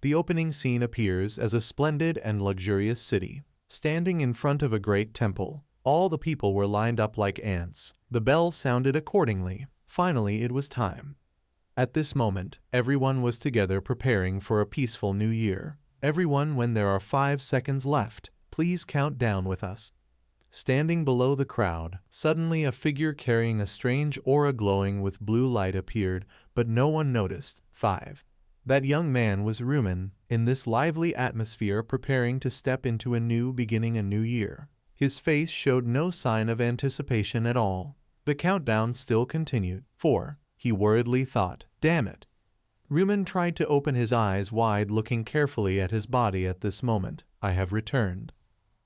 The opening scene appears as a splendid and luxurious city, standing in front of a great temple. All the people were lined up like ants. The bell sounded accordingly. Finally, it was time. At this moment, everyone was together preparing for a peaceful new year. Everyone, when there are 5 seconds left, please count down with us. Standing below the crowd, suddenly a figure carrying a strange aura glowing with blue light appeared, but no one noticed. 5. That young man was Rumen, in this lively atmosphere preparing to step into a new beginning, a new year. His face showed no sign of anticipation at all. The countdown still continued. 4. He worriedly thought, damn it. Rumen tried to open his eyes wide, looking carefully at his body at this moment. I have returned.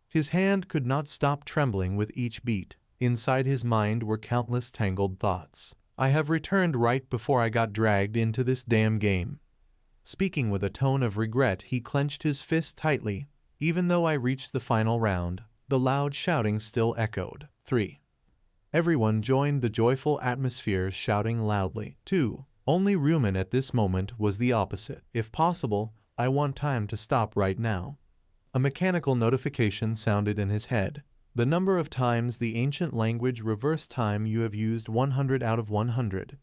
His hand could not stop trembling with each beat. Inside his mind were countless tangled thoughts. I have returned right before I got dragged into this damn game. Speaking with a tone of regret, he clenched his fist tightly. Even though I reached the final round, the loud shouting still echoed. 3. Everyone joined the joyful atmosphere, shouting loudly. 2. Only Rumen at this moment was the opposite. If possible, I want time to stop right now. A mechanical notification sounded in his head. The number of times the ancient language reverse time you have used 100 out of 100.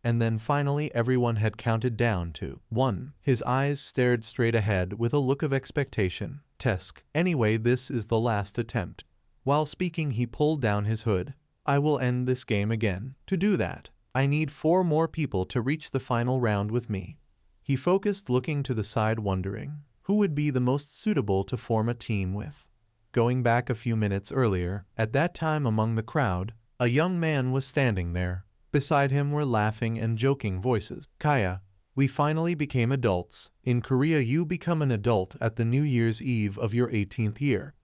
And then finally everyone had counted down to 1. His eyes stared straight ahead with a look of expectation. Tesk. Anyway, this is the last attempt. While speaking, he pulled down his hood. I will end this game again. To do that, I need 4 more people to reach the final round with me. He focused, looking to the side, wondering who would be the most suitable to form a team with. Going back a few minutes earlier, at that time among the crowd, a young man was standing there. Beside him were laughing and joking voices. Kaya, we finally became adults. In Korea, you become an adult at the New Year's Eve of your 18th year.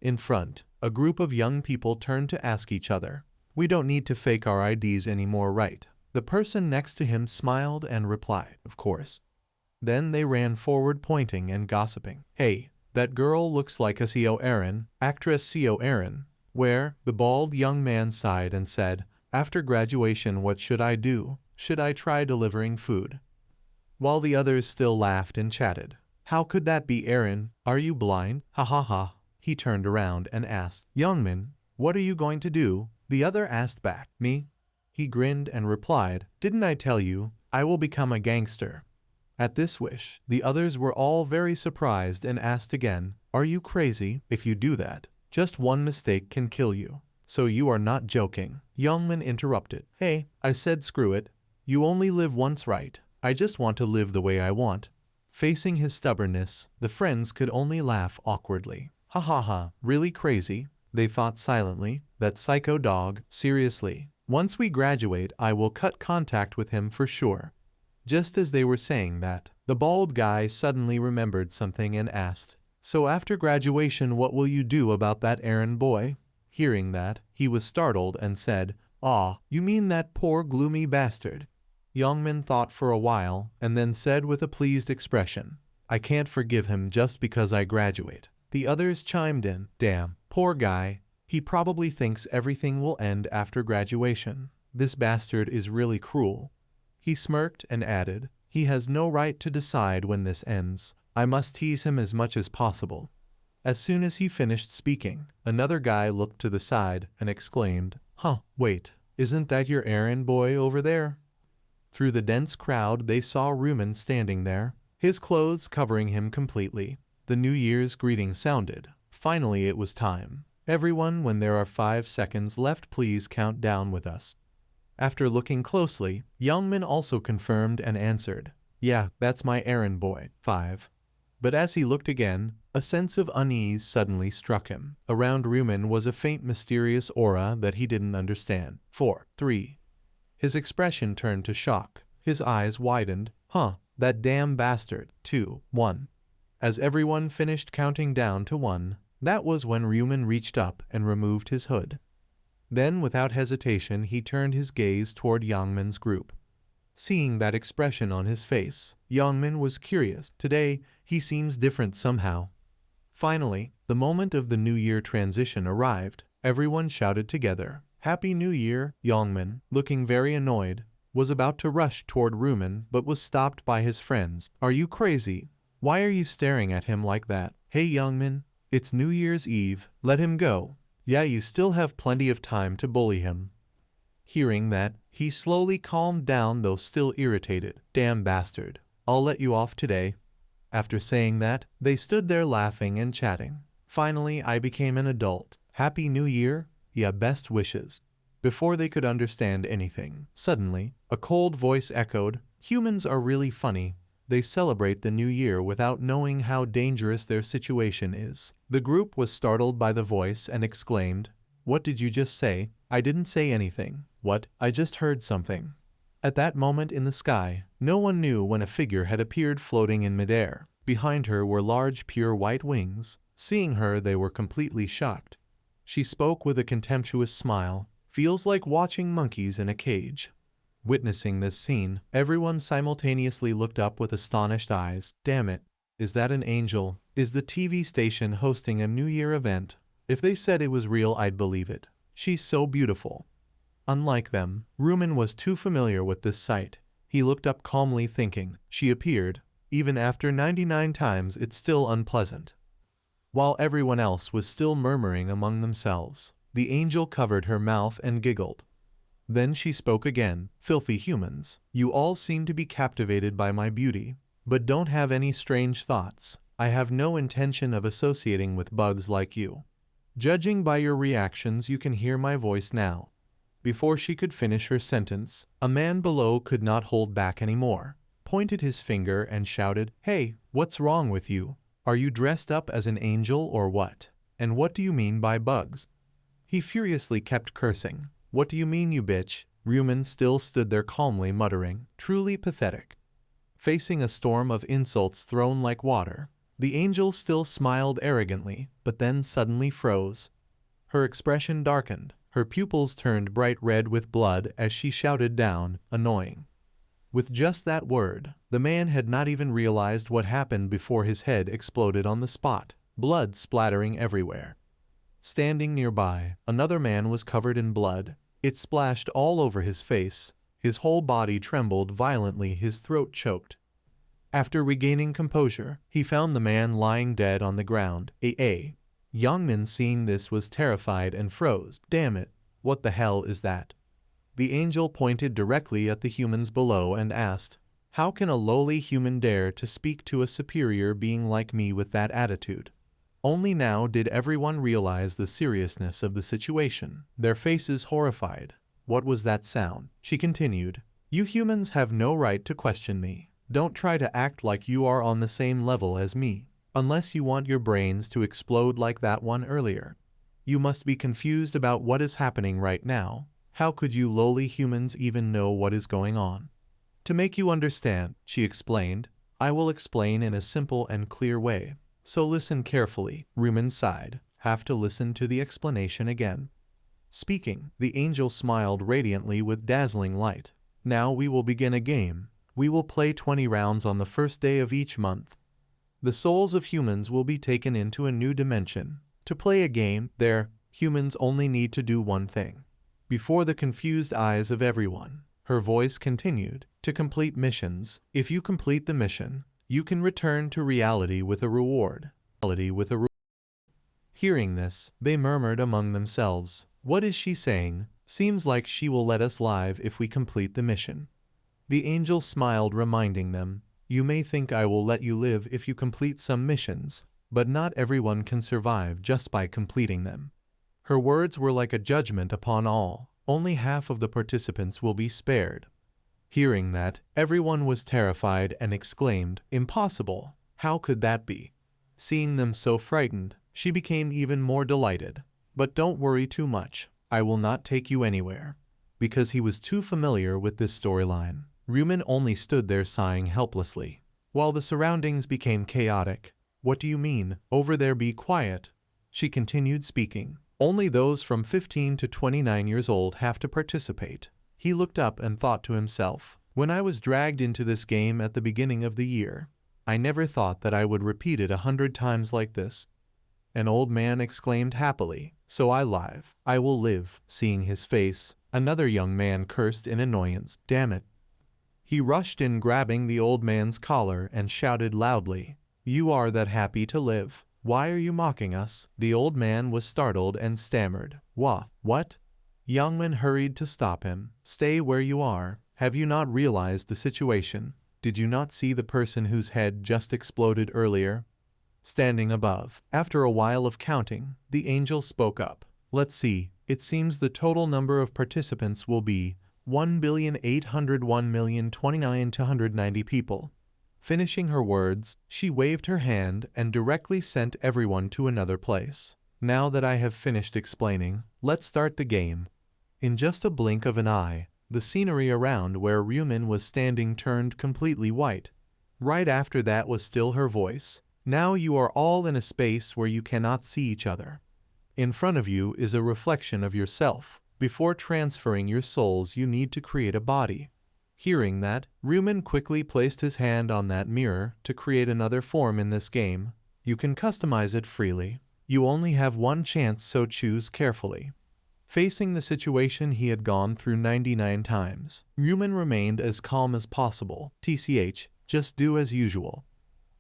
In front, a group of young people turned to ask each other, we don't need to fake our IDs anymore, right? The person next to him smiled and replied, of course. Then they ran forward, pointing and gossiping. Hey, that girl looks like a Seo Erin, actress Seo Erin. Where? The bald young man sighed and said, after graduation, what should I do? Should I try delivering food? While the others still laughed and chatted. How could that be, Erin? Are you blind? Ha ha ha. He turned around and asked, Youngmin, what are you going to do? The other asked back, me? He grinned and replied, didn't I tell you, I will become a gangster. At this wish, the others were all very surprised and asked again, are you crazy? If you do that, just one mistake can kill you. So you are not joking? Youngman interrupted. Hey, I said screw it. You only live once, right? I just want to live the way I want. Facing his stubbornness, the friends could only laugh awkwardly. Ha ha ha, really crazy? They thought silently. That psycho dog, seriously. Once we graduate, I will cut contact with him for sure. Just as they were saying that, the bald guy suddenly remembered something and asked, so after graduation, what will you do about that errand boy? Hearing that, he was startled and said, "Ah, you mean that poor gloomy bastard?" Youngmin thought for a while and then said with a pleased expression, "I can't forgive him just because I graduate." The others chimed in, "Damn, poor guy. He probably thinks everything will end after graduation. This bastard is really cruel." He smirked and added, "He has no right to decide when this ends. I must tease him as much as possible." As soon as he finished speaking, another guy looked to the side and exclaimed, Wait, isn't that your errand boy over there?" Through the dense crowd they saw Rumen standing there, his clothes covering him completely. The New Year's greeting sounded. Finally it was time. Everyone, when there are 5 seconds left, please count down with us. After looking closely, Youngmin also confirmed and answered, "Yeah, that's my errand boy." 5. But as he looked again, a sense of unease suddenly struck him. Around Rumen was a faint mysterious aura that he didn't understand. 4. 3. His expression turned to shock. His eyes widened. That damn bastard. 2. 1. As everyone finished counting down to 1, that was when Rumen reached up and removed his hood. Then, without hesitation, he turned his gaze toward Youngmin's group. Seeing that expression on his face, Youngmin was curious. Today, he seems different somehow. Finally, the moment of the New Year transition arrived. Everyone shouted together, "Happy New Year!" Youngmin, looking very annoyed, was about to rush toward Rumen but was stopped by his friends. "Are you crazy? Why are you staring at him like that? Hey youngman, it's New Year's Eve, let him go. Yeah, you still have plenty of time to bully him. Hearing that, he slowly calmed down though still irritated. Damn bastard, I'll let you off today. After saying that, they stood there laughing and chatting. Finally, I became an adult. Happy New Year, yeah, best wishes. Before they could understand anything, suddenly, a cold voice echoed, humans are really funny. They celebrate the new year without knowing how dangerous their situation is. The group was startled by the voice and exclaimed, what did you just say? I didn't say anything. What? I just heard something. At that moment in the sky, no one knew when a figure had appeared floating in midair. Behind her were large pure white wings. Seeing her, they were completely shocked. She spoke with a contemptuous smile. Feels like watching monkeys in a cage. Witnessing this scene, everyone simultaneously looked up with astonished eyes. Damn it, is that an angel? Is the TV station hosting a New Year event? If they said it was real, I'd believe it. She's so beautiful. Unlike them, Rumen was too familiar with this sight. He looked up calmly thinking, she appeared. Even after 99 times, it's still unpleasant. While everyone else was still murmuring among themselves, the angel covered her mouth and giggled. Then she spoke again, filthy humans, you all seem to be captivated by my beauty, but don't have any strange thoughts. I have no intention of associating with bugs like you. Judging by your reactions, you can hear my voice now. Before she could finish her sentence, a man below could not hold back anymore, pointed his finger and shouted, hey, what's wrong with you? Are you dressed up as an angel or what? And what do you mean by bugs? He furiously kept cursing. What do you mean, you bitch? Rumen still stood there calmly muttering, truly pathetic. Facing a storm of insults thrown like water, the angel still smiled arrogantly, but then suddenly froze. Her expression darkened, her pupils turned bright red with blood as she shouted down, annoying. With just that word, the man had not even realized what happened before his head exploded on the spot, blood splattering everywhere. Standing nearby, another man was covered in blood. It splashed all over his face. His whole body trembled violently, his throat choked. After regaining composure, he found the man lying dead on the ground. Youngman seeing this was terrified and froze. Damn it, what the hell is that? The angel pointed directly at the humans below and asked, how can a lowly human dare to speak to a superior being like me with that attitude? Only now did everyone realize the seriousness of the situation, their faces horrified. What was that sound? She continued, you humans have no right to question me. Don't try to act like you are on the same level as me, unless you want your brains to explode like that one earlier. You must be confused about what is happening right now. How could you lowly humans even know what is going on? To make you understand, she explained, I will explain in a simple and clear way. So listen carefully. Rumen sighed. Have to listen to the explanation again. Speaking, the angel smiled radiantly with dazzling light. Now we will begin a game. We will play 20 rounds on the first day of each month. The souls of humans will be taken into a new dimension. To play a game, humans only need to do one thing. Before the confused eyes of everyone, her voice continued, to complete missions. If you complete the mission, you can return to reality with a reward. Hearing this, they murmured among themselves, what is she saying? Seems like she will let us live if we complete the mission. The angel smiled, reminding them, you may think I will let you live if you complete some missions, but not everyone can survive just by completing them. Her words were like a judgment upon all. Only half of the participants will be spared. Hearing that, everyone was terrified and exclaimed, impossible! How could that be? Seeing them so frightened, she became even more delighted. But don't worry too much. I will not take you anywhere. Because he was too familiar with this storyline, Rumen only stood there sighing helplessly, while the surroundings became chaotic. What do you mean? Over there, be quiet. She continued speaking. Only those from 15 to 29 years old have to participate. He looked up and thought to himself, when I was dragged into this game at the beginning of the year, I never thought that I would repeat it 100 times like this. An old man exclaimed happily, so I will live. Seeing his face, another young man cursed in annoyance, damn it. He rushed in, grabbing the old man's collar and shouted loudly, You are that happy to live. Why are you mocking us? The old man was startled and stammered. What? Youngman hurried to stop him. Stay where you are. Have you not realized the situation? Did you not see the person whose head just exploded earlier? Standing above. After a while of counting, the angel spoke up. Let's see, it seems the total number of participants will be 1,801,029,290 people. Finishing her words, she waved her hand and directly sent everyone to another place. Now that I have finished explaining, let's start the game. In just a blink of an eye, the scenery around where Ryumin was standing turned completely white. Right after that was still her voice. Now you are all in a space where you cannot see each other. In front of you is a reflection of yourself. Before transferring your souls, you need to create a body. Hearing that, Ryumin quickly placed his hand on that mirror to create another form in this game. You can customize it freely. You only have one chance, so choose carefully. Facing the situation he had gone through 99 times, Ryumin remained as calm as possible. TCH, just do as usual.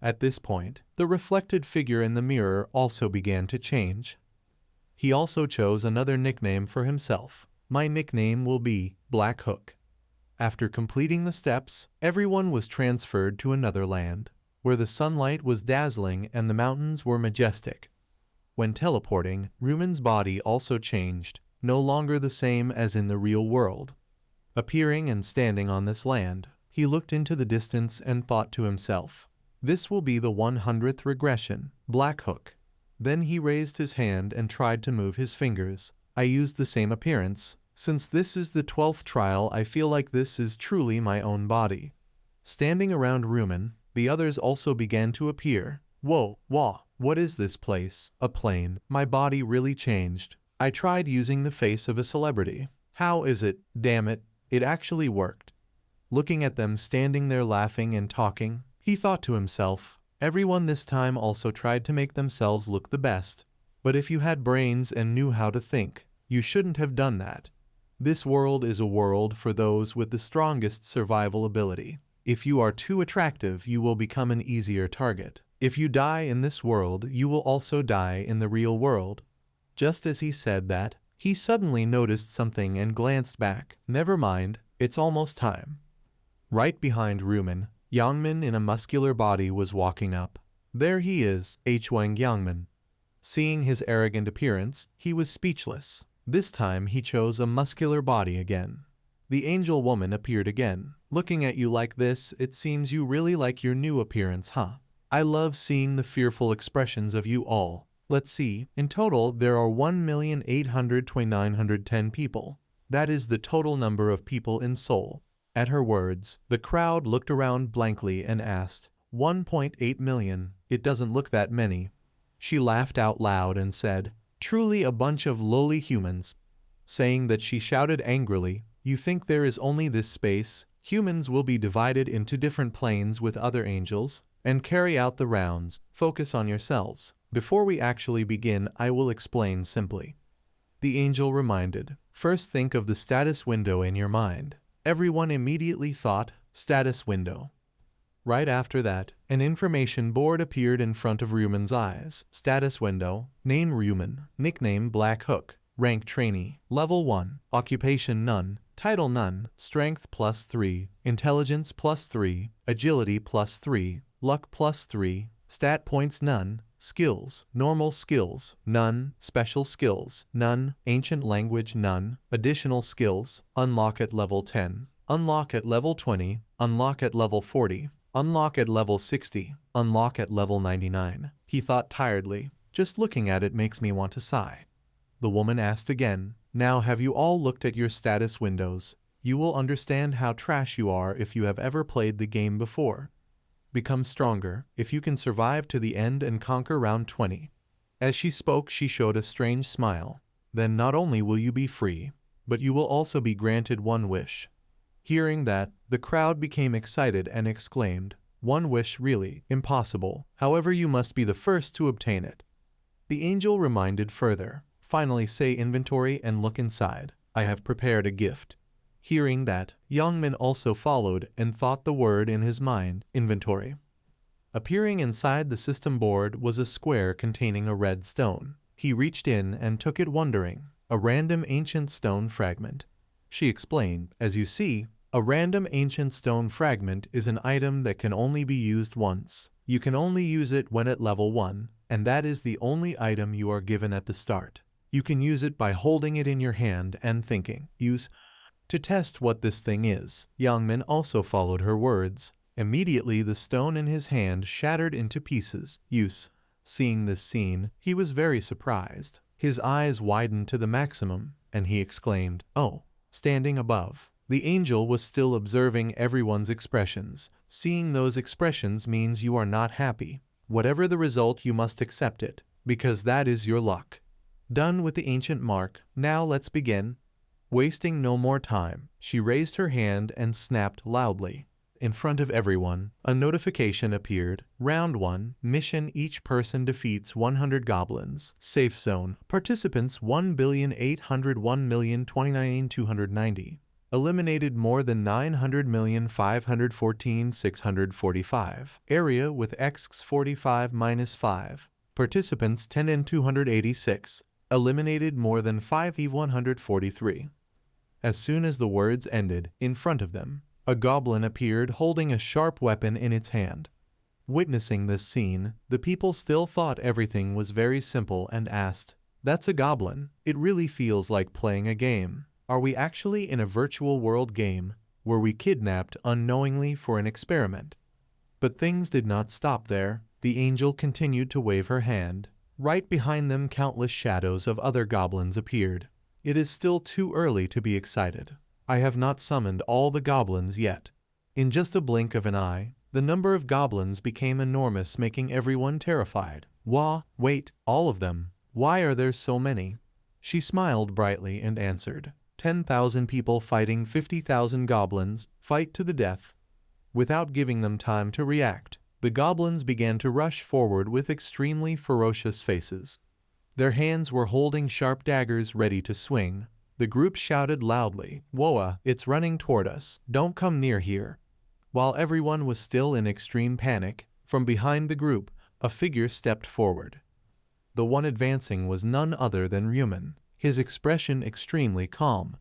At this point, the reflected figure in the mirror also began to change. He also chose another nickname for himself. My nickname will be Black Hook. After completing the steps, everyone was transferred to another land, where the sunlight was dazzling and the mountains were majestic. When teleporting, Ryumin's body also changed, no longer the same as in the real world. Appearing and standing on this land, he looked into the distance and thought to himself, this will be the 100th regression, Black Hook. Then he raised his hand and tried to move his fingers. I used the same appearance. Since this is the 12th trial, I feel like this is truly my own body. Standing around Ryumin, the others also began to appear. Whoa, what is this place? A plane. My body really changed. I tried using the face of a celebrity. How is it? Damn it, it actually worked. Looking at them standing there laughing and talking, he thought to himself, everyone this time also tried to make themselves look the best. But if you had brains and knew how to think, you shouldn't have done that. This world is a world for those with the strongest survival ability. If you are too attractive, you will become an easier target. If you die in this world, you will also die in the real world. Just as he said that, he suddenly noticed something and glanced back. Never mind, it's almost time. Right behind Ryumin, Yangmin in a muscular body was walking up. There he is, Hwang Yangmin. Seeing his arrogant appearance, he was speechless. This time he chose a muscular body again. The angel woman appeared again. Looking at you like this, it seems you really like your new appearance, huh? I love seeing the fearful expressions of you all. Let's see, in total there are 1,829,910 people. That is the total number of people in Seoul. At her words, the crowd looked around blankly and asked, 1.8 million, it doesn't look that many. She laughed out loud and said, truly a bunch of lowly humans. Saying that, she shouted angrily, you think there is only this space? Humans will be divided into different planes with other angels, and carry out the rounds. Focus on yourselves. Before we actually begin, I will explain simply. The angel reminded, first think of the status window in your mind. Everyone immediately thought, status window. Right after that, an information board appeared in front of Ryumin's eyes. Status window, name Ryumin, nickname Black Hook, rank trainee, level 1, occupation none, title none, strength +3, intelligence +3, agility +3, luck +3, stat points none, skills, normal skills, none, special skills, none, ancient language none, additional skills, unlock at level 10, unlock at level 20, unlock at level 40, unlock at level 60, unlock at level 99. He thought tiredly, just looking at it makes me want to sigh. The woman asked again, now have you all looked at your status windows? You will understand how trash you are if you have ever played the game before. Become stronger if you can survive to the end and conquer round 20. As she spoke, she showed a strange smile. Then not only will you be free, but you will also be granted one wish. Hearing that, the crowd became excited and exclaimed, one wish really? Impossible. However, you must be the first to obtain it. The angel reminded further, finally say inventory and look inside. I have prepared a gift. Hearing that, Youngmin also followed and thought the word in his mind, inventory. Appearing inside the system board was a square containing a red stone. He reached in and took it, wondering. A random ancient stone fragment. She explained, as you see, a random ancient stone fragment is an item that can only be used once. You can only use it when at level 1, and that is the only item you are given at the start. You can use it by holding it in your hand and thinking. Use to test what this thing is. Youngman also followed her words. Immediately the stone in his hand shattered into pieces. Seeing this scene, he was very surprised. His eyes widened to the maximum, and he exclaimed, "Oh!" Standing above. The angel was still observing everyone's expressions. Seeing those expressions means you are not happy. Whatever the result, you must accept it, because that is your luck. Done with the ancient mark, now let's begin. Wasting no more time, she raised her hand and snapped loudly. In front of everyone, a notification appeared. Round 1, mission: each person defeats 100 goblins. Safe zone, participants 1,801,029,290. Eliminated more than 900,514,645. Area with X 45-5. Participants 10 and 286. Eliminated more than 5,143. As soon as the words ended, in front of them, a goblin appeared holding a sharp weapon in its hand. Witnessing this scene, the people still thought everything was very simple and asked, "That's a goblin? It really feels like playing a game. Are we actually in a virtual world game? Were we kidnapped unknowingly for an experiment?" But things did not stop there. The angel continued to wave her hand. Right behind them, countless shadows of other goblins appeared. It is still too early to be excited. I have not summoned all the goblins yet. In just a blink of an eye, the number of goblins became enormous, making everyone terrified. Wait, all of them? Why are there so many? She smiled brightly and answered, 10,000 people fighting 50,000 goblins, fight to the death. Without giving them time to react, the goblins began to rush forward with extremely ferocious faces. Their hands were holding sharp daggers ready to swing. The group shouted loudly, "Woa, it's running toward us, don't come near here." While everyone was still in extreme panic, from behind the group, a figure stepped forward. The one advancing was none other than Ryuman, his expression extremely calm.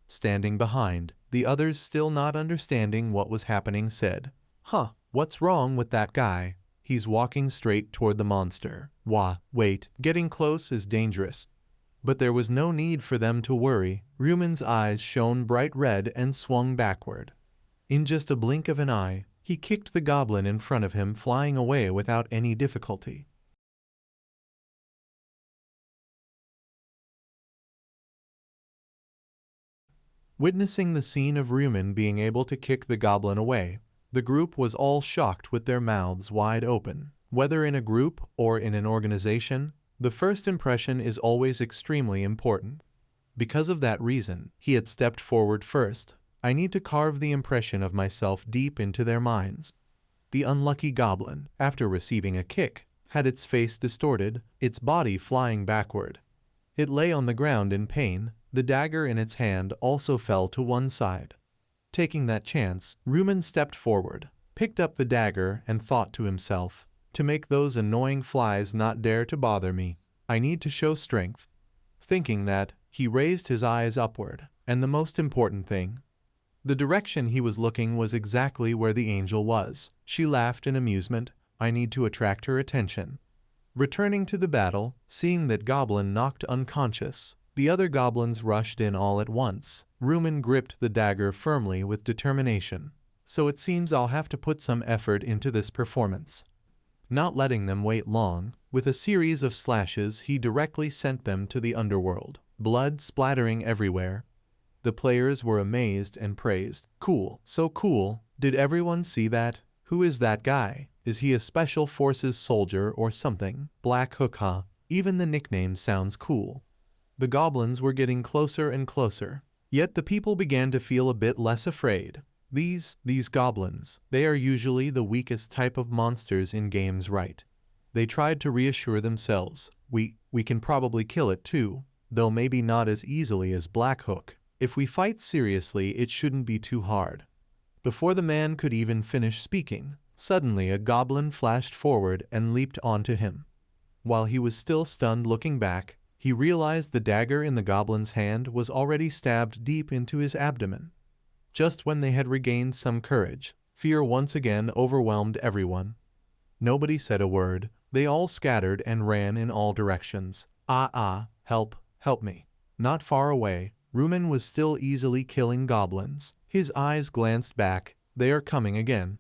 Standing behind, the others, still not understanding what was happening, said, "What's wrong with that guy? He's walking straight toward the monster." Wait, getting close is dangerous. But there was no need for them to worry. Ryuman's eyes shone bright red and swung backward. In just a blink of an eye, he kicked the goblin in front of him, flying away without any difficulty. Witnessing the scene of Ryuman being able to kick the goblin away, the group was all shocked with their mouths wide open. Whether in a group or in an organization, the first impression is always extremely important. Because of that reason, he had stepped forward first. I need to carve the impression of myself deep into their minds. The unlucky goblin, after receiving a kick, had its face distorted, its body flying backward. It lay on the ground in pain. The dagger in its hand also fell to one side. Taking that chance, Ryuman stepped forward, picked up the dagger, and thought to himself, "To make those annoying flies not dare to bother me, I need to show strength." Thinking that, he raised his eyes upward, and the most important thing, the direction he was looking was exactly where the angel was. She laughed in amusement. I need to attract her attention. Returning to the battle, seeing that goblin knocked unconscious, the other goblins rushed in all at once. Ryuman gripped the dagger firmly with determination. So it seems I'll have to put some effort into this performance. Not letting them wait long, with a series of slashes he directly sent them to the underworld, blood splattering everywhere. The players were amazed and praised. "Cool, so cool. Did everyone see that? Who is that guy? Is he a special forces soldier or something? Black Hook, huh? Even the nickname sounds cool." The goblins were getting closer and closer. Yet the people began to feel a bit less afraid. These goblins, they are usually the weakest type of monsters in games, right? They tried to reassure themselves. We can probably kill it too, though maybe not as easily as Black Hook. If we fight seriously, it shouldn't be too hard. Before the man could even finish speaking, Suddenly a goblin flashed forward and leaped onto him. While he was still stunned looking back, he realized the dagger in the goblin's hand was already stabbed deep into his abdomen. Just when they had regained some courage, fear once again overwhelmed everyone. Nobody said a word, they all scattered and ran in all directions. Help, help me. Not far away, Rumen was still easily killing goblins. His eyes glanced back, they are coming again.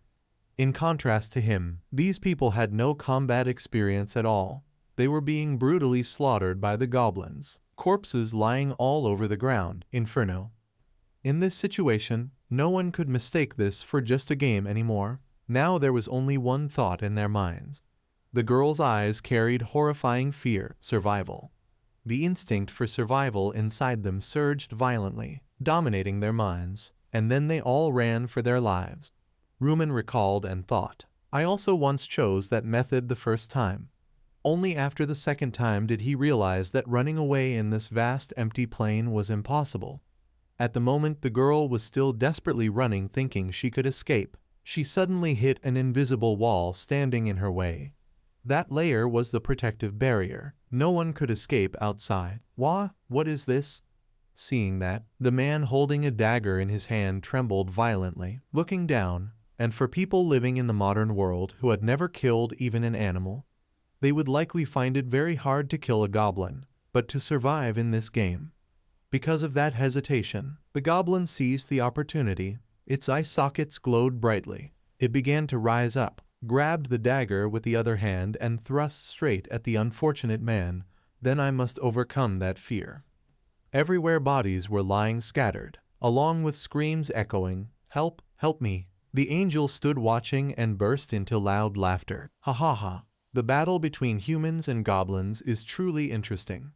In contrast to him, these people had no combat experience at all. They were being brutally slaughtered by the goblins, corpses lying all over the ground. Inferno. In this situation, no one could mistake this for just a game anymore. Now there was only one thought in their minds. The girls' eyes carried horrifying fear, survival. The instinct for survival inside them surged violently, dominating their minds, and then they all ran for their lives. Rumen recalled and thought, I also once chose that method the first time. Only after the second time did he realize that running away in this vast empty plain was impossible. At the moment the girl was still desperately running, thinking she could escape. She suddenly hit an invisible wall standing in her way. That layer was the protective barrier. No one could escape outside. What is this? Seeing that, the man holding a dagger in his hand trembled violently, looking down, and for people living in the modern world who had never killed even an animal, they would likely find it very hard to kill a goblin, but to survive in this game. Because of that hesitation, the goblin seized the opportunity. Its eye sockets glowed brightly. It began to rise up, grabbed the dagger with the other hand and thrust straight at the unfortunate man. Then I must overcome that fear. Everywhere bodies were lying scattered, along with screams echoing, help, help me. The angel stood watching and burst into loud laughter. Ha ha ha. The battle between humans and goblins is truly interesting.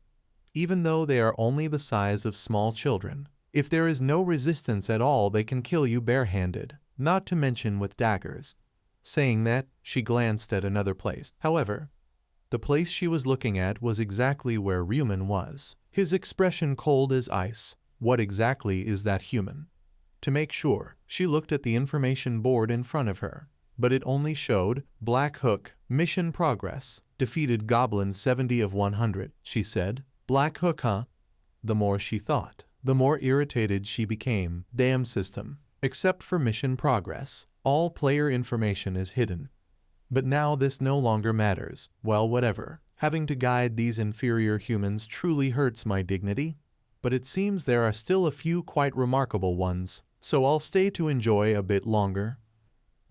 Even though they are only the size of small children, if there is no resistance at all, they can kill you barehanded, not to mention with daggers. Saying that, she glanced at another place. However, the place she was looking at was exactly where Rumen was, his expression cold as ice. What exactly is that human? To make sure, she looked at the information board in front of her, but it only showed Black Hook, mission progress, defeated goblin 70 of 100, she said. Black Hook, huh? The more she thought, the more irritated she became. Damn system. Except for mission progress, all player information is hidden. But now this no longer matters. Well, whatever. Having to guide these inferior humans truly hurts my dignity. But it seems there are still a few quite remarkable ones, so I'll stay to enjoy a bit longer.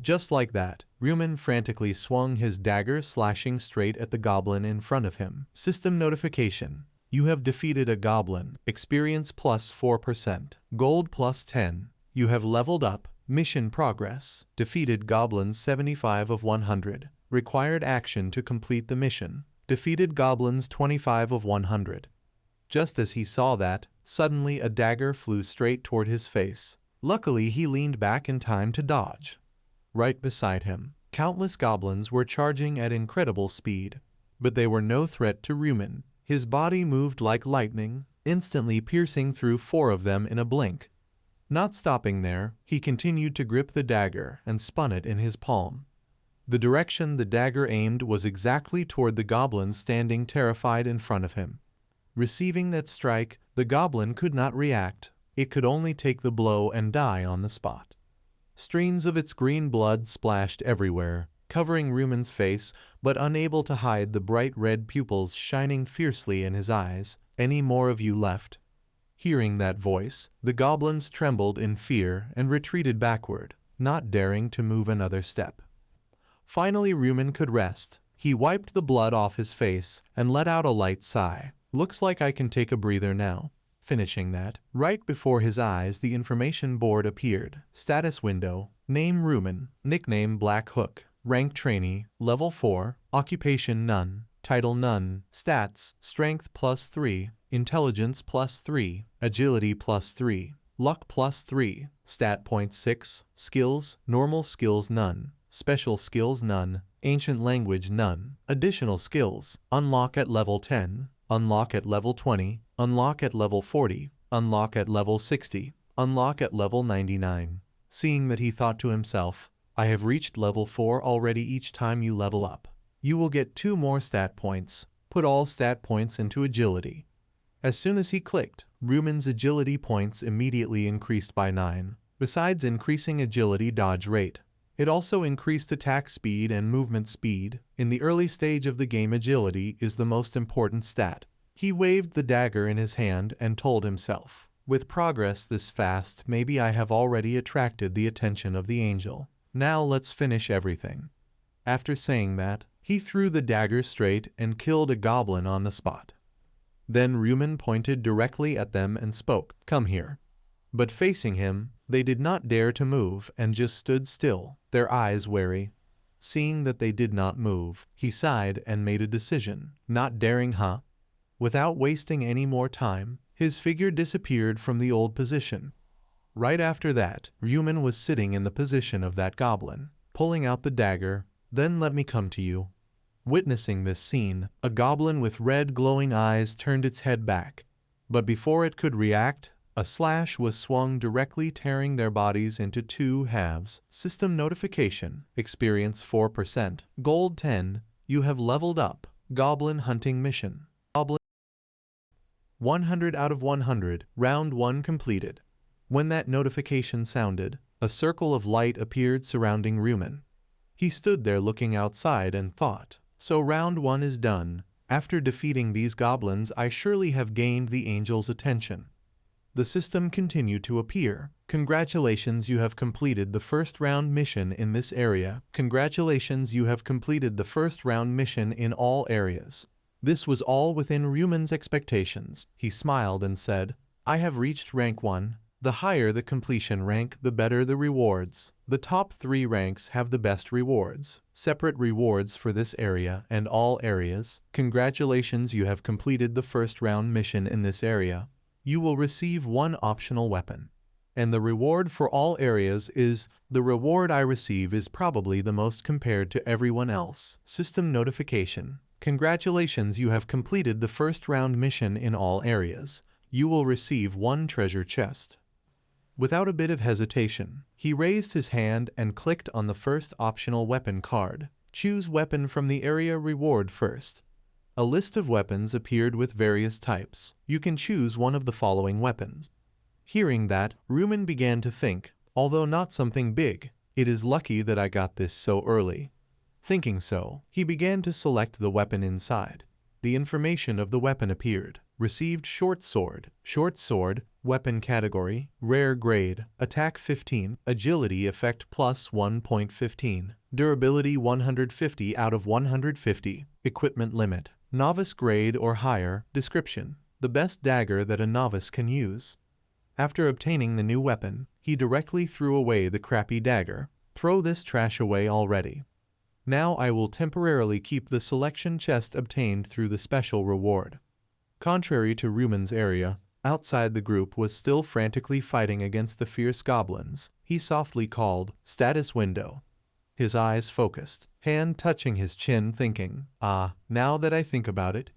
Just like that, Rumen frantically swung his dagger, slashing straight at the goblin in front of him. System notification. You have defeated a goblin. Experience plus 4%. Gold plus 10. You have leveled up. Mission progress. Defeated goblins 75 of 100. Required action to complete the mission. Defeated goblins 25 of 100. Just as he saw that, suddenly a dagger flew straight toward his face. Luckily, he leaned back in time to dodge. Right beside him, countless goblins were charging at incredible speed. But they were no threat to Rumen. His body moved like lightning, instantly piercing through 4 of them in a blink. Not stopping there, he continued to grip the dagger and spun it in his palm. The direction the dagger aimed was exactly toward the goblin standing terrified in front of him. Receiving that strike, the goblin could not react. It could only take the blow and die on the spot. Streams of its green blood splashed everywhere, covering Rumen's face, but unable to hide the bright red pupils shining fiercely in his eyes. Any more of you left? Hearing that voice, the goblins trembled in fear and retreated backward, not daring to move another step. Finally, Rumen could rest. He wiped the blood off his face and let out a light sigh. Looks like I can take a breather now. Finishing that, right before his eyes the information board appeared. Status window. Name Rumen. Nickname Black Hook. Rank trainee. Level 4. Occupation none. Title none. Stats. Strength plus 3. Intelligence plus 3. Agility plus 3. Luck plus 3. Stat point 6. Skills. Normal skills none. Special skills none. Ancient language none. Additional skills. Unlock at level 10. Unlock at level 20. Unlock at level 40. Unlock at level 60. Unlock at level 99. Seeing that, he thought to himself, I have reached level 4 already. Each time you level up, you will get 2 more stat points. Put all stat points into agility. As soon as he clicked, Rumen's agility points immediately increased by 9. Besides increasing agility dodge rate, it also increased attack speed and movement speed. In the early stage of the game, agility is the most important stat. He waved the dagger in his hand and told himself, with progress this fast, maybe I have already attracted the attention of the angel. Now let's finish everything. After saying that, he threw the dagger straight and killed a goblin on the spot. Then Rumen pointed directly at them and spoke, "Come here." But facing him, they did not dare to move and just stood still, their eyes wary. Seeing that they did not move, he sighed and made a decision. Not daring, huh? Without wasting any more time, his figure disappeared from the old position. Right after that, Rumen was sitting in the position of that goblin, pulling out the dagger. "Then let me come to you." Witnessing this scene, a goblin with red glowing eyes turned its head back. But before it could react, a slash was swung directly, tearing their bodies into 2 halves. System notification. Experience 4%. Gold 10. You have leveled up. Goblin hunting mission. Goblin 100 out of 100. Round 1 completed. When that notification sounded, a circle of light appeared surrounding Rumen. He stood there looking outside and thought, so round 1 is done. After defeating these goblins, I surely have gained the angel's attention. The system continued to appear. Congratulations, you have completed the first round mission in this area. Congratulations, you have completed the first round mission in all areas. This was all within Rumen's expectations. He smiled and said, I have reached rank 1. The higher the completion rank, the better the rewards. The top 3 ranks have the best rewards. Separate rewards for this area and all areas. Congratulations, you have completed the first round mission in this area. You will receive 1 optional weapon. And the reward for all areas is, the reward I receive is probably the most compared to everyone else. System notification. Congratulations, you have completed the first round mission in all areas. You will receive 1 treasure chest. Without a bit of hesitation, he raised his hand and clicked on the first optional weapon card. Choose weapon from the area reward first. A list of weapons appeared with various types. You can choose one of the following weapons. Hearing that, Rumen began to think, although not something big, it is lucky that I got this so early. Thinking so, he began to select the weapon inside. The information of the weapon appeared. Received short sword, weapon category, rare grade, attack 15, agility effect plus 1.15, durability 150 out of 150, equipment limit, novice grade or higher, description, the best dagger that a novice can use. After obtaining the new weapon, he directly threw away the crappy dagger. Throw this trash away already. Now I will temporarily keep the selection chest obtained through the special reward. Contrary to Rumen's area, outside the group was still frantically fighting against the fierce goblins. He softly called, "Status window." His eyes focused, hand touching his chin, thinking, now that I think about it.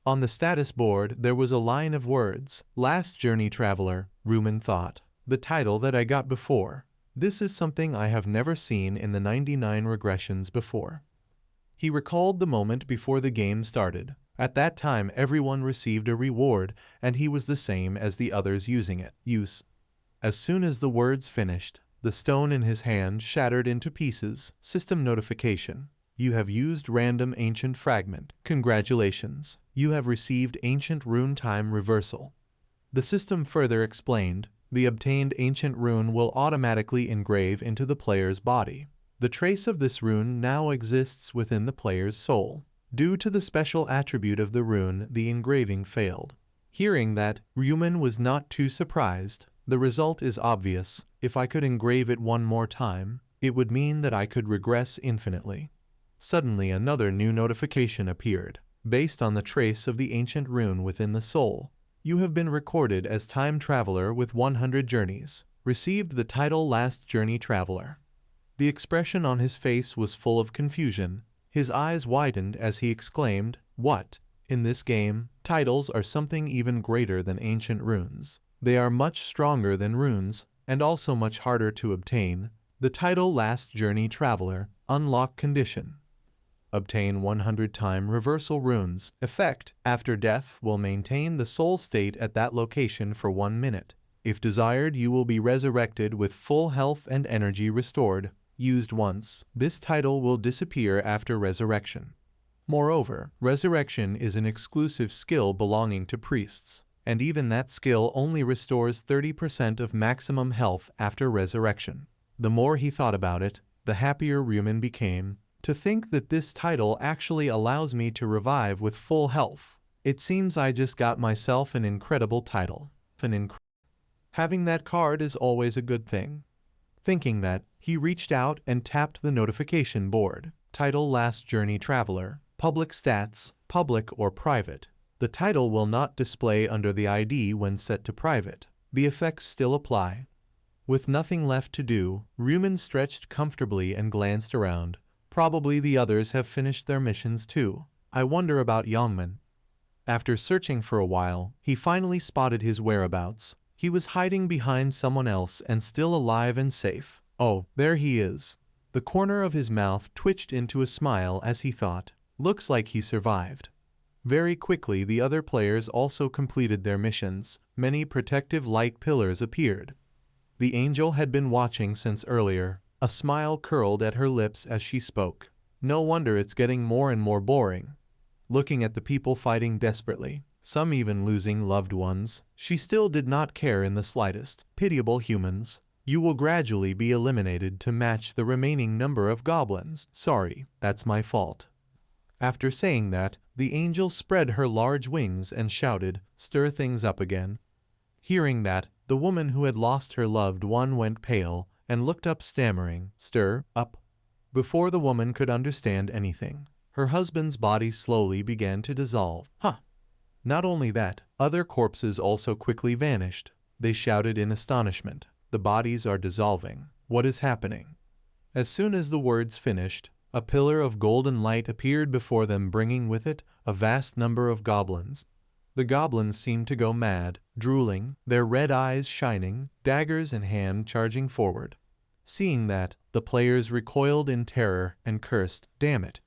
On the status board there was a line of words, "Last Journey Traveler," Rumen thought. The title that I got before. This is something I have never seen in the 99 regressions before. He recalled the moment before the game started. At that time everyone received a reward, and he was the same as the others using it. As soon as the words finished, the stone in his hand shattered into pieces. System notification. You have used random ancient fragment. Congratulations. You have received ancient rune time reversal. The system further explained, the obtained ancient rune will automatically engrave into the player's body. The trace of this rune now exists within the player's soul. Due to the special attribute of the rune, the engraving failed. Hearing that, Rumen was not too surprised. The result is obvious. If I could engrave it 1 more time, it would mean that I could regress infinitely. Suddenly another new notification appeared. Based on the trace of the ancient rune within the soul, you have been recorded as time traveler with 100 journeys. Received the title Last Journey Traveler. The expression on his face was full of confusion. His eyes widened as he exclaimed, "What? In this game, titles are something even greater than ancient runes. They are much stronger than runes, and also much harder to obtain. The title Last Journey Traveler. Unlock condition. Obtain 100-time reversal runes. Effect: after death will maintain the soul state at that location for 1 minute. If desired, you will be resurrected with full health and energy restored. Used once, this title will disappear after resurrection. Moreover, resurrection is an exclusive skill belonging to priests, and even that skill only restores 30% of maximum health after resurrection. The more he thought about it, the happier Ryuman became. To think that this title actually allows me to revive with full health. It seems I just got myself an incredible title. Having that card is always a good thing. Thinking that, he reached out and tapped the notification board. Title Last Journey Traveler. Public stats, public or private. The title will not display under the ID when set to private. The effects still apply. With nothing left to do, Ryuman stretched comfortably and glanced around. Probably the others have finished their missions too. I wonder about Youngman. After searching for a while, he finally spotted his whereabouts. He was hiding behind someone else and still alive and safe. Oh, there he is. The corner of his mouth twitched into a smile as he thought, looks like he survived. Very quickly the other players also completed their missions. Many protective light pillars appeared. The angel had been watching since earlier. A smile curled at her lips as she spoke. No wonder it's getting more and more boring. Looking at the people fighting desperately, some even losing loved ones, she still did not care in the slightest. Pitiable humans. You will gradually be eliminated to match the remaining number of goblins. Sorry, that's my fault. After saying that, the angel spread her large wings and shouted, "Stir things up again." Hearing that, the woman who had lost her loved one went pale and looked up stammering, "Stir up." Before the woman could understand anything, her husband's body slowly began to dissolve. Not only that, other corpses also quickly vanished. They shouted in astonishment, "The bodies are dissolving. What is happening?" As soon as the words finished, a pillar of golden light appeared before them, bringing with it a vast number of goblins. The goblins seemed to go mad, drooling, their red eyes shining, daggers in hand charging forward. Seeing that, the players recoiled in terror and cursed, "Damn it."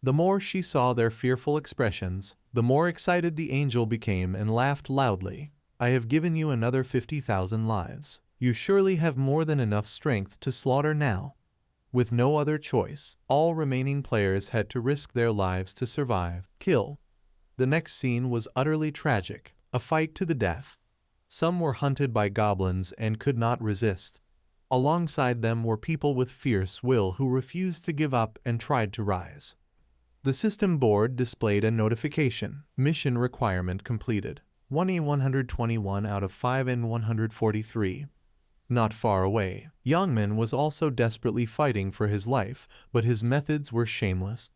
The more she saw their fearful expressions, the more excited the angel became and laughed loudly. "I have given you another 50,000 lives. You surely have more than enough strength to slaughter now." With no other choice, all remaining players had to risk their lives to survive. Kill. The next scene was utterly tragic, a fight to the death. Some were hunted by goblins and could not resist. Alongside them were people with fierce will who refused to give up and tried to rise. The system board displayed a notification, "Mission requirement completed. 121 out of 5 and 143. Not far away, Youngman was also desperately fighting for his life, but his methods were shameless.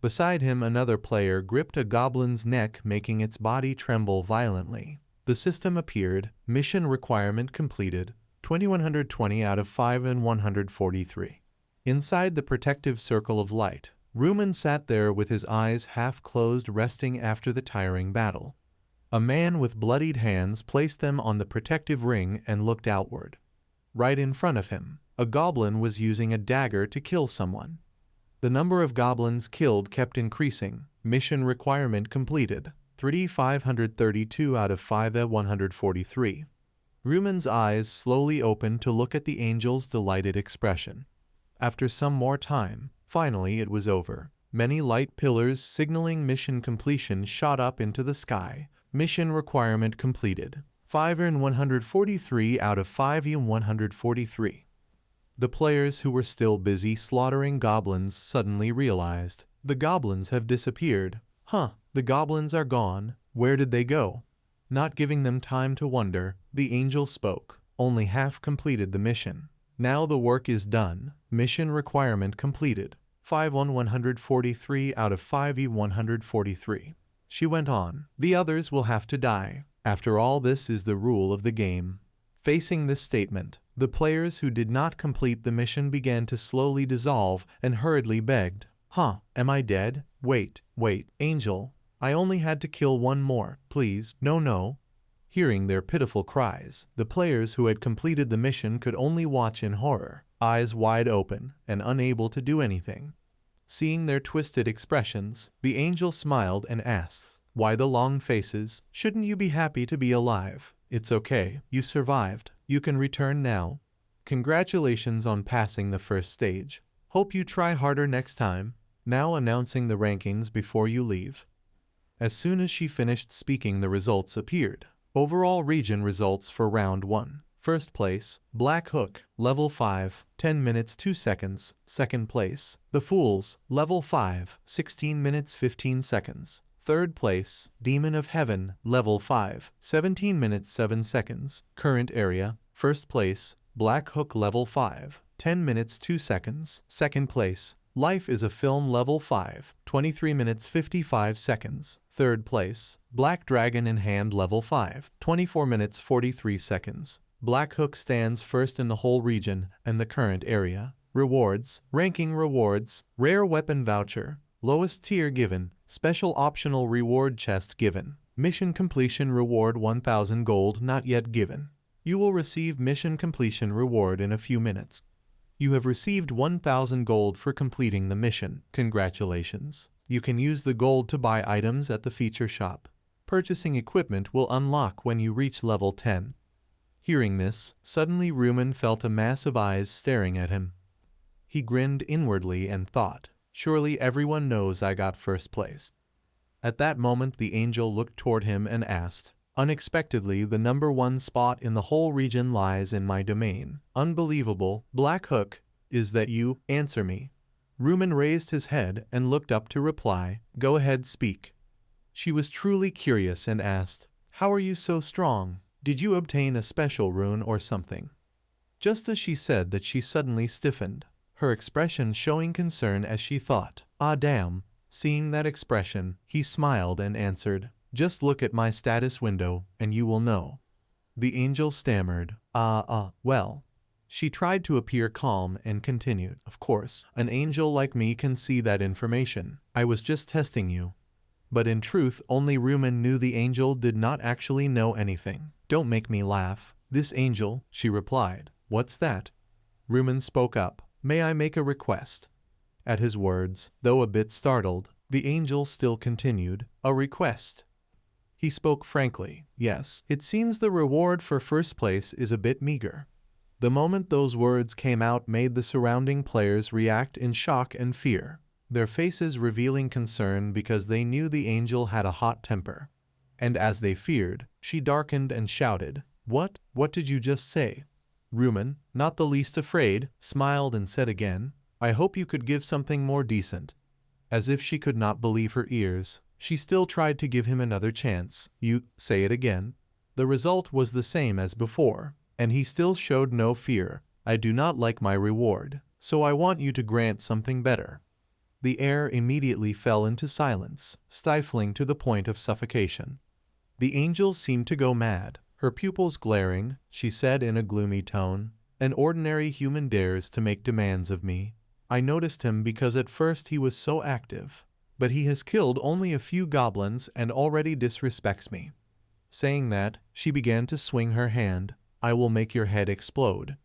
Beside him, another player gripped a goblin's neck, making its body tremble violently. The system appeared, "Mission requirement completed. 2120 out of 5 and 143. Inside the protective circle of light, Ryuman sat there with his eyes half closed, resting after the tiring battle. A man with bloodied hands placed them on the protective ring and looked outward. Right in front of him, a goblin was using a dagger to kill someone. The number of goblins killed kept increasing. Mission requirement completed. 3,532 out of 5 at 143. Ryuman's eyes slowly opened to look at the angel's delighted expression. After some more time, finally it was over. Many light pillars signaling mission completion shot up into the sky. Mission requirement completed. 5 and 143 out of 5 and 143. The players who were still busy slaughtering goblins suddenly realized, the goblins have disappeared. The goblins are gone. Where did they go? Not giving them time to wonder, the angel spoke. Only half completed the mission. Now the work is done. Mission requirement completed. 5 on 143 out of 5 e 143. She went on. The others will have to die. After all, this is the rule of the game. Facing this statement, the players who did not complete the mission began to slowly dissolve and hurriedly begged. Am I dead? Wait, Angel. I only had to kill one more, please. No. Hearing their pitiful cries, the players who had completed the mission could only watch in horror. eyes wide open and unable to do anything. Seeing their twisted expressions, the angel smiled and asked, "Why the long faces? Shouldn't you be happy to be alive? It's okay, you survived. You can return now. Congratulations on passing the first stage. Hope you try harder next time." Now announcing the rankings before you leave. As soon as she finished speaking, the results appeared. Overall region results for round 1. First place, Black Hook, level 5, 10 minutes 2 seconds. Second place, The Fools, level 5, 16 minutes 15 seconds. Third place, Demon of Heaven, level 5, 17 minutes 7 seconds. Current area. First place, Black Hook, level 5, 10 minutes 2 seconds. Second place, Life is a Film, level 5, 23 minutes 55 seconds. Third place, Black Dragon in Hand, level 5, 24 minutes 43 seconds. Black Hook stands first in the whole region and the current area. Rewards. Ranking rewards. Rare weapon voucher. Lowest tier given. Special optional reward chest given. Mission completion reward 1000 gold not yet given. You will receive mission completion reward in a few minutes. You have received 1000 gold for completing the mission. Congratulations. You can use the gold to buy items at the feature shop. Purchasing equipment will unlock when you reach level 10. Hearing this, suddenly Rumen felt a mass of eyes staring at him. He grinned inwardly and thought, "Surely everyone knows I got first place." At that moment the angel looked toward him and asked, "Unexpectedly, the number 1 spot in the whole region lies in my domain. Unbelievable. Black Hook, is that you? Answer me." Rumen raised his head and looked up to reply, "Go ahead, speak." She was truly curious and asked, "How are you so strong? Did you obtain a special rune or something?" Just as she said that, she suddenly stiffened, her expression showing concern as she thought, "Ah damn." Seeing that expression, he smiled and answered, "Just look at my status window and you will know." The angel stammered, well. She tried to appear calm and continued, "Of course, an angel like me can see that information. I was just testing you." But in truth, only Rumen knew the angel did not actually know anything. "Don't make me laugh. This angel," she replied. "What's that?" Rumen spoke up, "May I make a request?" At his words, though a bit startled, the angel still continued, "A request?" He spoke frankly, "Yes, it seems the reward for first place is a bit meager." The moment those words came out made the surrounding players react in shock and fear, their faces revealing concern because they knew the angel had a hot temper. And as they feared, she darkened and shouted, What did you just say?" Rumen, not the least afraid, smiled and said again, "I hope you could give something more decent." As if she could not believe her ears, she still tried to give him another chance. "You, say it again." The result was the same as before, and he still showed no fear. "I do not like my reward, so I want you to grant something better." The air immediately fell into silence, stifling to the point of suffocation. The angel seemed to go mad, her pupils glaring. She said in a gloomy tone, "An ordinary human dares to make demands of me. I noticed him because at first he was so active, but he has killed only a few goblins and already disrespects me." Saying that, she began to swing her hand. "I will make your head explode."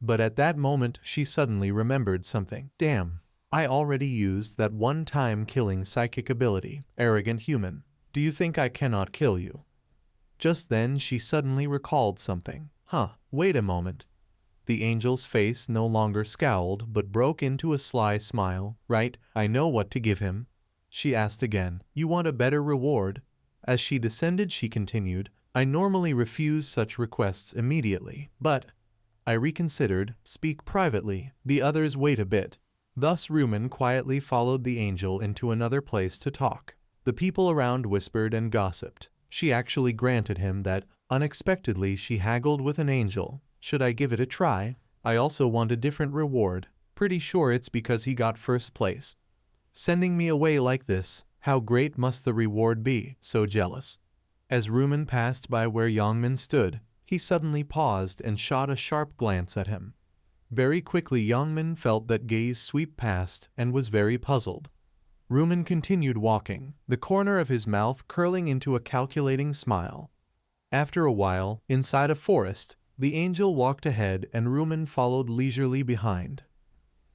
But at that moment she suddenly remembered something. "Damn, I already used that one-time killing psychic ability. Arrogant human. Do you think I cannot kill you?" Just then she suddenly recalled something. Wait a moment." The angel's face no longer scowled but broke into a sly smile. "Right, I know what to give him." She asked again, "You want a better reward?" As she descended she continued, "I normally refuse such requests immediately, but I reconsidered. Speak privately, the others wait a bit." Thus Rumen quietly followed the angel into another place to talk. The people around whispered and gossiped. She actually granted him that. Unexpectedly she haggled with an angel. "Should I give it a try? I also want a different reward. Pretty sure it's because he got first place. Sending me away like this, how great must the reward be?" So jealous. As Rumen passed by where Yongmin stood, he suddenly paused and shot a sharp glance at him. Very quickly Yongmin felt that gaze sweep past and was very puzzled. Rumen continued walking, the corner of his mouth curling into a calculating smile. After a while, inside a forest, The angel walked ahead and Rumen followed leisurely behind.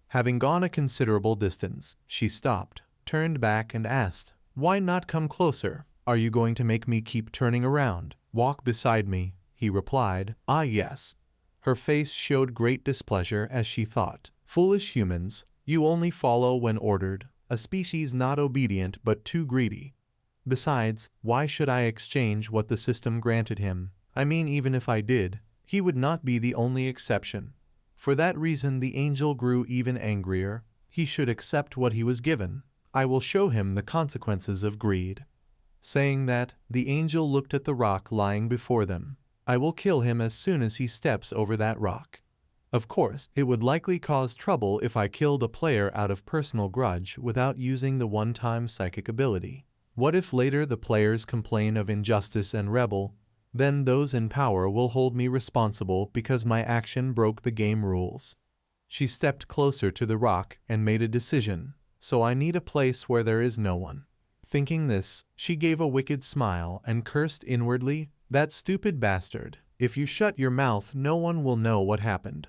Having gone a considerable distance, she stopped, turned back and asked, "Why not come closer? Are you going to make me keep turning around? Walk beside me," he replied. "Ah, yes." Her face showed great displeasure as she thought, "Foolish humans, you only follow when ordered, a species not obedient but too greedy. Besides, why should I exchange what the system granted him? I mean, even if I did, he would not be the only exception." For that reason the angel grew even angrier. He should accept what he was given. I will show him the consequences of greed. Saying that, the angel looked at the rock lying before them. I will kill him as soon as he steps over that rock. Of course, it would likely cause trouble if I killed a player out of personal grudge without using the one-time psychic ability. What if later the players complain of injustice and rebel? Then those in power will hold me responsible because my action broke the game rules. She stepped closer to the rock and made a decision. So I need a place where there is no one. Thinking this, she gave a wicked smile and cursed inwardly, "That stupid bastard. If you shut your mouth, no one will know what happened."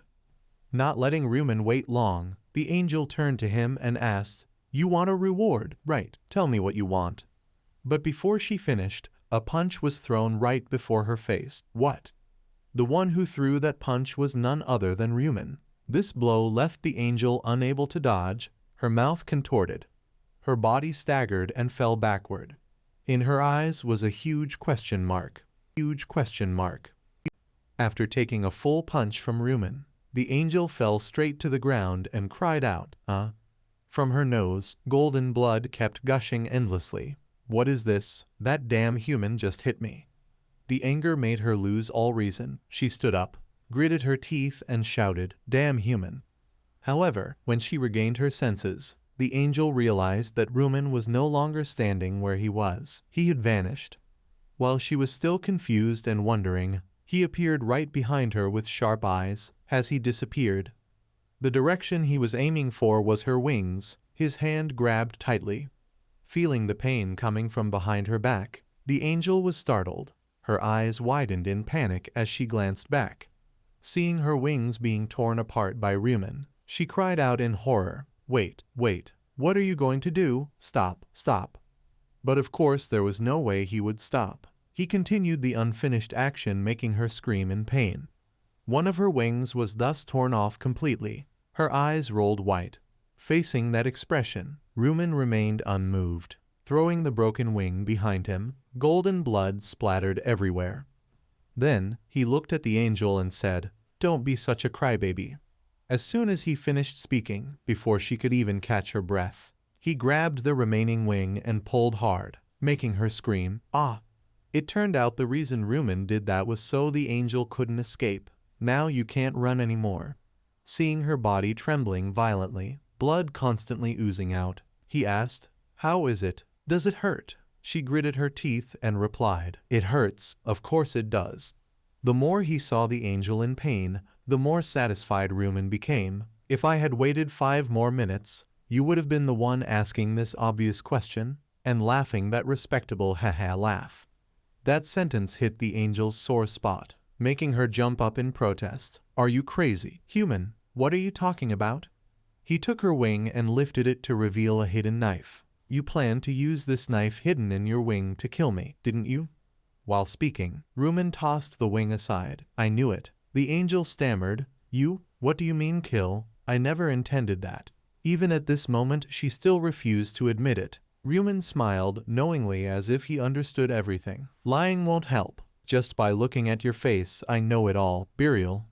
Not letting Rumen wait long, the angel turned to him and asked, "You want a reward, right? Tell me what you want." But before she finished, a punch was thrown right before her face. What? The one who threw that punch was none other than Rumen. This blow left the angel unable to dodge, her mouth contorted. Her body staggered and fell backward. In her eyes was a huge question mark. Huge question mark. After taking a full punch from Rumen, the angel fell straight to the ground and cried out, From her nose, golden blood kept gushing endlessly. "What is this? That damn human just hit me." The anger made her lose all reason. She stood up, gritted her teeth and shouted, "Damn human." However, when she regained her senses, the angel realized that Rumen was no longer standing where he was. He had vanished. While she was still confused and wondering, he appeared right behind her with sharp eyes. As he disappeared, the direction he was aiming for was her wings. His hand grabbed tightly. Feeling the pain coming from behind her back, the angel was startled. Her eyes widened in panic as she glanced back. Seeing her wings being torn apart by Rumen, she cried out in horror, Wait, what are you going to do? Stop, stop." But of course there was no way he would stop. He continued the unfinished action, making her scream in pain. One of her wings was thus torn off completely. Her eyes rolled white. Facing that expression, Rumen remained unmoved. Throwing the broken wing behind him, golden blood splattered everywhere. Then, he looked at the angel and said, "Don't be such a crybaby." As soon as he finished speaking, before she could even catch her breath, he grabbed the remaining wing and pulled hard, making her scream, "Ah!" It turned out the reason Rumen did that was so the angel couldn't escape. "Now you can't run anymore." Seeing her body trembling violently, blood constantly oozing out, he asked, "How is it? Does it hurt?" She gritted her teeth and replied, "It hurts, of course it does." The more he saw the angel in pain, the more satisfied Rumen became. "If I had waited 5 more minutes, you would have been the one asking this obvious question," and laughing that respectable ha-ha laugh. That sentence hit the angel's sore spot, making her jump up in protest. "Are you crazy? Human, what are you talking about?" He took her wing and lifted it to reveal a hidden knife. "You planned to use this knife hidden in your wing to kill me, didn't you?" While speaking, Rumen tossed the wing aside. "I knew it." The angel stammered, "You? What do you mean kill? I never intended that." Even at this moment she still refused to admit it. Rumen smiled knowingly as if he understood everything. "Lying won't help. Just by looking at your face I know it all, Burial."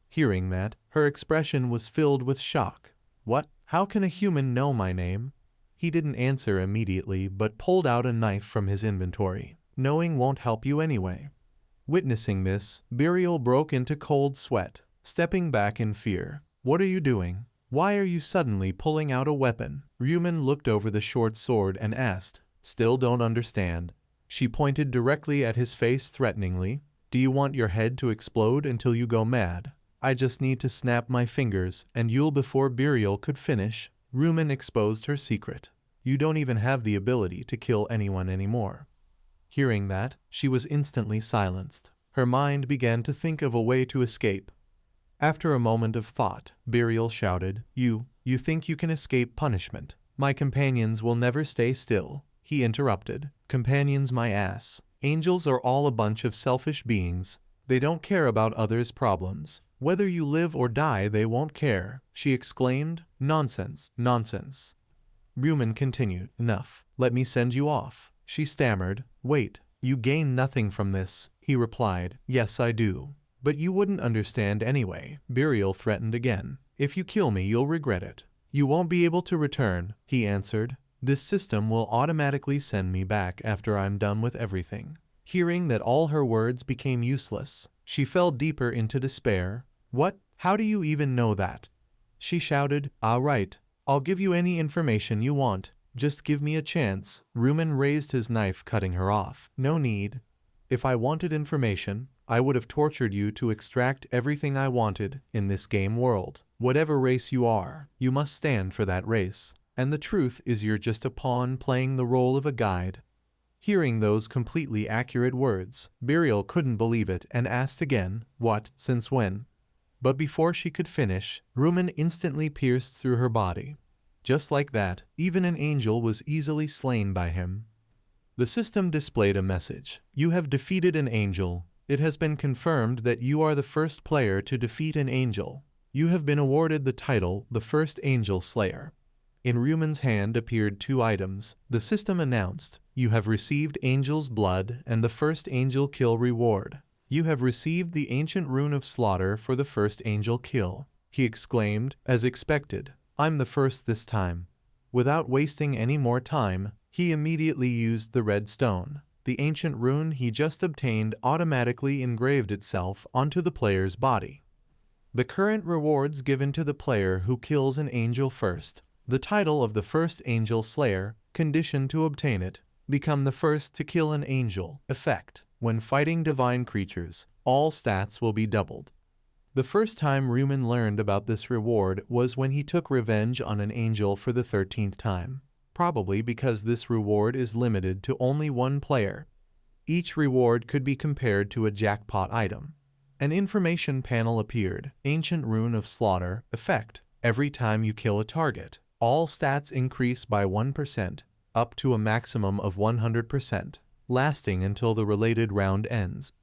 Hearing that, her expression was filled with shock. "What? How can a human know my name?" He didn't answer immediately but pulled out a knife from his inventory. "Knowing won't help you anyway." Witnessing this, Burial broke into cold sweat, stepping back in fear. "What are you doing? Why are you suddenly pulling out a weapon?" Rumen looked over the short sword and asked, "Still don't understand." She pointed directly at his face threateningly. "Do you want your head to explode until you go mad? I just need to snap my fingers and you'll..." Before Burial could finish, Rumen exposed her secret. "You don't even have the ability to kill anyone anymore." Hearing that, she was instantly silenced. Her mind began to think of a way to escape. After a moment of thought, Burial shouted, You think you can escape punishment? My companions will never stay still. He interrupted. Companions my ass. Angels are all a bunch of selfish beings. They don't care about others' problems. Whether you live or die, they won't care, she exclaimed. Nonsense, nonsense. Rumen continued. Enough. Let me send you off. She stammered. Wait, you gain nothing from this, he replied. Yes, I do. But you wouldn't understand anyway. Burial threatened again. If you kill me, you'll regret it. You won't be able to return, he answered. This system will automatically send me back after I'm done with everything. Hearing that all her words became useless, she fell deeper into despair. What? How do you even know that? She shouted. All right. I'll give you any information you want. Just give me a chance. Rumen raised his knife, cutting her off. No need. If I wanted information, I would have tortured you to extract everything I wanted in this game world. Whatever race you are, you must stand for that race. And the truth is you're just a pawn playing the role of a guide. Hearing those completely accurate words, Burial couldn't believe it and asked again, What? Since when? But before she could finish, Rumen instantly pierced through her body. Just like that, even an angel was easily slain by him. The system displayed a message. You have defeated an angel. It has been confirmed that you are the first player to defeat an angel. You have been awarded the title, the First Angel Slayer. In Rumen's hand appeared 2 items. The system announced, You have received Angel's Blood and the First Angel Kill reward. You have received the Ancient Rune of Slaughter for the first angel kill. He exclaimed, as expected, I'm the first this time. Without wasting any more time, he immediately used the red stone. The ancient rune he just obtained automatically engraved itself onto the player's body. The current rewards given to the player who kills an angel first. The title of the First Angel Slayer, condition to obtain it, become the first to kill an angel. Effect. When fighting divine creatures, all stats will be doubled. The first time Rumen learned about this reward was when he took revenge on an angel for the 13th time. Probably because this reward is limited to only 1 player. Each reward could be compared to a jackpot item. An information panel appeared. Ancient Rune of Slaughter. Effect. Every time you kill a target, all stats increase by 1%, up to a maximum of 100%, lasting until the related round ends.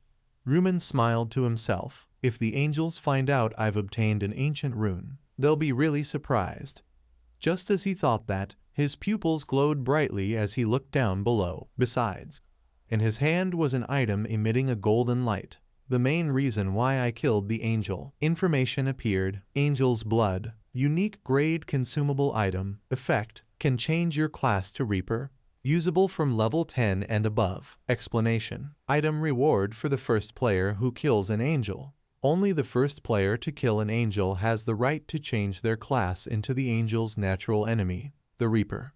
Rumen smiled to himself. If the angels find out I've obtained an ancient rune, they'll be really surprised. Just as he thought that, his pupils glowed brightly as he looked down below. Besides, in his hand was an item emitting a golden light. The main reason why I killed the angel. Information appeared. Angel's Blood. Unique grade consumable item. Effect. Can change your class to Reaper. Usable from level 10 and above. Explanation. Item reward for the first player who kills an angel. Only the first player to kill an angel has the right to change their class into the angel's natural enemy, the Reaper.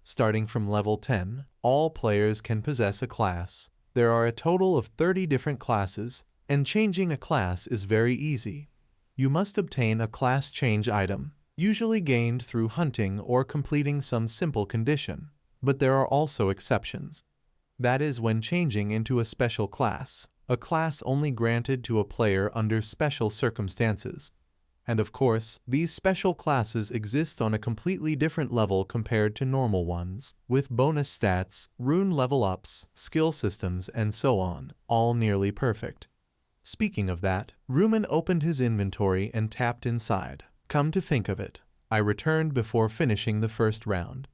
Starting from level 10, all players can possess a class. There are a total of 30 different classes, and changing a class is very easy. You must obtain a class change item, usually gained through hunting or completing some simple condition. But there are also exceptions. That is when changing into a special class, a class only granted to a player under special circumstances. And of course, these special classes exist on a completely different level compared to normal ones, with bonus stats, rune level ups, skill systems, and so on, all nearly perfect. Speaking of that, Rumen opened his inventory and tapped inside. Come to think of it, I returned before finishing the first round.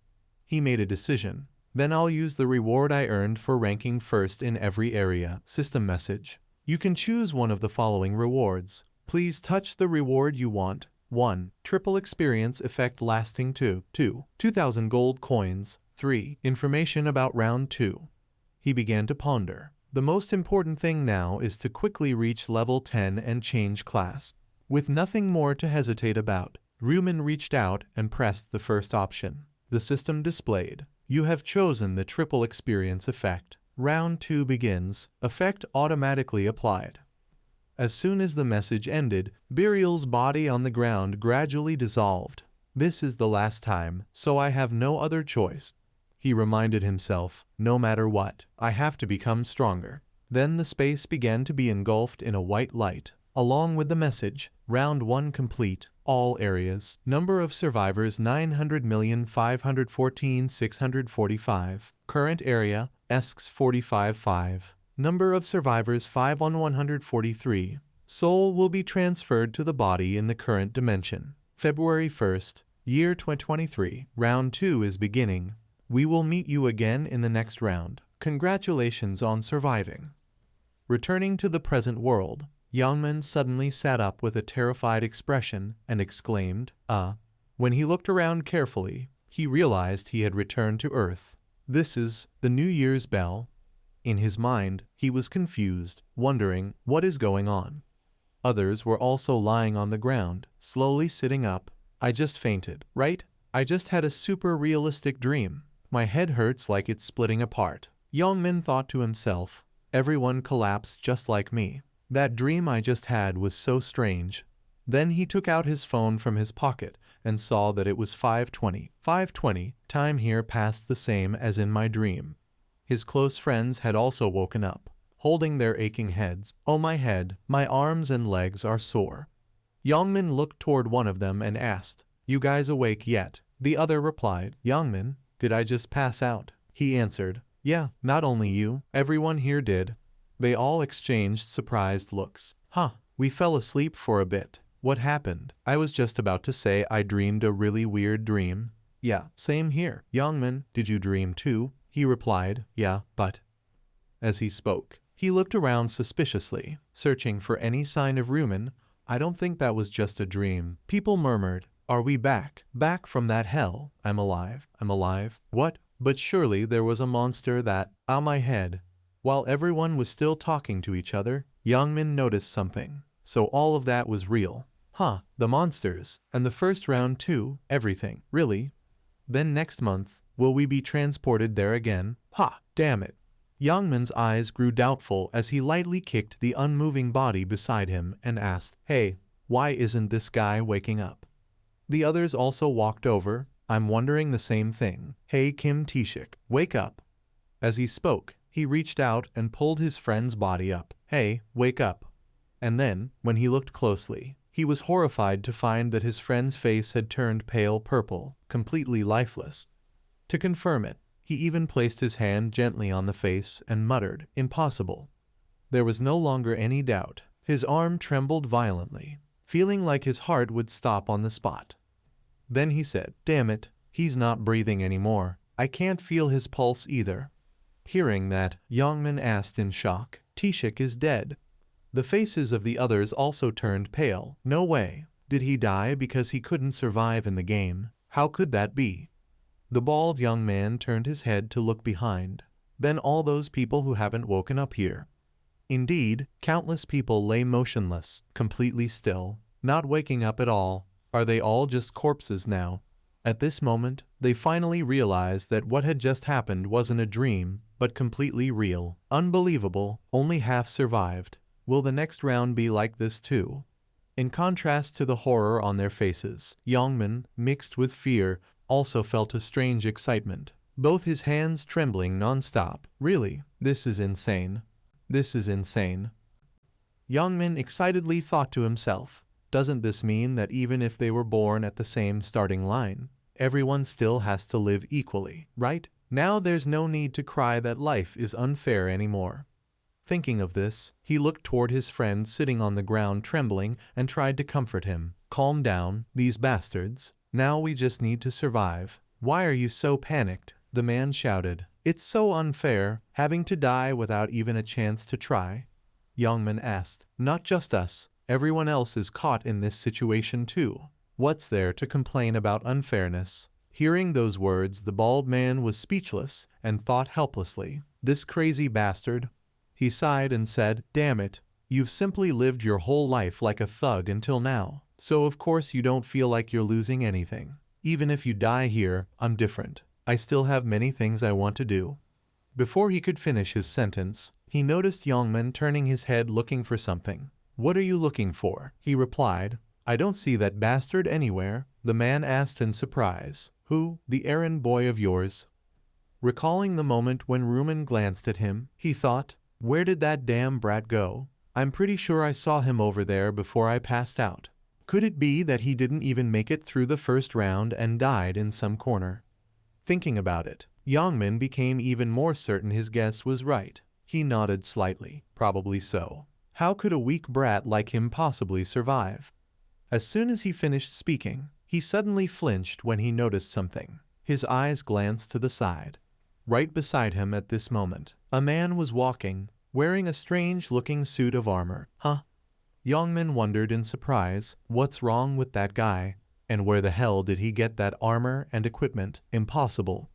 He made a decision. Then I'll use the reward I earned for ranking first in every area. System message. You can choose one of the following rewards. Please touch the reward you want. 1. Triple experience effect lasting 2. 2,000 gold coins. 3. Information about round 2. He began to ponder. The most important thing now is to quickly reach level 10 and change class. With nothing more to hesitate about, Rumen reached out and pressed the first option. The system displayed. You have chosen the triple experience effect. Round 2 begins. Effect automatically applied. As soon as the message ended, Burial's body on the ground gradually dissolved. This is the last time, so I have no other choice. He reminded himself, no matter what, I have to become stronger. Then the space began to be engulfed in a white light, along with the message, Round 1 complete, all areas. Number of survivors 900,514,645. Current area, ESCs 45.5. Number of survivors 5 on 143. Soul will be transferred to the body in the current dimension. February 1st, year 2023. Round 2 is beginning. We will meet you again in the next round. Congratulations on surviving. Returning to the present world, Youngman suddenly sat up with a terrified expression and exclaimed, When he looked around carefully, he realized he had returned to Earth. This is the New Year's bell. In his mind, he was confused, wondering what is going on. Others were also lying on the ground, slowly sitting up. I just fainted, right? I just had a super realistic dream. My head hurts like it's splitting apart. Youngmin thought to himself, everyone collapsed just like me. That dream I just had was so strange. Then he took out his phone from his pocket and saw that it was 5:20. 5:20, time here passed the same as in my dream. His close friends had also woken up, holding their aching heads. Oh, my head, my arms and legs are sore. Youngmin looked toward one of them and asked, You guys awake yet? The other replied, Youngmin, did I just pass out? He answered, Yeah, not only you, everyone here did. They all exchanged surprised looks. We fell asleep for a bit. What happened? I was just about to say I dreamed a really weird dream. Yeah, same here. Youngman, did you dream too? He replied, Yeah, but... As he spoke, he looked around suspiciously, searching for any sign of Rumen. I don't think that was just a dream. People murmured, Are we back? Back from that hell? I'm alive. I'm alive. What? But surely there was a monster that... my head. While everyone was still talking to each other, Youngmin noticed something. So all of that was real. The monsters. And the first round too. Everything. Really? Then next month, will we be transported there again? Damn it. Youngman's eyes grew doubtful as he lightly kicked the unmoving body beside him and asked, Hey, why isn't this guy waking up? The others also walked over. I'm wondering the same thing. Hey Kim Taeshik, wake up. As he spoke, he reached out and pulled his friend's body up. Hey, wake up. And then, when he looked closely, he was horrified to find that his friend's face had turned pale purple, completely lifeless. To confirm it, he even placed his hand gently on the face and muttered, Impossible. There was no longer any doubt. His arm trembled violently, feeling like his heart would stop on the spot. Then he said, Damn it, he's not breathing anymore. I can't feel his pulse either. Hearing that, Youngman asked in shock, Taeshik is dead. The faces of the others also turned pale. No way. Did he die because he couldn't survive in the game? How could that be? The bald young man turned his head to look behind. Then all those people who haven't woken up here. Indeed, countless people lay motionless, completely still, not waking up at all. Are they all just corpses now? At this moment, they finally realized that what had just happened wasn't a dream, but completely real. Unbelievable, only half survived. Will the next round be like this too? In contrast to the horror on their faces, Youngman, mixed with fear, also felt a strange excitement, both his hands trembling non-stop. Really, this is insane. This is insane. Youngman excitedly thought to himself, doesn't this mean that even if they were born at the same starting line, everyone still has to live equally, right? Now there's no need to cry that life is unfair anymore. Thinking of this, he looked toward his friend sitting on the ground trembling and tried to comfort him. Calm down, these bastards. Now we just need to survive. Why are you so panicked? The man shouted. It's so unfair, having to die without even a chance to try. Youngman asked. Not just us. Everyone else is caught in this situation too. What's there to complain about unfairness? Hearing those words, the bald man was speechless and thought helplessly. This crazy bastard. He sighed and said, Damn it, you've simply lived your whole life like a thug until now. So of course you don't feel like you're losing anything. Even if you die here, I'm different. I still have many things I want to do. Before he could finish his sentence, he noticed Youngman turning his head looking for something. What are you looking for? He replied. I don't see that bastard anywhere. The man asked in surprise. Who? The errand boy of yours? Recalling the moment when Rumen glanced at him, he thought, Where did that damn brat go? I'm pretty sure I saw him over there before I passed out. Could it be that he didn't even make it through the first round and died in some corner? Thinking about it, Yongmin became even more certain his guess was right. He nodded slightly. Probably so. How could a weak brat like him possibly survive? As soon as he finished speaking, he suddenly flinched when he noticed something. His eyes glanced to the side. Right beside him at this moment, a man was walking, wearing a strange-looking suit of armor. Huh? Yongmin wondered in surprise, what's wrong with that guy? And where the hell did he get that armor and equipment? Impossible.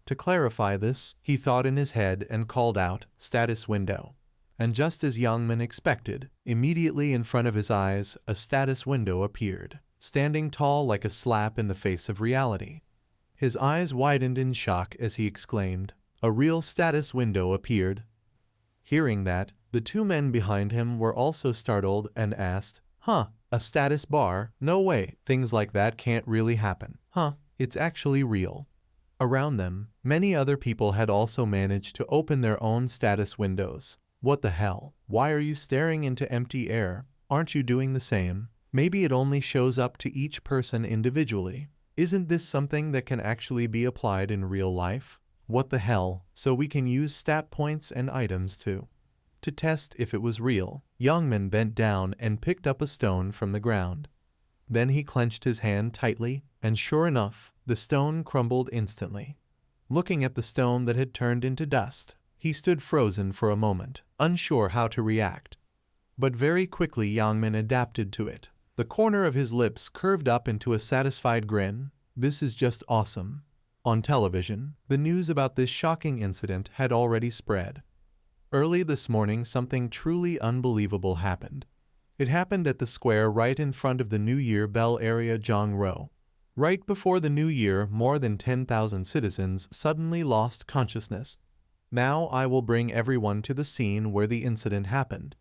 To clarify this, he thought in his head and called out, "Status window." And just as Yongmin expected, immediately in front of his eyes, a status window appeared, standing tall like a slap in the face of reality. His eyes widened in shock as he exclaimed, "A real status window appeared." Hearing that, the two men behind him were also startled and asked, "Huh, a status bar? No way, things like that can't really happen." "Huh, it's actually real." Around them, many other people had also managed to open their own status windows. What the hell? Why are you staring into empty air? Aren't you doing the same? Maybe it only shows up to each person individually. Isn't this something that can actually be applied in real life? What the hell? So we can use stat points and items too. To test if it was real, Yongmin bent down and picked up a stone from the ground. Then he clenched his hand tightly, and sure enough, the stone crumbled instantly. Looking at the stone that had turned into dust, he stood frozen for a moment, unsure how to react. But very quickly Yongmin adapted to it. The corner of his lips curved up into a satisfied grin. This is just awesome. On television, the news about this shocking incident had already spread. Early this morning, something truly unbelievable happened. It happened at the square right in front of the New Year bell area Zhongro. Right before the New Year, more than 10,000 citizens suddenly lost consciousness. Now I will bring everyone to the scene where the incident happened.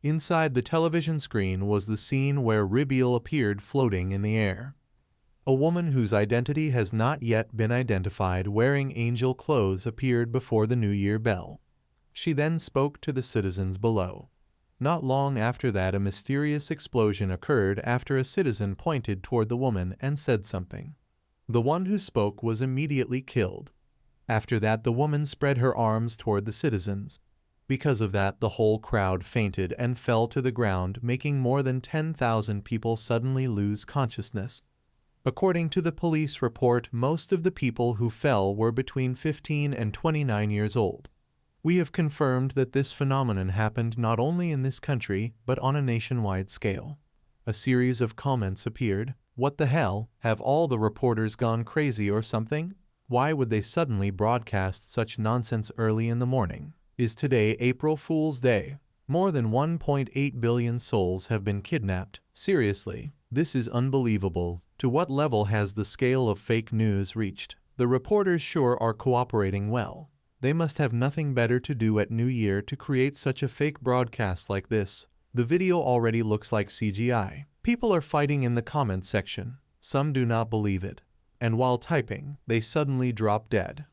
Inside the television screen was the scene where Ribiel appeared floating in the air. A woman whose identity has not yet been identified wearing angel clothes appeared before the New Year bell. She then spoke to the citizens below. Not long after that, a mysterious explosion occurred after a citizen pointed toward the woman and said something. The one who spoke was immediately killed. After that, the woman spread her arms toward the citizens. Because of that, the whole crowd fainted and fell to the ground, making more than 10,000 people suddenly lose consciousness. According to the police report, most of the people who fell were between 15 and 29 years old. We have confirmed that this phenomenon happened not only in this country, but on a nationwide scale. A series of comments appeared. What the hell? Have all the reporters gone crazy or something? Why would they suddenly broadcast such nonsense early in the morning? Is today April Fool's Day? More than 1.8 billion souls have been kidnapped. Seriously, this is unbelievable. To what level has the scale of fake news reached? The reporters sure are cooperating well. They must have nothing better to do at New Year to create such a fake broadcast like this. The video already looks like CGI. People are fighting in the comment section. Some do not believe it. And while typing, they suddenly drop dead.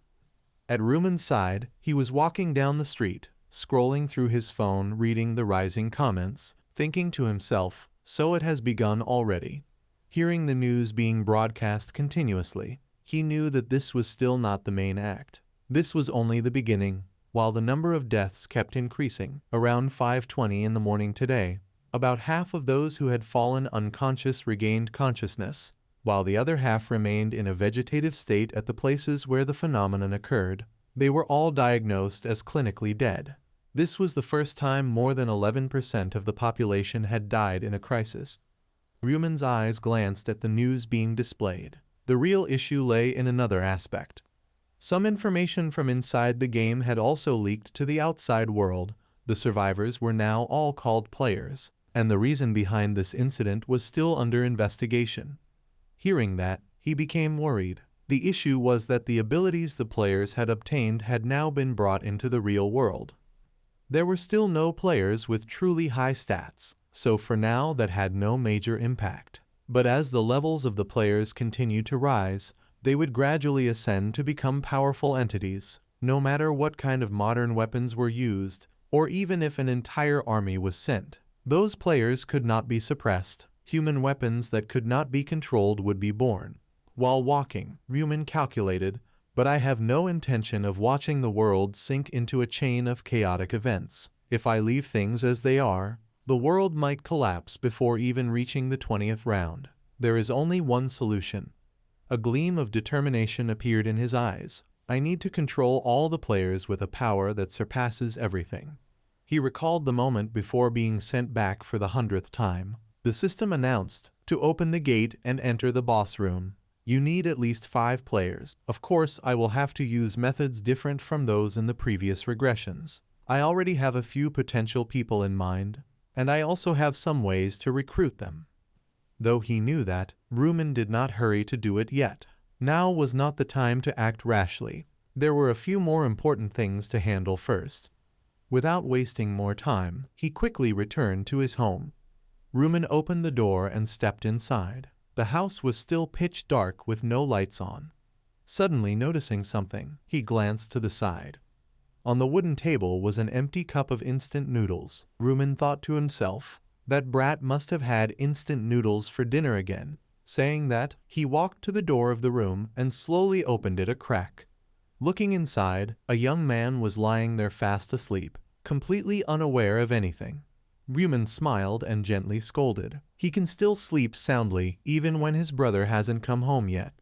At Ruman's side, he was walking down the street, scrolling through his phone, reading the rising comments, thinking to himself, so it has begun already. Hearing the news being broadcast continuously, he knew that this was still not the main act. This was only the beginning. While the number of deaths kept increasing, around 5:20 in the morning today, about half of those who had fallen unconscious regained consciousness, while the other half remained in a vegetative state at the places where the phenomenon occurred. They were all diagnosed as clinically dead. This was the first time more than 11% of the population had died in a crisis. Ruman's eyes glanced at the news being displayed. The real issue lay in another aspect. Some information from inside the game had also leaked to the outside world. The survivors were now all called players, and the reason behind this incident was still under investigation. Hearing that, he became worried. The issue was that the abilities the players had obtained had now been brought into the real world. There were still no players with truly high stats, so for now that had no major impact. But as the levels of the players continued to rise, they would gradually ascend to become powerful entities. No matter what kind of modern weapons were used, or even if an entire army was sent. Those players could not be suppressed. Human weapons that could not be controlled would be born. While walking, Ryuman calculated, but I have no intention of watching the world sink into a chain of chaotic events. If I leave things as they are, the world might collapse before even reaching the 20th round. There is only one solution. A gleam of determination appeared in his eyes. I need to control all the players with a power that surpasses everything. He recalled the moment before being sent back for the 100th time. The system announced, to open the gate and enter the boss room. You need at least 5 players. Of course, I will have to use methods different from those in the previous regressions. I already have a few potential people in mind, and I also have some ways to recruit them. Though he knew that, Ryuman did not hurry to do it yet. Now was not the time to act rashly. There were a few more important things to handle first. Without wasting more time, he quickly returned to his home. Ryuman opened the door and stepped inside. The house was still pitch dark with no lights on. Suddenly noticing something, he glanced to the side. On the wooden table was an empty cup of instant noodles. Ryuman thought to himself, that brat must have had instant noodles for dinner again. Saying that, he walked to the door of the room and slowly opened it a crack. Looking inside, a young man was lying there fast asleep, completely unaware of anything. Ryuman smiled and gently scolded. He can still sleep soundly even when his brother hasn't come home yet.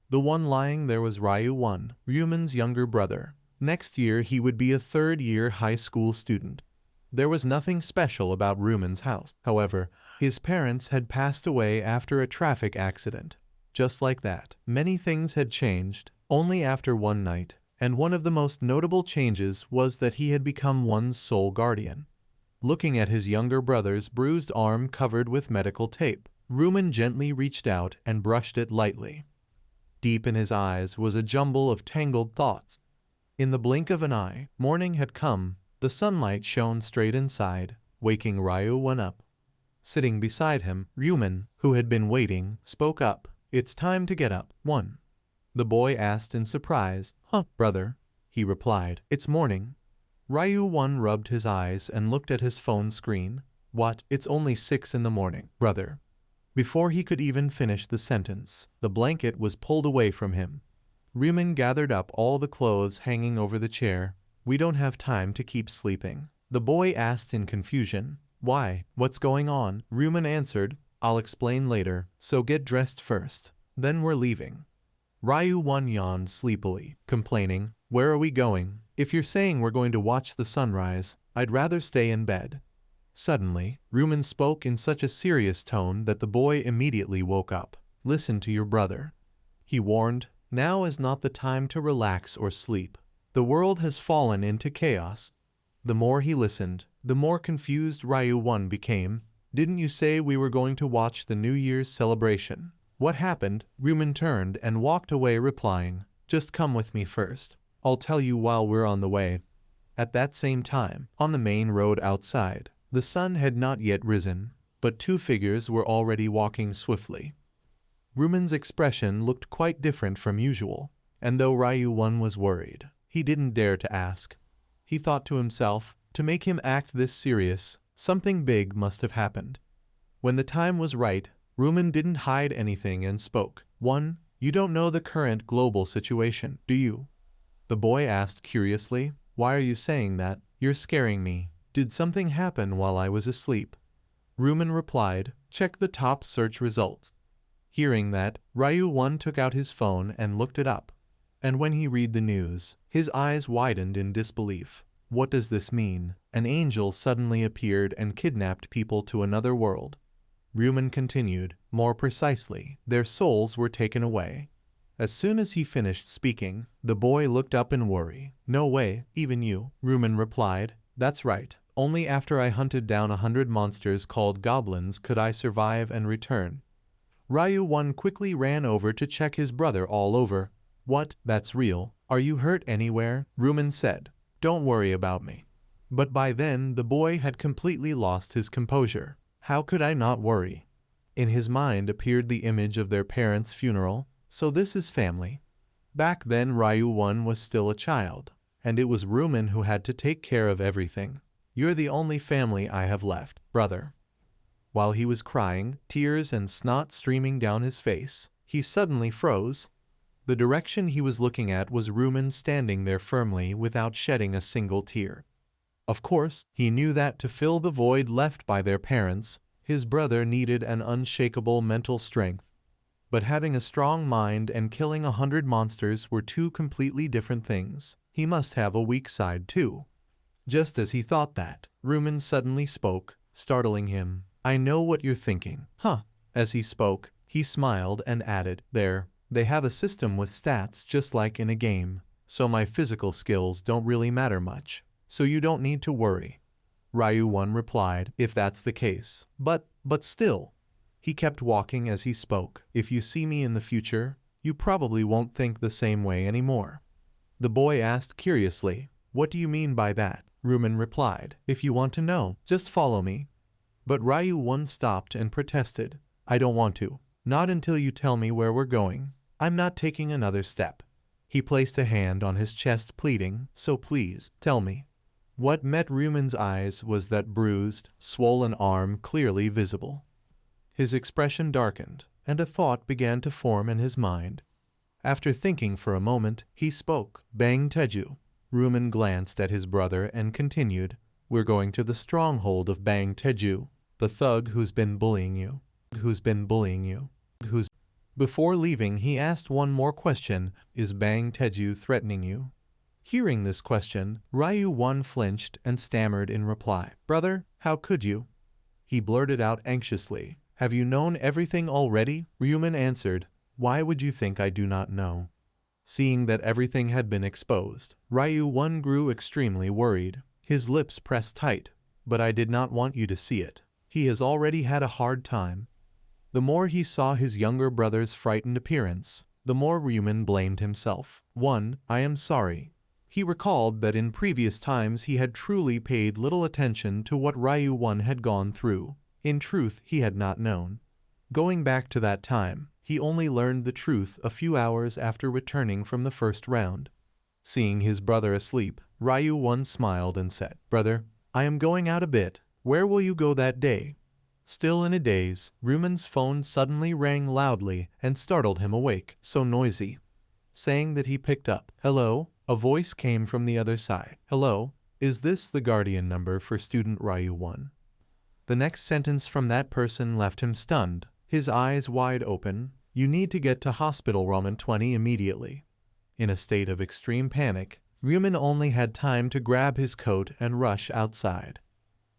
The one lying there was Ryu-1, Ryuman's younger brother. Next year he would be a third-year high school student. There was nothing special about Ryuman's house. However, his parents had passed away after a traffic accident. Just like that, many things had changed, only after one night, and one of the most notable changes was that he had become one's sole guardian. Looking at his younger brother's bruised arm covered with medical tape, Ryuman gently reached out and brushed it lightly. Deep in his eyes was a jumble of tangled thoughts. In the blink of an eye, morning had come. The sunlight shone straight inside, waking Ryu-1 up. Sitting beside him, Ryuman, who had been waiting, spoke up. "It's time to get up, 1." The boy asked in surprise. "Huh, brother?" He replied, "It's morning." Ryu-1 rubbed his eyes and looked at his phone screen. "What? It's only 6 in the morning, brother." Before he could even finish the sentence, the blanket was pulled away from him. Ryuman gathered up all the clothes hanging over the chair. "We don't have time to keep sleeping." The boy asked in confusion. "Why? What's going on?" Ryuman answered, "I'll explain later, so get dressed first. Then we're leaving." Ryu-1 yawned sleepily, complaining, "Where are we going? If you're saying we're going to watch the sunrise, I'd rather stay in bed." Suddenly, Ryuman spoke in such a serious tone that the boy immediately woke up. "Listen to your brother," he warned. "Now is not the time to relax or sleep. The world has fallen into chaos." The more he listened, the more confused Ryu-1 became. "Didn't you say we were going to watch the New Year's celebration? What happened?" Ryuman turned and walked away replying, "Just come with me first. I'll tell you while we're on the way." At that same time, on the main road outside, the sun had not yet risen, but 2 figures were already walking swiftly. Ryuman's expression looked quite different from usual, and though Ryu-1 was worried, he didn't dare to ask. He thought to himself, to make him act this serious, something big must have happened. When the time was right, Ryuman didn't hide anything and spoke. "1. You don't know the current global situation, do you?" The boy asked curiously. "Why are you saying that? You're scaring me. Did something happen while I was asleep?" Ryuman replied, "Check the top search results." Hearing that, Ryu-1 took out his phone and looked it up. And when he read the news, his eyes widened in disbelief. What does this mean? An angel suddenly appeared and kidnapped people to another world. Ryuman continued, "More precisely, their souls were taken away." As soon as he finished speaking, the boy looked up in worry. "No way, even you," Ryuman replied. "That's right. Only after I hunted down 100 monsters called goblins could I survive and return." Ryu-1 quickly ran over to check his brother all over. "What? That's real. Are you hurt anywhere?" Ryuman said. "Don't worry about me." But by then the boy had completely lost his composure. How could I not worry? In his mind appeared the image of their parents' funeral. So this is family. Back then Ryu-1 was still a child, and it was Ryuman who had to take care of everything. You're the only family I have left, brother. While he was crying, tears and snot streaming down his face, he suddenly froze. The direction he was looking at was Rumen standing there firmly without shedding a single tear. Of course, he knew that to fill the void left by their parents, his brother needed an unshakable mental strength. But having a strong mind and killing 100 monsters were two completely different things. He must have a weak side too. Just as he thought that, Rumen suddenly spoke, startling him. I know what you're thinking. Huh. As he spoke, he smiled and added, they have a system with stats just like in a game, so my physical skills don't really matter much, so you don't need to worry. Ryu-1 replied, if that's the case. But still. He kept walking as he spoke. If you see me in the future, you probably won't think the same way anymore. The boy asked curiously, what do you mean by that? Rumen replied, if you want to know, just follow me. But Ryu-1 stopped and protested, I don't want to. Not until you tell me where we're going. I'm not taking another step. He placed a hand on his chest pleading, so please, tell me. What met Rumen's eyes was that bruised, swollen arm clearly visible. His expression darkened, and a thought began to form in his mind. After thinking for a moment, he spoke, Bang Teju. Rumen glanced at his brother and continued, we're going to the stronghold of Bang Teju, the thug who's been bullying you. Before leaving, he asked one more question, is Bang Teju threatening you? Hearing this question, Ryu-1 flinched and stammered in reply. Brother, how could you? He blurted out anxiously. Have you known everything already? Rumen answered, why would you think I do not know? Seeing that everything had been exposed, Ryu-1 grew extremely worried. His lips pressed tight, but I did not want you to see it. He has already had a hard time. The more he saw his younger brother's frightened appearance, the more Rumen blamed himself. 1. I am sorry. He recalled that in previous times he had truly paid little attention to what Ryu-1 had gone through. In truth, he had not known. Going back to that time, he only learned the truth a few hours after returning from the first round. Seeing his brother asleep, Ryu-1 smiled and said, Brother, I am going out a bit. Where will you go that day? Still in a daze, Rumen's phone suddenly rang loudly and startled him awake, so noisy. Saying that he picked up. Hello? A voice came from the other side. Hello? Is this the Guardian number for student Ryu-1? The next sentence from that person left him stunned, his eyes wide open. You need to get to hospital Roman 20 immediately. In a state of extreme panic, Rumen only had time to grab his coat and rush outside.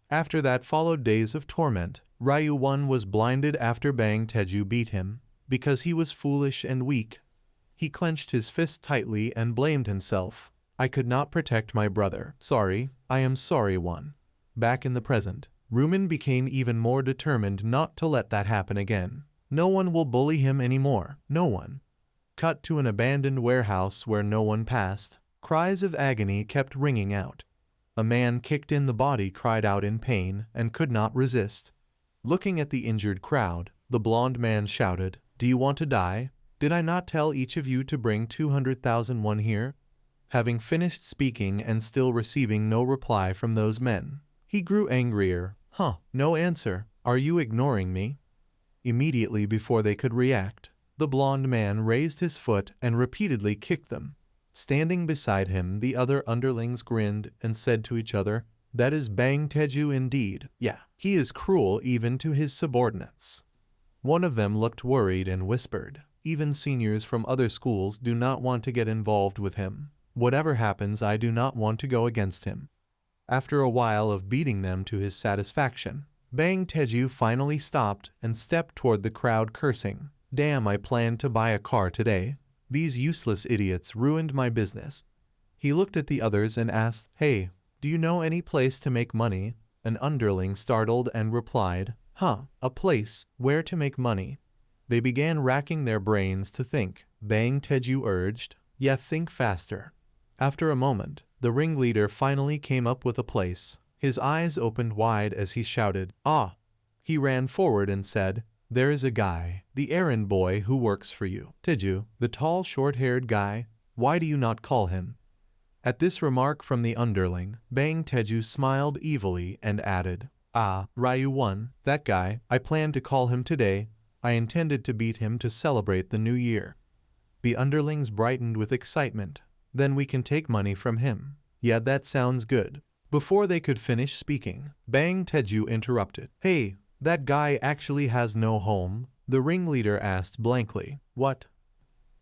After that followed days of torment. Ryu-1 was blinded after Bang Teju beat him, because he was foolish and weak. He clenched his fist tightly and blamed himself. I could not protect my brother. Sorry, I am sorry. 1. Back in the present, Rumen became even more determined not to let that happen again. No one will bully him anymore. No one. Cut to an abandoned warehouse where no one passed. Cries of agony kept ringing out. A man kicked in the body cried out in pain and could not resist. Looking at the injured crowd, the blond man shouted, Do you want to die? Did I not tell each of you to bring 200,000 won here? Having finished speaking and still receiving no reply from those men, he grew angrier. No answer. Are you ignoring me? Immediately before they could react, the blond man raised his foot and repeatedly kicked them. Standing beside him, the other underlings grinned and said to each other, That is Bang Teju indeed. Yeah, he is cruel even to his subordinates. One of them looked worried and whispered, Even seniors from other schools do not want to get involved with him. Whatever happens, I do not want to go against him. After a while of beating them to his satisfaction, Bang Teju finally stopped and stepped toward the crowd cursing, Damn, I planned to buy a car today. These useless idiots ruined my business. He looked at the others and asked, Hey, do you know any place to make money? An underling startled and replied, A place where to make money. They began racking their brains to think. Bang Teju urged, Yeah, think faster. After a moment, the ringleader finally came up with a place. His eyes opened wide as he shouted, Ah! He ran forward and said, There is a guy, the errand boy who works for you. Teju, the tall short-haired guy, why do you not call him? At this remark from the underling, Bang Teju smiled evilly and added, "Ah, Ryu-1, that guy, I planned to call him today. I intended to beat him to celebrate the new year." The underlings brightened with excitement. "Then we can take money from him." "Yeah, that sounds good." Before they could finish speaking, Bang Teju interrupted. "Hey, that guy actually has no home?" The ringleader asked blankly. "What?"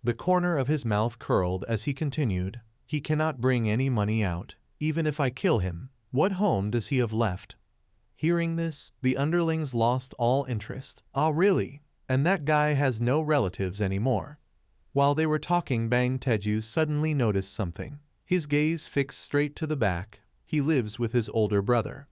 The corner of his mouth curled as he continued. "He cannot bring any money out, even if I kill him. What home does he have left?" Hearing this, the underlings lost all interest. "Ah, really? And that guy has no relatives anymore?" While they were talking, Bang Teju suddenly noticed something. His gaze fixed straight to the back. "He lives with his older brother."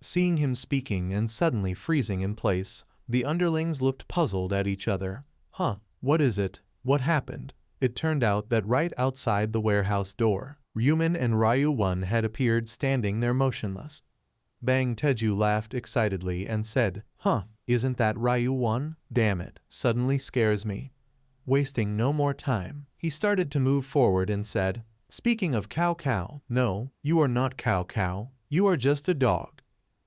Seeing him speaking and suddenly freezing in place, the underlings looked puzzled at each other. "Huh, what is it? What happened?" It turned out that right outside the warehouse door, Ryumin and Ryu-1 had appeared standing there motionless. Bang Teju laughed excitedly and said, "Huh, isn't that Ryu-1? Damn it, suddenly scares me." Wasting no more time, he started to move forward and said, "Speaking of Cow, no, you are not Cow, you are just a dog."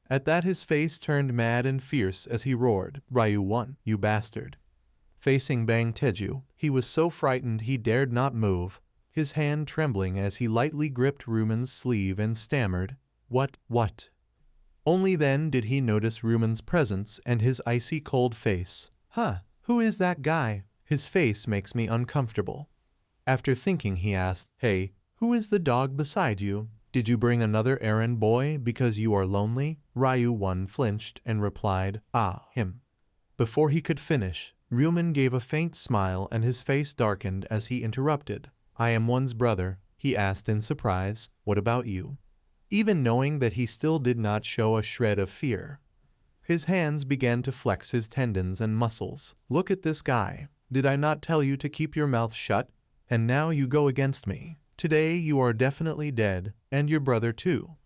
At that his face turned mad and fierce as he roared, "Ryu-1, you bastard." Facing Bang Teju, he was so frightened he dared not move, his hand trembling as he lightly gripped Ruman's sleeve and stammered, What? Only then did he notice Ruman's presence and his icy cold face. "Huh, who is that guy? His face makes me uncomfortable." After thinking, he asked, "Hey, who is the dog beside you? Did you bring another errand boy because you are lonely?" Ryu-1 flinched and replied, "Ah, him." Before he could finish, Ryumin gave a faint smile and his face darkened as he interrupted. "I am one's brother," he asked in surprise. "What about you?" Even knowing that he still did not show a shred of fear. His hands began to flex his tendons and muscles. "Look at this guy. Did I not tell you to keep your mouth shut? And now you go against me. Today you are definitely dead, and your brother too."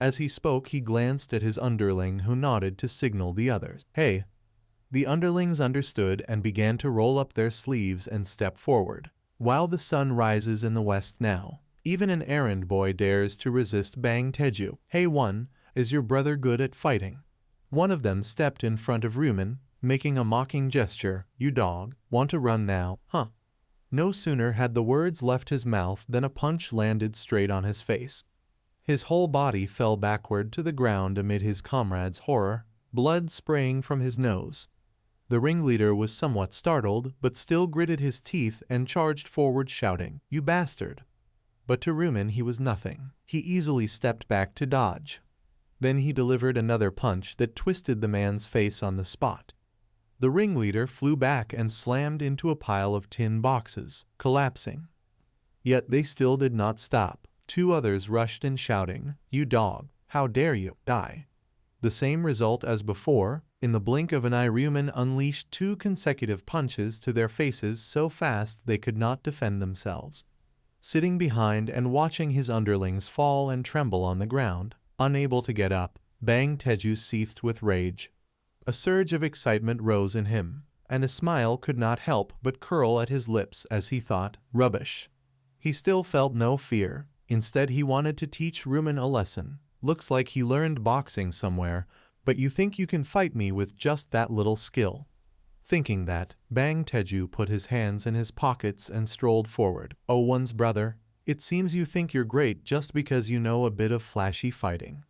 As he spoke, he glanced at his underling who nodded to signal the others. "Hey." The underlings understood and began to roll up their sleeves and step forward. While the sun rises in the west now, even an errand boy dares to resist Bang Teju. "Hey one, is your brother good at fighting?" One of them stepped in front of Ryumin, making a mocking gesture. "You dog, want to run now, huh?" No sooner had the words left his mouth than a punch landed straight on his face. His whole body fell backward to the ground amid his comrades' horror, blood spraying from his nose. The ringleader was somewhat startled, but still gritted his teeth and charged forward shouting, "You bastard!" But to Ryumin he was nothing. He easily stepped back to dodge. Then he delivered another punch that twisted the man's face on the spot. The ringleader flew back and slammed into a pile of tin boxes, collapsing. Yet they still did not stop. Two others rushed in shouting, "You dog, how dare you, die!" The same result as before. In the blink of an eye, Ryumin unleashed 2 consecutive punches to their faces so fast they could not defend themselves. Sitting behind and watching his underlings fall and tremble on the ground, unable to get up, Bang Teju seethed with rage. A surge of excitement rose in him, and a smile could not help but curl at his lips as he thought, "Rubbish." He still felt no fear. Instead, he wanted to teach Ryumin a lesson. "Looks like he learned boxing somewhere, but you think you can fight me with just that little skill." Thinking that, Bang Teju put his hands in his pockets and strolled forward. "Oh, one's brother, it seems you think you're great just because you know a bit of flashy fighting."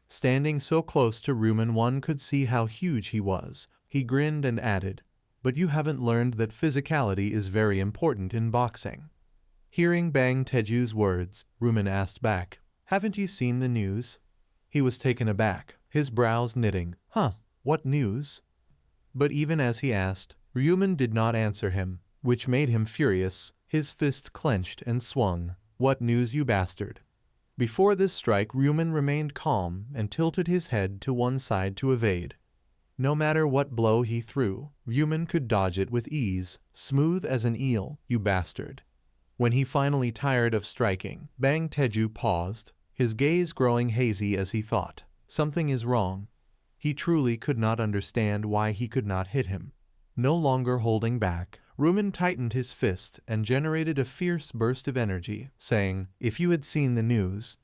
Standing so close to Ryumin, one could see how huge he was. He grinned and added, "But you haven't learned that physicality is very important in boxing." Hearing Bang Teju's words, Ryumin asked back, "Haven't you seen the news?" He was taken aback, his brows knitting. "Huh, what news?" But even as he asked, Ryumin did not answer him, which made him furious. His fist clenched and swung. "What news, you bastard?" Before this strike, Ryumin remained calm and tilted his head to one side to evade. No matter what blow he threw, Ryumin could dodge it with ease, smooth as an eel. "You bastard." When he finally tired of striking, Bang Teju paused, his gaze growing hazy as he thought, "Something is wrong." He truly could not understand why he could not hit him. No longer holding back, Rumen tightened his fist and generated a fierce burst of energy, saying, "If you had seen the news."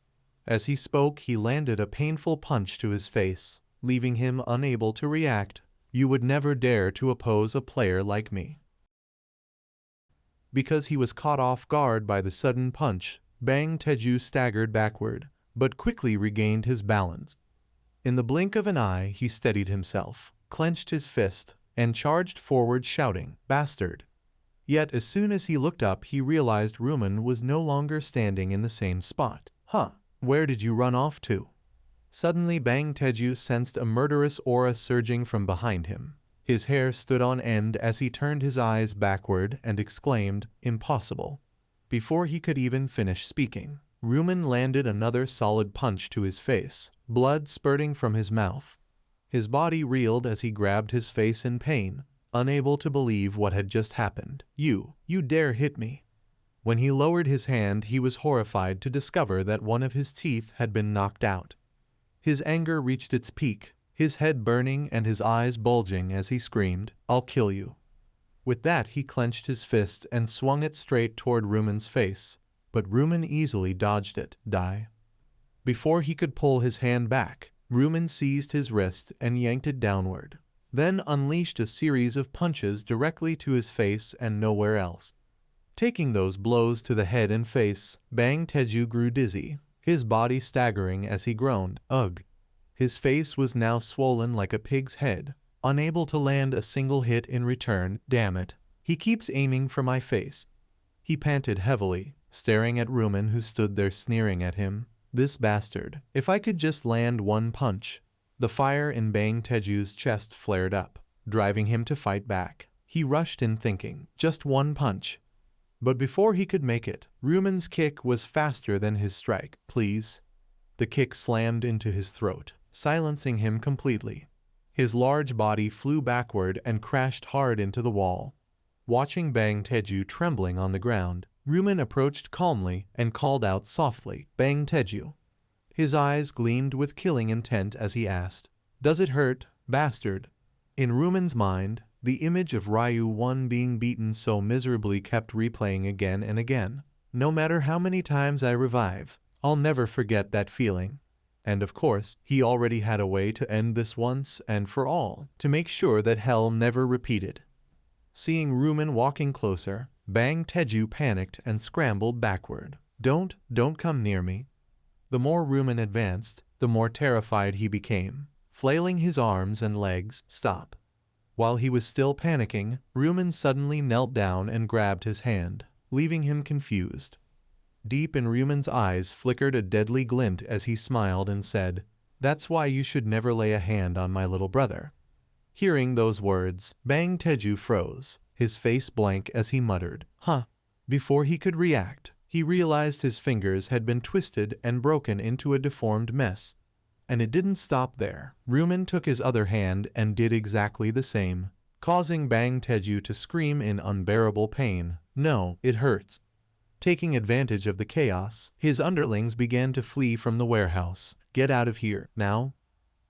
As he spoke, he landed a painful punch to his face, leaving him unable to react. "You would never dare to oppose a player like me." Because he was caught off guard by the sudden punch, Bang Teju staggered backward, but quickly regained his balance. In the blink of an eye, he steadied himself, clenched his fist, and charged forward shouting, "Bastard!" Yet as soon as he looked up, he realized Rumen was no longer standing in the same spot. "Huh, where did you run off to?" Suddenly Bang Teju sensed a murderous aura surging from behind him. His hair stood on end as he turned his eyes backward and exclaimed, "Impossible." Before he could even finish speaking, Rumen landed another solid punch to his face, blood spurting from his mouth. His body reeled as he grabbed his face in pain, unable to believe what had just happened. You dare hit me." When he lowered his hand, he was horrified to discover that one of his teeth had been knocked out. His anger reached its peak, his head burning and his eyes bulging as he screamed, "I'll kill you." With that, he clenched his fist and swung it straight toward Rumen's face, but Rumen easily dodged it. Die. Before he could pull his hand back, Rumen seized his wrist and yanked it downward, then unleashed a series of punches directly to his face and nowhere else. Taking those blows to the head and face, Bang Teju grew dizzy, his body staggering as he groaned, "Ugh." His face was now swollen like a pig's head, unable to land a single hit in return. "Damn it. He keeps aiming for my face." He panted heavily, staring at Rumen, who stood there sneering at him. "This bastard. If I could just land one punch." The fire in Bang Teju's chest flared up, driving him to fight back. He rushed in thinking, just one punch. But before he could make it, Rumen's kick was faster than his strike. "Please." The kick slammed into his throat, silencing him completely. His large body flew backward and crashed hard into the wall. Watching Bang Teju trembling on the ground, Rumen approached calmly and called out softly, "Bang Teju." His eyes gleamed with killing intent as he asked, "Does it hurt, bastard?" In Rumen's mind, the image of Ryu 1 being beaten so miserably kept replaying again and again. "No matter how many times I revive, I'll never forget that feeling." And of course, he already had a way to end this once and for all, to make sure that hell never repeated. Seeing Rumen walking closer, Bang Teju panicked and scrambled backward. Don't come near me." The more Rumen advanced, the more terrified he became, flailing his arms and legs. "Stop." While he was still panicking, Rumen suddenly knelt down and grabbed his hand, leaving him confused. Deep in Rumen's eyes flickered a deadly glint as he smiled and said, "That's why you should never lay a hand on my little brother." Hearing those words, Bang Teju froze, his face blank as he muttered, "Huh." Before he could react, he realized his fingers had been twisted and broken into a deformed mess. And it didn't stop there. Rumen took his other hand and did exactly the same, causing Bang Teju to scream in unbearable pain. "No, it hurts." Taking advantage of the chaos, his underlings began to flee from the warehouse. "Get out of here, now."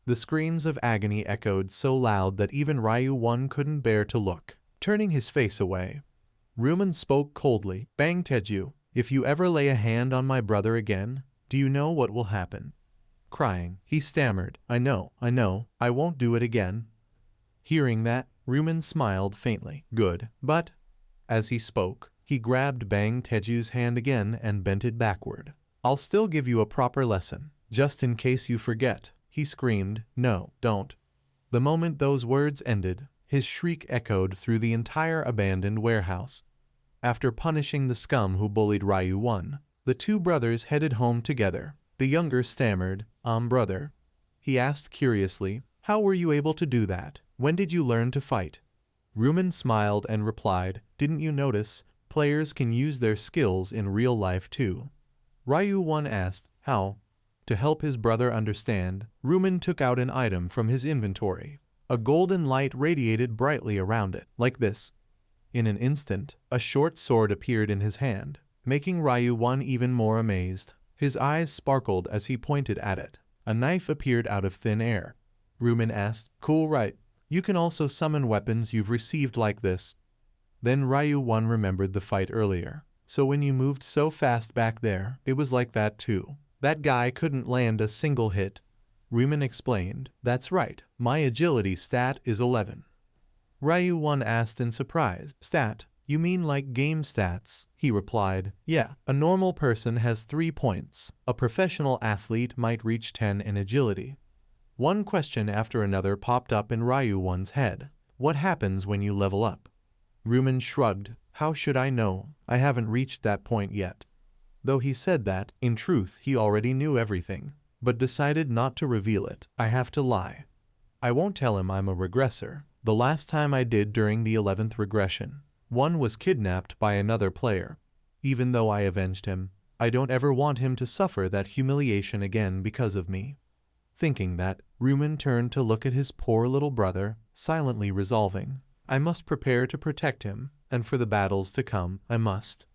The screams of agony echoed so loud that even Ryu 1 couldn't bear to look, turning his face away. Rumen spoke coldly, "Bang Teju, if you ever lay a hand on my brother again, do you know what will happen?" Crying, he stammered, I know, I won't do it again." Hearing that, Rumen smiled faintly. "Good, but..." As he spoke, he grabbed Bang Teju's hand again and bent it backward. "I'll still give you a proper lesson, just in case you forget," he screamed. "No, don't." The moment those words ended, his shriek echoed through the entire abandoned warehouse. After punishing the scum who bullied Ryu 1, the two brothers headed home together. The younger stammered, Brother." He asked curiously, "How were you able to do that? When did you learn to fight?" Rumen smiled and replied, "Didn't you notice? Players can use their skills in real life too." Ryu 1 asked, "How?" To help his brother understand, Rumen took out an item from his inventory. A golden light radiated brightly around it, like this. In an instant, a short sword appeared in his hand, making Ryu 1 even more amazed. His eyes sparkled as he pointed at it. A knife appeared out of thin air. Rumen asked, "Cool, right? You can also summon weapons you've received like this." Then Ryu-1 remembered the fight earlier. So when you moved so fast back there, it was like that too. That guy couldn't land a single hit. Ryuman explained. That's right, my agility stat is 11. Ryu-1 asked in surprise. Stat? You mean like game stats? He replied. Yeah, a normal person has 3 points. A professional athlete might reach 10 in agility. One question after another popped up in Ryu-1's head. What happens when you level up? Ryuman shrugged. How should I know? I haven't reached that point yet. Though he said that, in truth he already knew everything, but decided not to reveal it. I have to lie. I won't tell him I'm a regressor. The last time I did during the 11th regression, one was kidnapped by another player. Even though I avenged him, I don't ever want him to suffer that humiliation again because of me. Thinking that, Ryuman turned to look at his poor little brother, silently resolving. I must prepare to protect him, and for the battles to come, I must.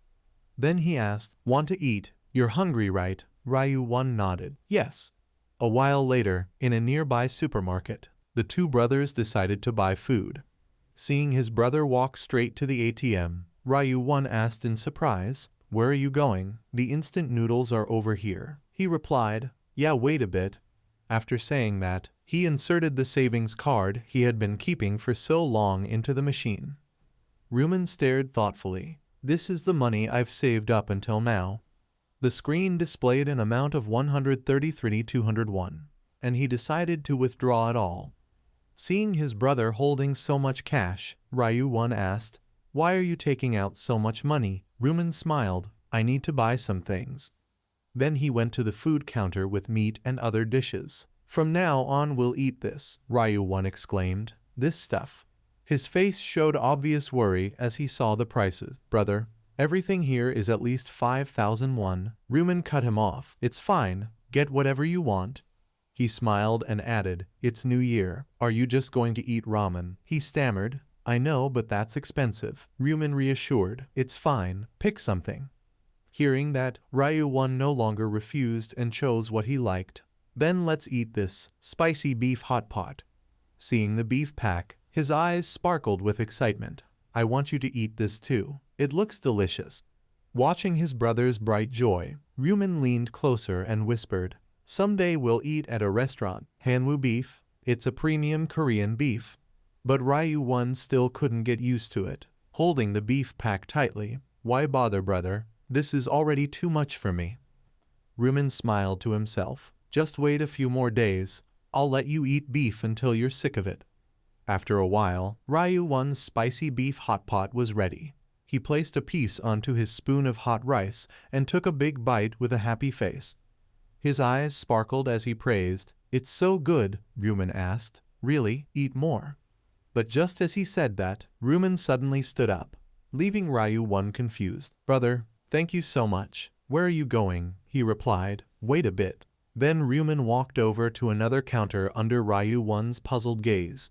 Then he asked, Want to eat? You're hungry, right? Ryu-1 nodded. Yes. A while later, in a nearby supermarket, the two brothers decided to buy food. Seeing his brother walk straight to the ATM, Ryu-1 asked in surprise, Where are you going? The instant noodles are over here. He replied, Yeah, wait a bit. After saying that, he inserted the savings card he had been keeping for so long into the machine. Ryuman stared thoughtfully. This is the money I've saved up until now. The screen displayed an amount of 133,201, and he decided to withdraw it all. Seeing his brother holding so much cash, Ryu-1 asked, Why are you taking out so much money? Ryuman smiled. I need to buy some things. Then he went to the food counter with meat and other dishes. From now on we'll eat this, Ryu-1 exclaimed. This stuff. His face showed obvious worry as he saw the prices. Brother, everything here is at least 5,001. Ryuman cut him off. It's fine. Get whatever you want. He smiled and added, It's New Year. Are you just going to eat ramen? He stammered. I know, but that's expensive. Ryuman reassured. It's fine. Pick something. Hearing that, Ryu-1 no longer refused and chose what he liked. Then let's eat this spicy beef hot pot. Seeing the beef pack, his eyes sparkled with excitement. I want you to eat this too. It looks delicious. Watching his brother's bright joy, Ryuman leaned closer and whispered, Someday we'll eat at a restaurant. Hanwoo beef. It's a premium Korean beef. But Ryu-1 still couldn't get used to it. Holding the beef pack tightly. Why bother, brother? This is already too much for me. Ryuman smiled to himself. Just wait a few more days. I'll let you eat beef until you're sick of it. After a while, Ryu-1's spicy beef hot pot was ready. He placed a piece onto his spoon of hot rice and took a big bite with a happy face. His eyes sparkled as he praised. It's so good, Ryuman asked. Really? Eat more. But just as he said that, Ryuman suddenly stood up, leaving Ryu-1 confused. Brother, thank you so much. Where are you going? He replied. Wait a bit. Then Ryuman walked over to another counter under Ryu-1's puzzled gaze.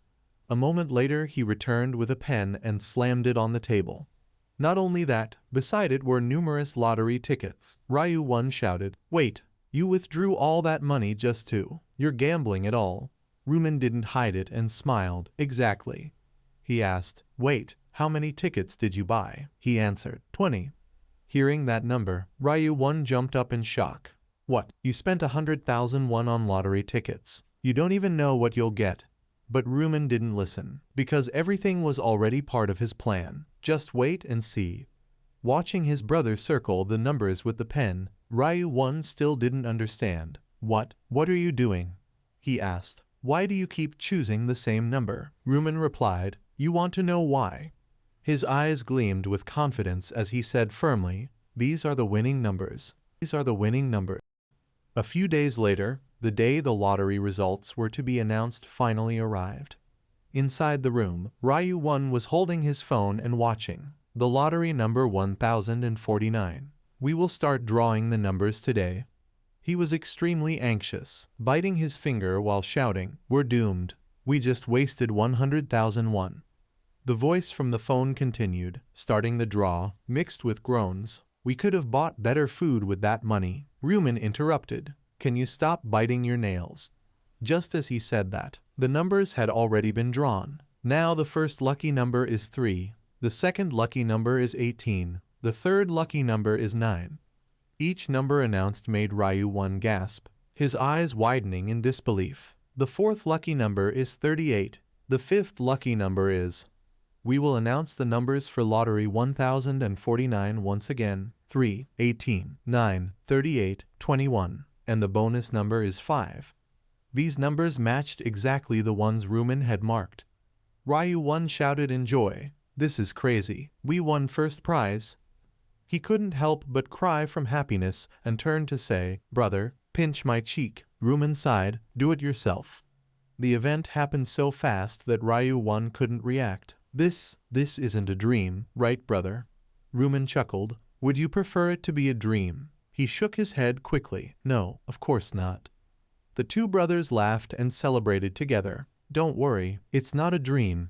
A moment later he returned with a pen and slammed it on the table. Not only that, beside it were numerous lottery tickets. Ryu-1 shouted, Wait, you withdrew all that money just to? You're gambling it all. Ryuman didn't hide it and smiled. Exactly. He asked, Wait, how many tickets did you buy? He answered, 20. Hearing that number, Ryu-1 jumped up in shock. What? You spent 100,001 on lottery tickets. You don't even know what you'll get. But Ryuman didn't listen, because everything was already part of his plan. Just wait and see. Watching his brother circle the numbers with the pen, Ryu-1 still didn't understand. What are you doing? He asked. Why do you keep choosing the same number? Ryuman replied, You want to know why? His eyes gleamed with confidence as he said firmly, These are the winning numbers. These are the winning numbers. A few days later, the day the lottery results were to be announced finally arrived. Inside the room, Ryu-1 was holding his phone and watching. The lottery number 1049. We will start drawing the numbers today. He was extremely anxious, biting his finger while shouting, We're doomed. We just wasted 100,001. The voice from the phone continued, starting the draw, mixed with groans. We could have bought better food with that money. Ryuman interrupted. Can you stop biting your nails? Just as he said that, the numbers had already been drawn. Now the first lucky number is 3. The second lucky number is 18. The third lucky number is 9. Each number announced made Ryu 1 gasp, his eyes widening in disbelief. The fourth lucky number is 38. The fifth lucky number is... We will announce the numbers for lottery 1049 once again. 3, 18, 9, 38, 21. And the bonus number is 5. These numbers matched exactly the ones Rumen had marked. Ryu 1 shouted in joy. This is crazy. We won first prize. He couldn't help but cry from happiness and turned to say, Brother, pinch my cheek. Rumen sighed, do it yourself. The event happened so fast that Ryu 1 couldn't react. This isn't a dream, right brother? Rumen chuckled. Would you prefer it to be a dream? He shook his head quickly. No, of course not. The two brothers laughed and celebrated together. Don't worry, it's not a dream,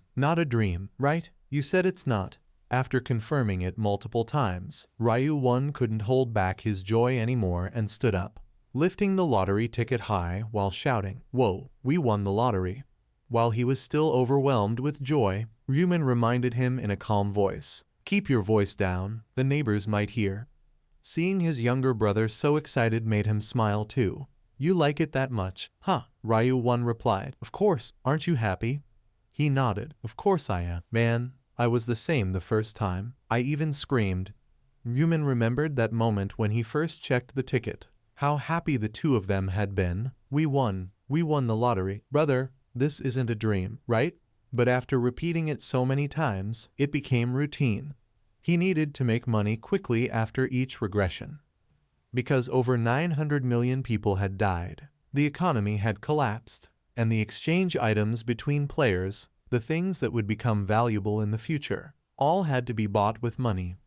right? You said it's not. After confirming it multiple times, Ryu 1 couldn't hold back his joy anymore and stood up, lifting the lottery ticket high while shouting, Whoa, we won the lottery. While he was still overwhelmed with joy, Rumen reminded him in a calm voice, Keep your voice down, the neighbors might hear. Seeing his younger brother so excited made him smile too. You like it that much, huh? Ryu 1 replied. Of course, aren't you happy? He nodded. Of course I am. Man, I was the same the first time. I even screamed. Rumen remembered that moment when he first checked the ticket. How happy the two of them had been. We won the lottery. Brother, this isn't a dream, right? But after repeating it so many times, it became routine. He needed to make money quickly after each regression. Because over 900 million people had died, the economy had collapsed, and the exchange items between players, the things that would become valuable in the future, all had to be bought with money.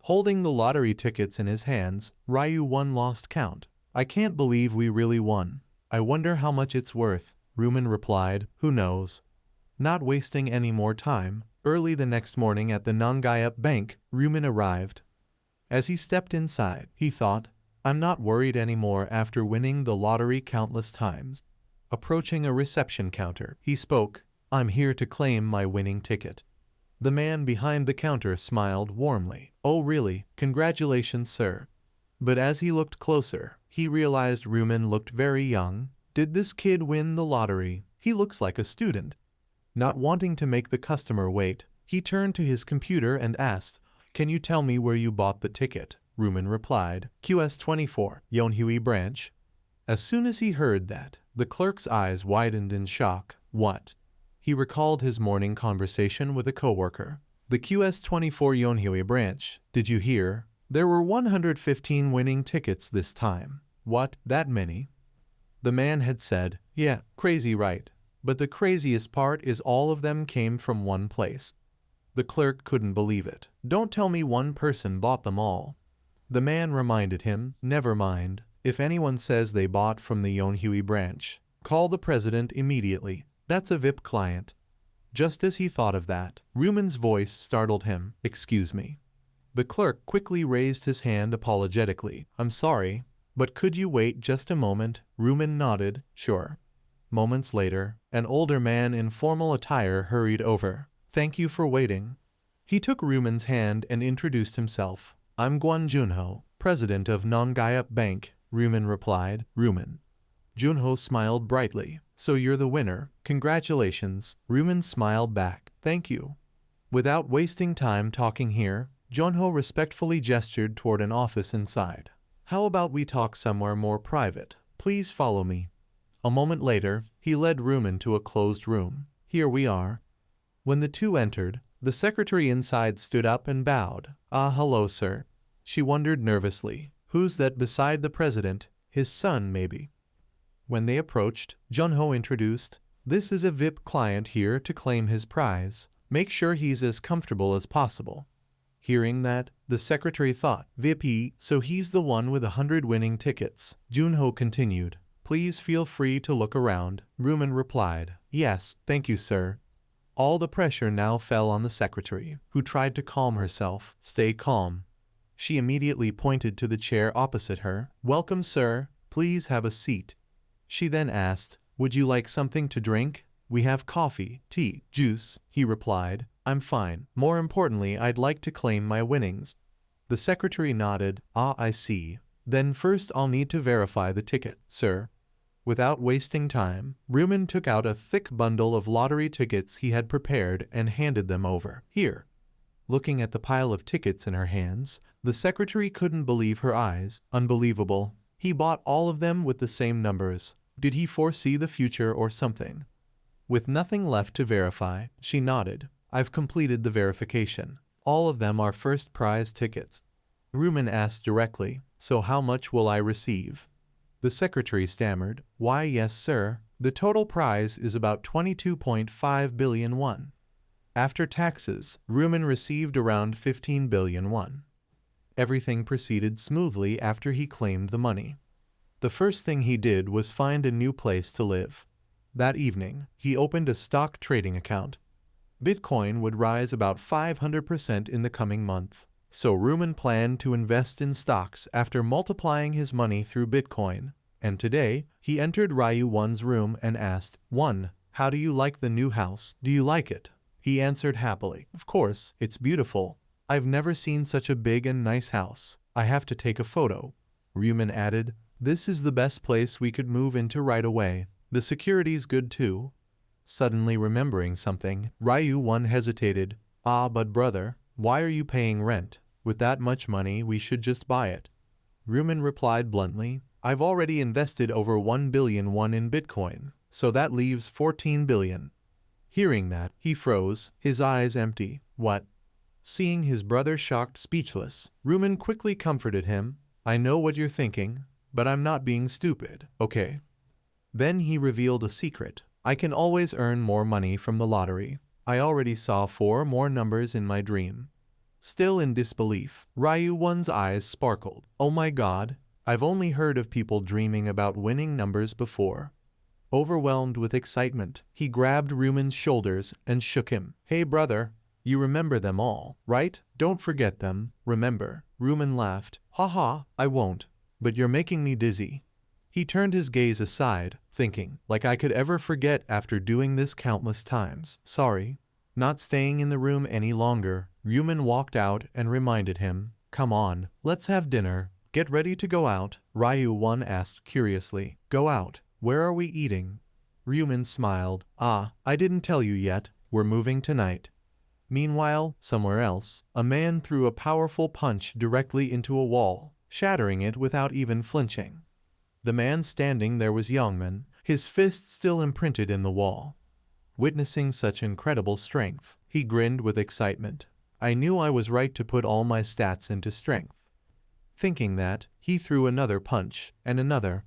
Holding the lottery tickets in his hands, Ryu 1 lost count. I can't believe we really won. I wonder how much it's worth, Rumen replied. Who knows? Not wasting any more time, early the next morning at the Nongayup Bank, Rumen arrived. As he stepped inside, he thought, I'm not worried anymore after winning the lottery countless times. Approaching a reception counter, he spoke, I'm here to claim my winning ticket. The man behind the counter smiled warmly. Oh really, congratulations sir. But as he looked closer, he realized Rumen looked very young. Did this kid win the lottery? He looks like a student. Not wanting to make the customer wait, he turned to his computer and asked, Can you tell me where you bought the ticket? Rumen replied, QS24, Yonhui branch. As soon as he heard that, the clerk's eyes widened in shock. What? He recalled his morning conversation with a coworker. The QS24 Yonhui branch. Did you hear? There were 115 winning tickets this time. What? That many? The man had said, Yeah, crazy right. But the craziest part is all of them came from one place. The clerk couldn't believe it. Don't tell me one person bought them all. The man reminded him, Never mind. If anyone says they bought from the Yonhui branch, call the president immediately. That's a VIP client. Just as he thought of that, Rumen's voice startled him. Excuse me. The clerk quickly raised his hand apologetically. I'm sorry, but could you wait just a moment? Rumen nodded. Sure. Moments later, an older man in formal attire hurried over. Thank you for waiting. He took Rumen's hand and introduced himself. I'm Guan Junho, president of Nongayup Bank, Rumen replied. Rumen. Junho smiled brightly. So you're the winner. Congratulations. Rumen smiled back. Thank you. Without wasting time talking here, Junho respectfully gestured toward an office inside. How about we talk somewhere more private? Please follow me. A moment later, he led Rumen to a closed room. Here we are. When the two entered, the secretary inside stood up and bowed. Hello, sir. She wondered nervously. Who's that beside the president? His son, maybe. When they approached, Junho introduced, This is a VIP client here to claim his prize. Make sure he's as comfortable as possible. Hearing that, the secretary thought, VIP, so he's the one with 100 winning tickets. Junho continued, Please feel free to look around. Rumen replied, Yes, thank you, sir. All the pressure now fell on the secretary, who tried to calm herself. Stay calm. She immediately pointed to the chair opposite her. Welcome, sir. Please have a seat. She then asked, Would you like something to drink? We have coffee, tea, juice, he replied. I'm fine. More importantly, I'd like to claim my winnings. The secretary nodded. Ah, I see. Then first I'll need to verify the ticket, sir. Without wasting time, Rumen took out a thick bundle of lottery tickets he had prepared and handed them over. Here. Looking at the pile of tickets in her hands, the secretary couldn't believe her eyes. Unbelievable. He bought all of them with the same numbers. Did he foresee the future or something? With nothing left to verify, she nodded. I've completed the verification. All of them are first prize tickets. Rumen asked directly, so how much will I receive? The secretary stammered, why yes sir, the total prize is about 22.5 billion won. After taxes, Rumen received around 15 billion won. Everything proceeded smoothly after he claimed the money. The first thing he did was find a new place to live. That evening, he opened a stock trading account. Bitcoin would rise about 500% in the coming month, so Rumen planned to invest in stocks after multiplying his money through Bitcoin. And today, he entered Ryu Won's room and asked, "One, how do you like the new house? Do you like it?" He answered happily, "Of course, it's beautiful. I've never seen such a big and nice house. I have to take a photo." Rumen added, "This is the best place we could move into right away. The security's good too." Suddenly remembering something, Ryu Won hesitated. "Ah, but brother, why are you paying rent? With that much money, we should just buy it." Rumen replied bluntly, "I've already invested over 1 billion won in Bitcoin, so that leaves 14 billion. Hearing that, he froze, his eyes empty. "What?" Seeing his brother shocked speechless, Rumen quickly comforted him. "I know what you're thinking, but I'm not being stupid, okay?" Then he revealed a secret. "I can always earn more money from the lottery. I already saw 4 more numbers in my dream." Still in disbelief, Ryu Won's eyes sparkled. "Oh my god, I've only heard of people dreaming about winning numbers before." Overwhelmed with excitement, he grabbed Rumen's shoulders and shook him. "Hey brother, you remember them all, right? Don't forget them, remember." Rumen laughed. "Haha, I won't. But you're making me dizzy." He turned his gaze aside, thinking, like I could ever forget after doing this countless times. "Sorry." Not staying in the room any longer, Rumen walked out and reminded him, "Come on, let's have dinner. Get ready to go out." Ryu Won asked curiously, "Go out? Where are we eating?" Rumen smiled. "Ah, I didn't tell you yet. We're moving tonight." Meanwhile, somewhere else, a man threw a powerful punch directly into a wall, shattering it without even flinching. The man standing there was Youngman, his fist still imprinted in the wall. Witnessing such incredible strength, he grinned with excitement. "I knew I was right to put all my stats into strength." Thinking that, he threw another punch, and another.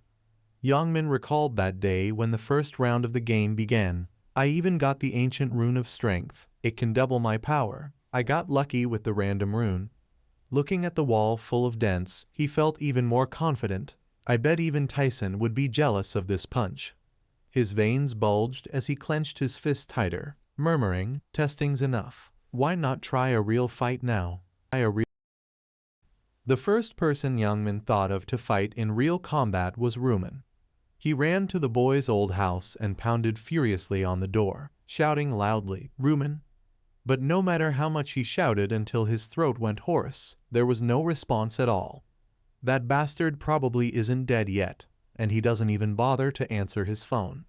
Youngman recalled that day when the first round of the game began. "I even got the ancient rune of strength. It can double my power. I got lucky with the random rune." Looking at the wall full of dents, he felt even more confident. I bet even Tyson would be jealous of this punch. His veins bulged as he clenched his fist tighter, murmuring, "Testing's enough. Why not try a real fight now?" The first person Youngman thought of to fight in real combat was Rumen. He ran to the boy's old house and pounded furiously on the door, shouting loudly, "Rumen!" But no matter how much he shouted until his throat went hoarse, there was no response at all. That bastard probably isn't dead yet, and he doesn't even bother to answer his phone.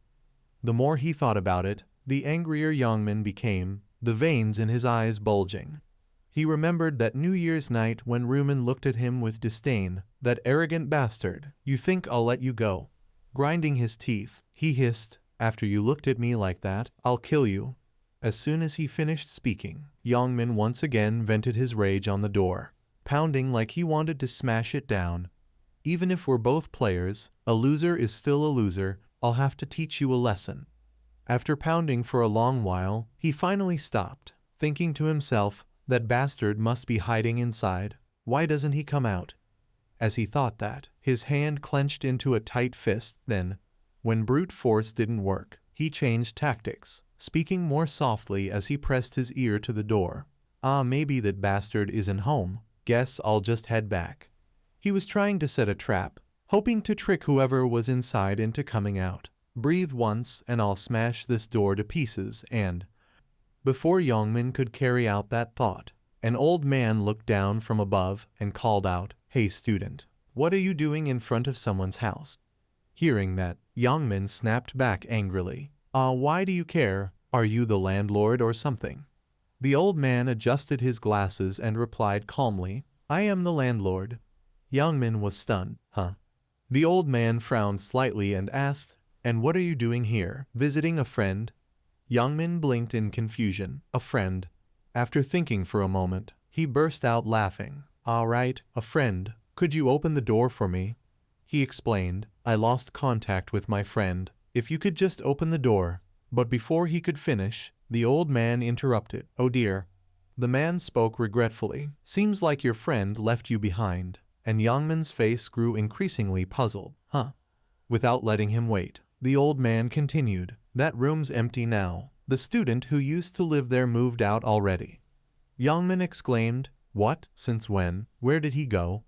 The more he thought about it, the angrier Youngman became, the veins in his eyes bulging. He remembered that New Year's night when Rumen looked at him with disdain. "That arrogant bastard, you think I'll let you go?" Grinding his teeth, he hissed, "After you looked at me like that, I'll kill you." As soon as he finished speaking, Youngman once again vented his rage on the door, pounding like he wanted to smash it down. "Even if we're both players, a loser is still a loser. I'll have to teach you a lesson." After pounding for a long while, he finally stopped, thinking to himself, "That bastard must be hiding inside. Why doesn't he come out?" As he thought that, his hand clenched into a tight fist. Then, when brute force didn't work, he changed tactics, speaking more softly as he pressed his ear to the door. "Ah, maybe that bastard isn't home. Guess I'll just head back." He was trying to set a trap, hoping to trick whoever was inside into coming out. "Breathe once and I'll smash this door to pieces and..." Before Yongmin could carry out that thought, an old man looked down from above and called out, "Hey student, what are you doing in front of someone's house?" Hearing that, Yongmin snapped back angrily. Why do you care? Are you the landlord or something?" The old man adjusted his glasses and replied calmly, "I am the landlord." Yongmin was stunned. Huh? The old man frowned slightly and asked, "And what are you doing here? Visiting a friend?" Yongmin blinked in confusion. A friend? After thinking for a moment, he burst out laughing. "All right, a friend. Could you open the door for me?" He explained, "I lost contact with my friend. If you could just open the door." But before he could finish, the old man interrupted. "Oh dear." The man spoke regretfully. "Seems like your friend left you behind." And Yongmin's face grew increasingly puzzled. Huh? Without letting him wait, the old man continued, "That room's empty now. The student who used to live there moved out already." Yongmin exclaimed, "What? Since when? Where did he go?"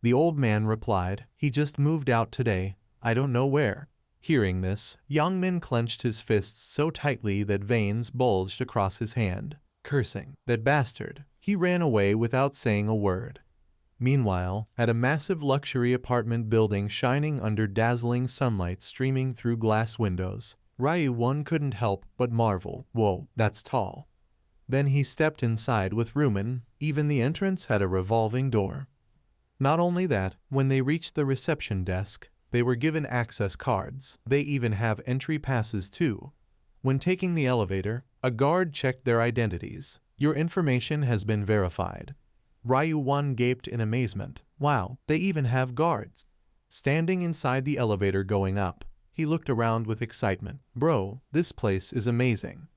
The old man replied, "He just moved out today. I don't know where." Hearing this, Yongmin clenched his fists so tightly that veins bulged across his hand. Cursing, "That bastard." He ran away without saying a word. Meanwhile, at a massive luxury apartment building shining under dazzling sunlight streaming through glass windows, Ryu-1 couldn't help but marvel. "Whoa, that's tall." Then he stepped inside with Rumen. Even the entrance had a revolving door. Not only that, when they reached the reception desk, they were given access cards. They even have entry passes too. When taking the elevator, a guard checked their identities. "Your information has been verified." Ryu-1 gaped in amazement. Wow, they even have guards. Standing inside the elevator going up, he looked around with excitement. "Bro, this place is amazing."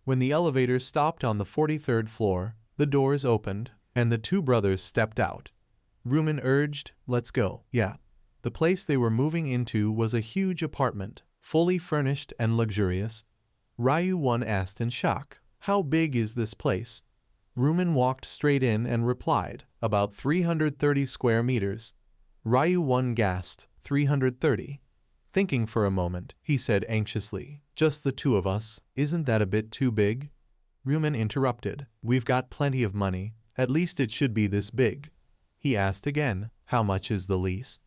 When the elevator stopped on the 43rd floor, the doors opened, and the two brothers stepped out. Rumen urged, "Let's go." Yeah. The place they were moving into was a huge apartment, fully furnished and luxurious. Ryu-1 asked in shock, "How big is this place?" Rumen walked straight in and replied, "About 330 square meters." Ryu-1 gasped, 330. Thinking for a moment, he said anxiously, "Just the two of us, isn't that a bit too big?" Rumen interrupted, "We've got plenty of money, at least it should be this big." He asked again, "How much is the lease?"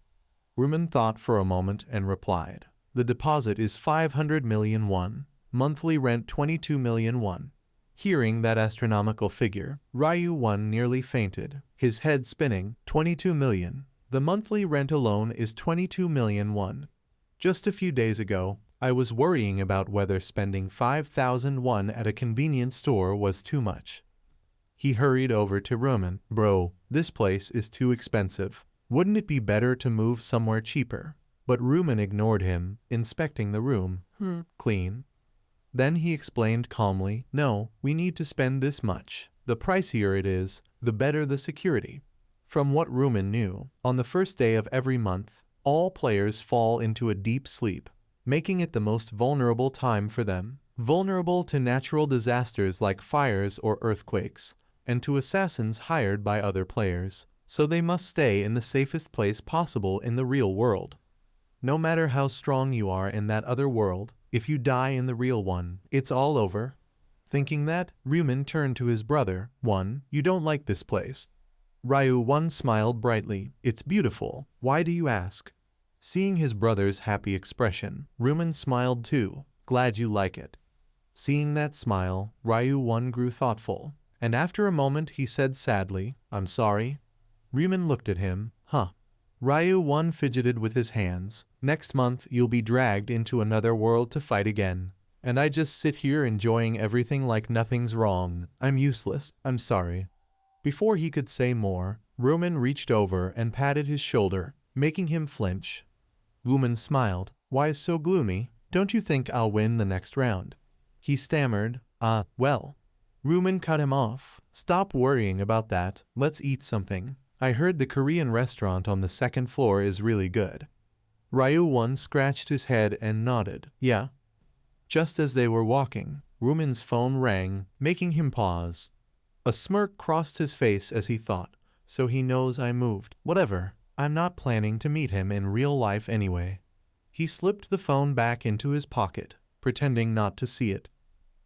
Rumen thought for a moment and replied, "The deposit is 500 million won, monthly rent 22 million won." Hearing that astronomical figure, Ryu-1 nearly fainted, his head spinning. 22 million. The monthly rent alone is 22 million won. Just a few days ago, I was worrying about whether spending 5,000 won at a convenience store was too much. He hurried over to Rumen. "Bro, this place is too expensive. Wouldn't it be better to move somewhere cheaper?" But Rumen ignored him, inspecting the room. Clean. Then he explained calmly, "No, we need to spend this much. The pricier it is, the better the security." From what Rumen knew, on the first day of every month, all players fall into a deep sleep, making it the most vulnerable time for them. Vulnerable to natural disasters like fires or earthquakes, and to assassins hired by other players. So they must stay in the safest place possible in the real world. No matter how strong you are in that other world, if you die in the real one, it's all over. Thinking that, Rumen turned to his brother. "One, you don't like this place?" Ryu-1 smiled brightly. "It's beautiful. Why do you ask?" Seeing his brother's happy expression, Rumen smiled too. "Glad you like it." Seeing that smile, Ryu-1 grew thoughtful, and after a moment he said sadly, "I'm sorry." Rumen looked at him. Huh. Ryu-1 fidgeted with his hands. "Next month you'll be dragged into another world to fight again. And I just sit here enjoying everything like nothing's wrong. I'm useless. I'm sorry." Before he could say more, Rumen reached over and patted his shoulder, making him flinch. Rumen smiled. "Why so gloomy? Don't you think I'll win the next round?" He stammered, well." Rumen cut him off. "Stop worrying about that. Let's eat something. I heard the Korean restaurant on the second floor is really good." Ryu-1 scratched his head and nodded. "Yeah." Just as they were walking, Rumen's phone rang, making him pause. A smirk crossed his face as he thought, "So he knows I moved. Whatever, I'm not planning to meet him in real life anyway." He slipped the phone back into his pocket, pretending not to see it.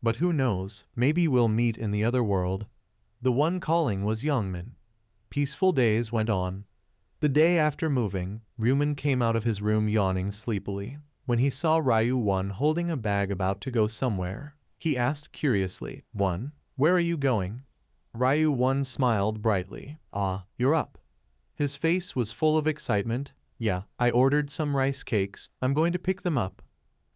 But who knows, maybe we'll meet in the other world. The one calling was Youngmin. Peaceful days went on. The day after moving, Ryuman came out of his room yawning sleepily. When he saw Ryu-1 holding a bag about to go somewhere, he asked curiously, "One, where are you going?" Ryu-1 smiled brightly. "Ah, you're up." His face was full of excitement. "Yeah, I ordered some rice cakes. I'm going to pick them up."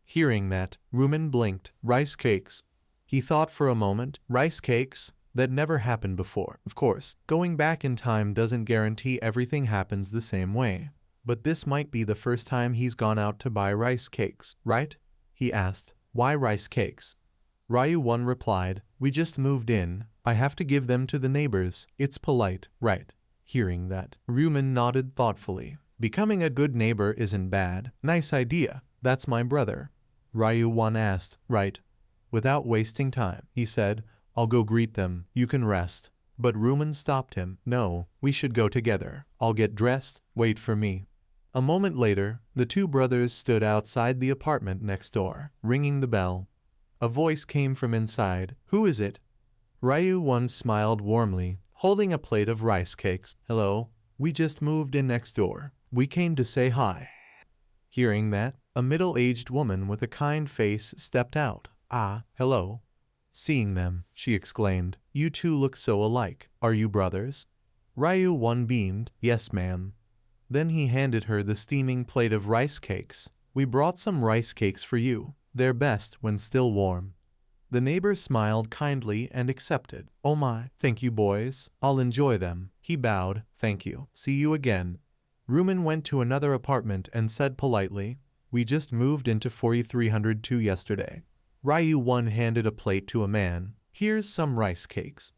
Hearing that, Ryuman blinked. Rice cakes. He thought for a moment. Rice cakes? That never happened before. Of course, going back in time doesn't guarantee everything happens the same way. But this might be the first time he's gone out to buy rice cakes, right? He asked. "Why rice cakes?" Ryu-1 replied, "We just moved in. I have to give them to the neighbors. It's polite, right?" Hearing that, Ryuman nodded thoughtfully. "Becoming a good neighbor isn't bad. Nice idea. That's my brother." Ryu-1 asked, "Right?" Without wasting time, he said, "I'll go greet them. You can rest." But Ryuman stopped him. "No, we should go together. I'll get dressed. Wait for me." A moment later, the two brothers stood outside the apartment next door, ringing the bell. A voice came from inside. "Who is it?" Ryu-1 smiled warmly, holding a plate of rice cakes. "Hello, we just moved in next door. We came to say hi." Hearing that, a middle-aged woman with a kind face stepped out. "Ah, hello." Seeing them, she exclaimed, "You two look so alike. Are you brothers?" Ryu-1 beamed. "Yes, ma'am." Then he handed her the steaming plate of rice cakes. "We brought some rice cakes for you. They're best when still warm." The neighbor smiled kindly and accepted. "Oh my, thank you boys. I'll enjoy them." He bowed. "Thank you. See you again." Ryuman went to another apartment and said politely, "We just moved into 4302 yesterday." Ryu-1 handed a plate to a man. "Here's some rice cakes."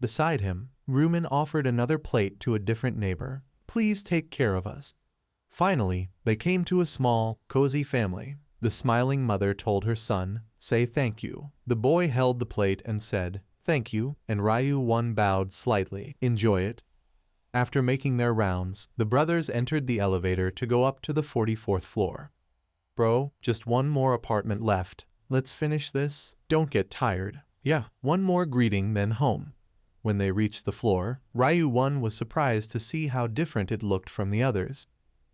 Beside him, Ryuman offered another plate to a different neighbor. "Please take care of us." Finally, they came to a small, cozy family. The smiling mother told her son, "Say thank you." The boy held the plate and said, "Thank you," and Ryu-1 bowed slightly. "Enjoy it." After making their rounds, the brothers entered the elevator to go up to the 44th floor. "Bro, just one more apartment left. Let's finish this. Don't get tired." "Yeah, one more greeting then home." When they reached the floor, Ryu-1 was surprised to see how different it looked from the others.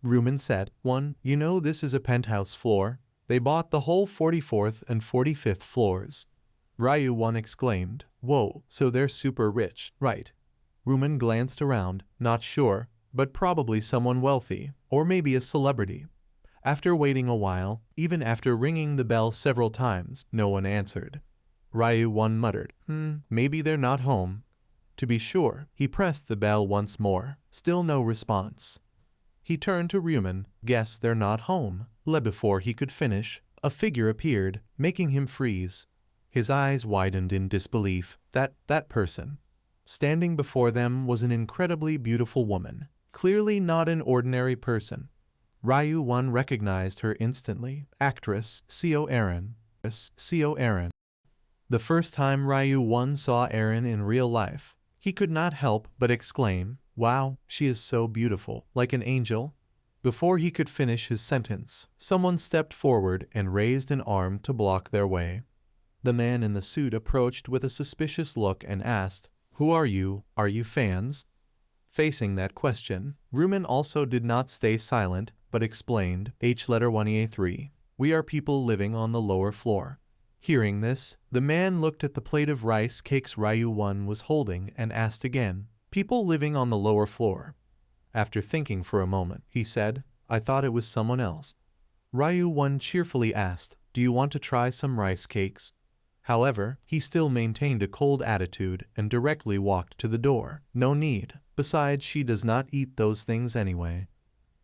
Ryuman said, You know this is a penthouse floor. They bought the whole 44th and 45th floors." Ryu-1 exclaimed, "Whoa, so they're super rich, right?" Ryuman glanced around, not sure, but probably someone wealthy, or maybe a celebrity. After waiting a while, even after ringing the bell several times, no one answered. Ryu-1 muttered, Maybe they're not home." To be sure, he pressed the bell once more. Still no response. He turned to Ryuman. "Guess they're not home." Before he could finish, a figure appeared, making him freeze. His eyes widened in disbelief. That person. Standing before them was an incredibly beautiful woman, clearly not an ordinary person. Ryu-1 recognized her instantly. Actress Seo Aaron. The first time Ryu-1 saw Aaron in real life, he could not help but exclaim, "Wow, she is so beautiful, like an angel." Before he could finish his sentence, someone stepped forward and raised an arm to block their way. The man in the suit approached with a suspicious look and asked, "Who are you? Are you fans?" Facing that question, Ryuman also did not stay silent, but explained, "H-1A3. We are people living on the lower floor." Hearing this, the man looked at the plate of rice cakes Ryu-1 was holding and asked again, "People living on the lower floor?" After thinking for a moment, he said, "I thought it was someone else." Ryu-1 cheerfully asked, "Do you want to try some rice cakes?" However, he still maintained a cold attitude and directly walked to the door. "No need. Besides, she does not eat those things anyway."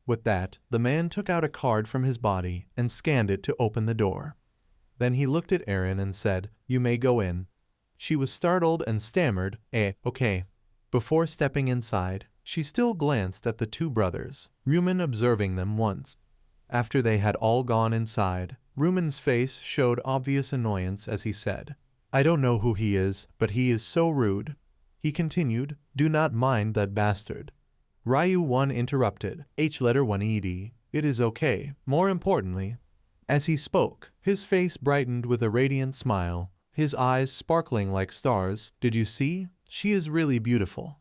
With that, the man took out a card from his body and scanned it to open the door. Then he looked at Aaron and said, "You may go in." She was startled and stammered, okay." Before stepping inside, she still glanced at the two brothers, Ryuman observing them once. After they had all gone inside, Ryuman's face showed obvious annoyance as he said, "I don't know who he is, but he is so rude." He continued, "Do not mind that bastard." Ryu-1 interrupted, H-1ED, "It is okay. More importantly." As he spoke, his face brightened with a radiant smile. his eyes sparkling like stars. Did you see? She is really beautiful.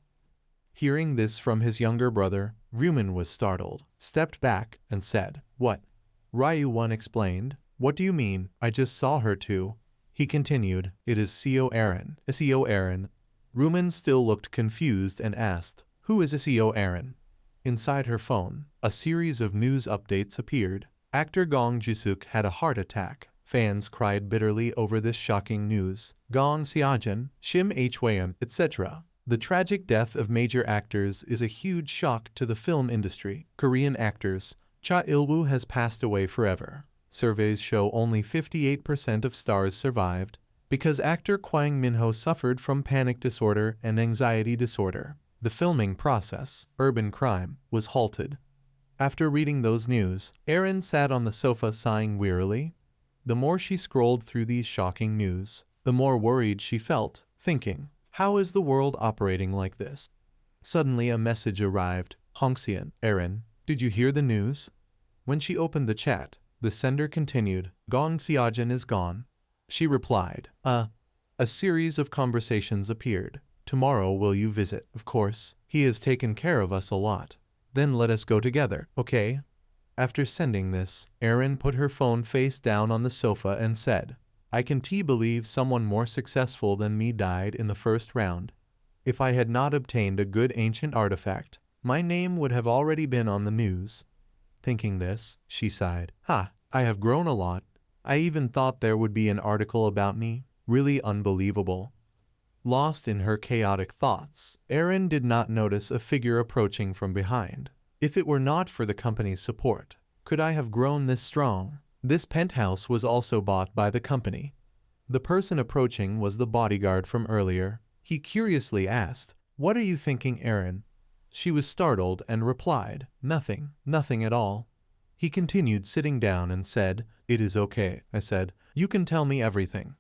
Hearing this from his younger brother, Ryuman was startled, stepped back, and said, "What?" Ryu-1 explained, "What do you mean? I just saw her too." He continued, "It is Seo Aaron." Seo Aaron. Ryuman still looked confused and asked, "Who is Seo Aaron?" Inside her phone, a series of news updates appeared. Actor Gong Jisuk had a heart attack. Fans cried bitterly over this shocking news. Gong Seojin, Shim Hwam, etc. The tragic death of major actors is a huge shock to the film industry. Korean actors, Cha Il-woo has passed away forever. Surveys show only 58% of stars survived because actor Kwang Min-ho suffered from panic disorder and anxiety disorder. The filming process, urban crime, was halted. After reading those news, Erin sat on the sofa sighing wearily. The more she scrolled through these shocking news, the more worried she felt, thinking, how is the world operating like this? Suddenly a message arrived. Hongxian, Erin, did you hear the news? When she opened the chat, the sender continued, Gong Seojin is gone. She replied, A series of conversations appeared. Tomorrow will you visit? Of course, he has taken care of us a lot. Then let us go together, okay? After sending this, Erin put her phone face down on the sofa and said, I can believe someone more successful than me died in the first round. If I had not obtained a good ancient artifact, my name would have already been on the news. Thinking this, she sighed, I have grown a lot. I even thought there would be an article about me. Really unbelievable. Lost in her chaotic thoughts, Erin did not notice a figure approaching from behind. If it were not for the company's support, could I have grown this strong? This penthouse was also bought by the company. The person approaching was the bodyguard from earlier. He curiously asked, What are you thinking, Erin? She was startled and replied, Nothing, nothing at all. He continued sitting down and said, It is okay, I said. You can tell me everything.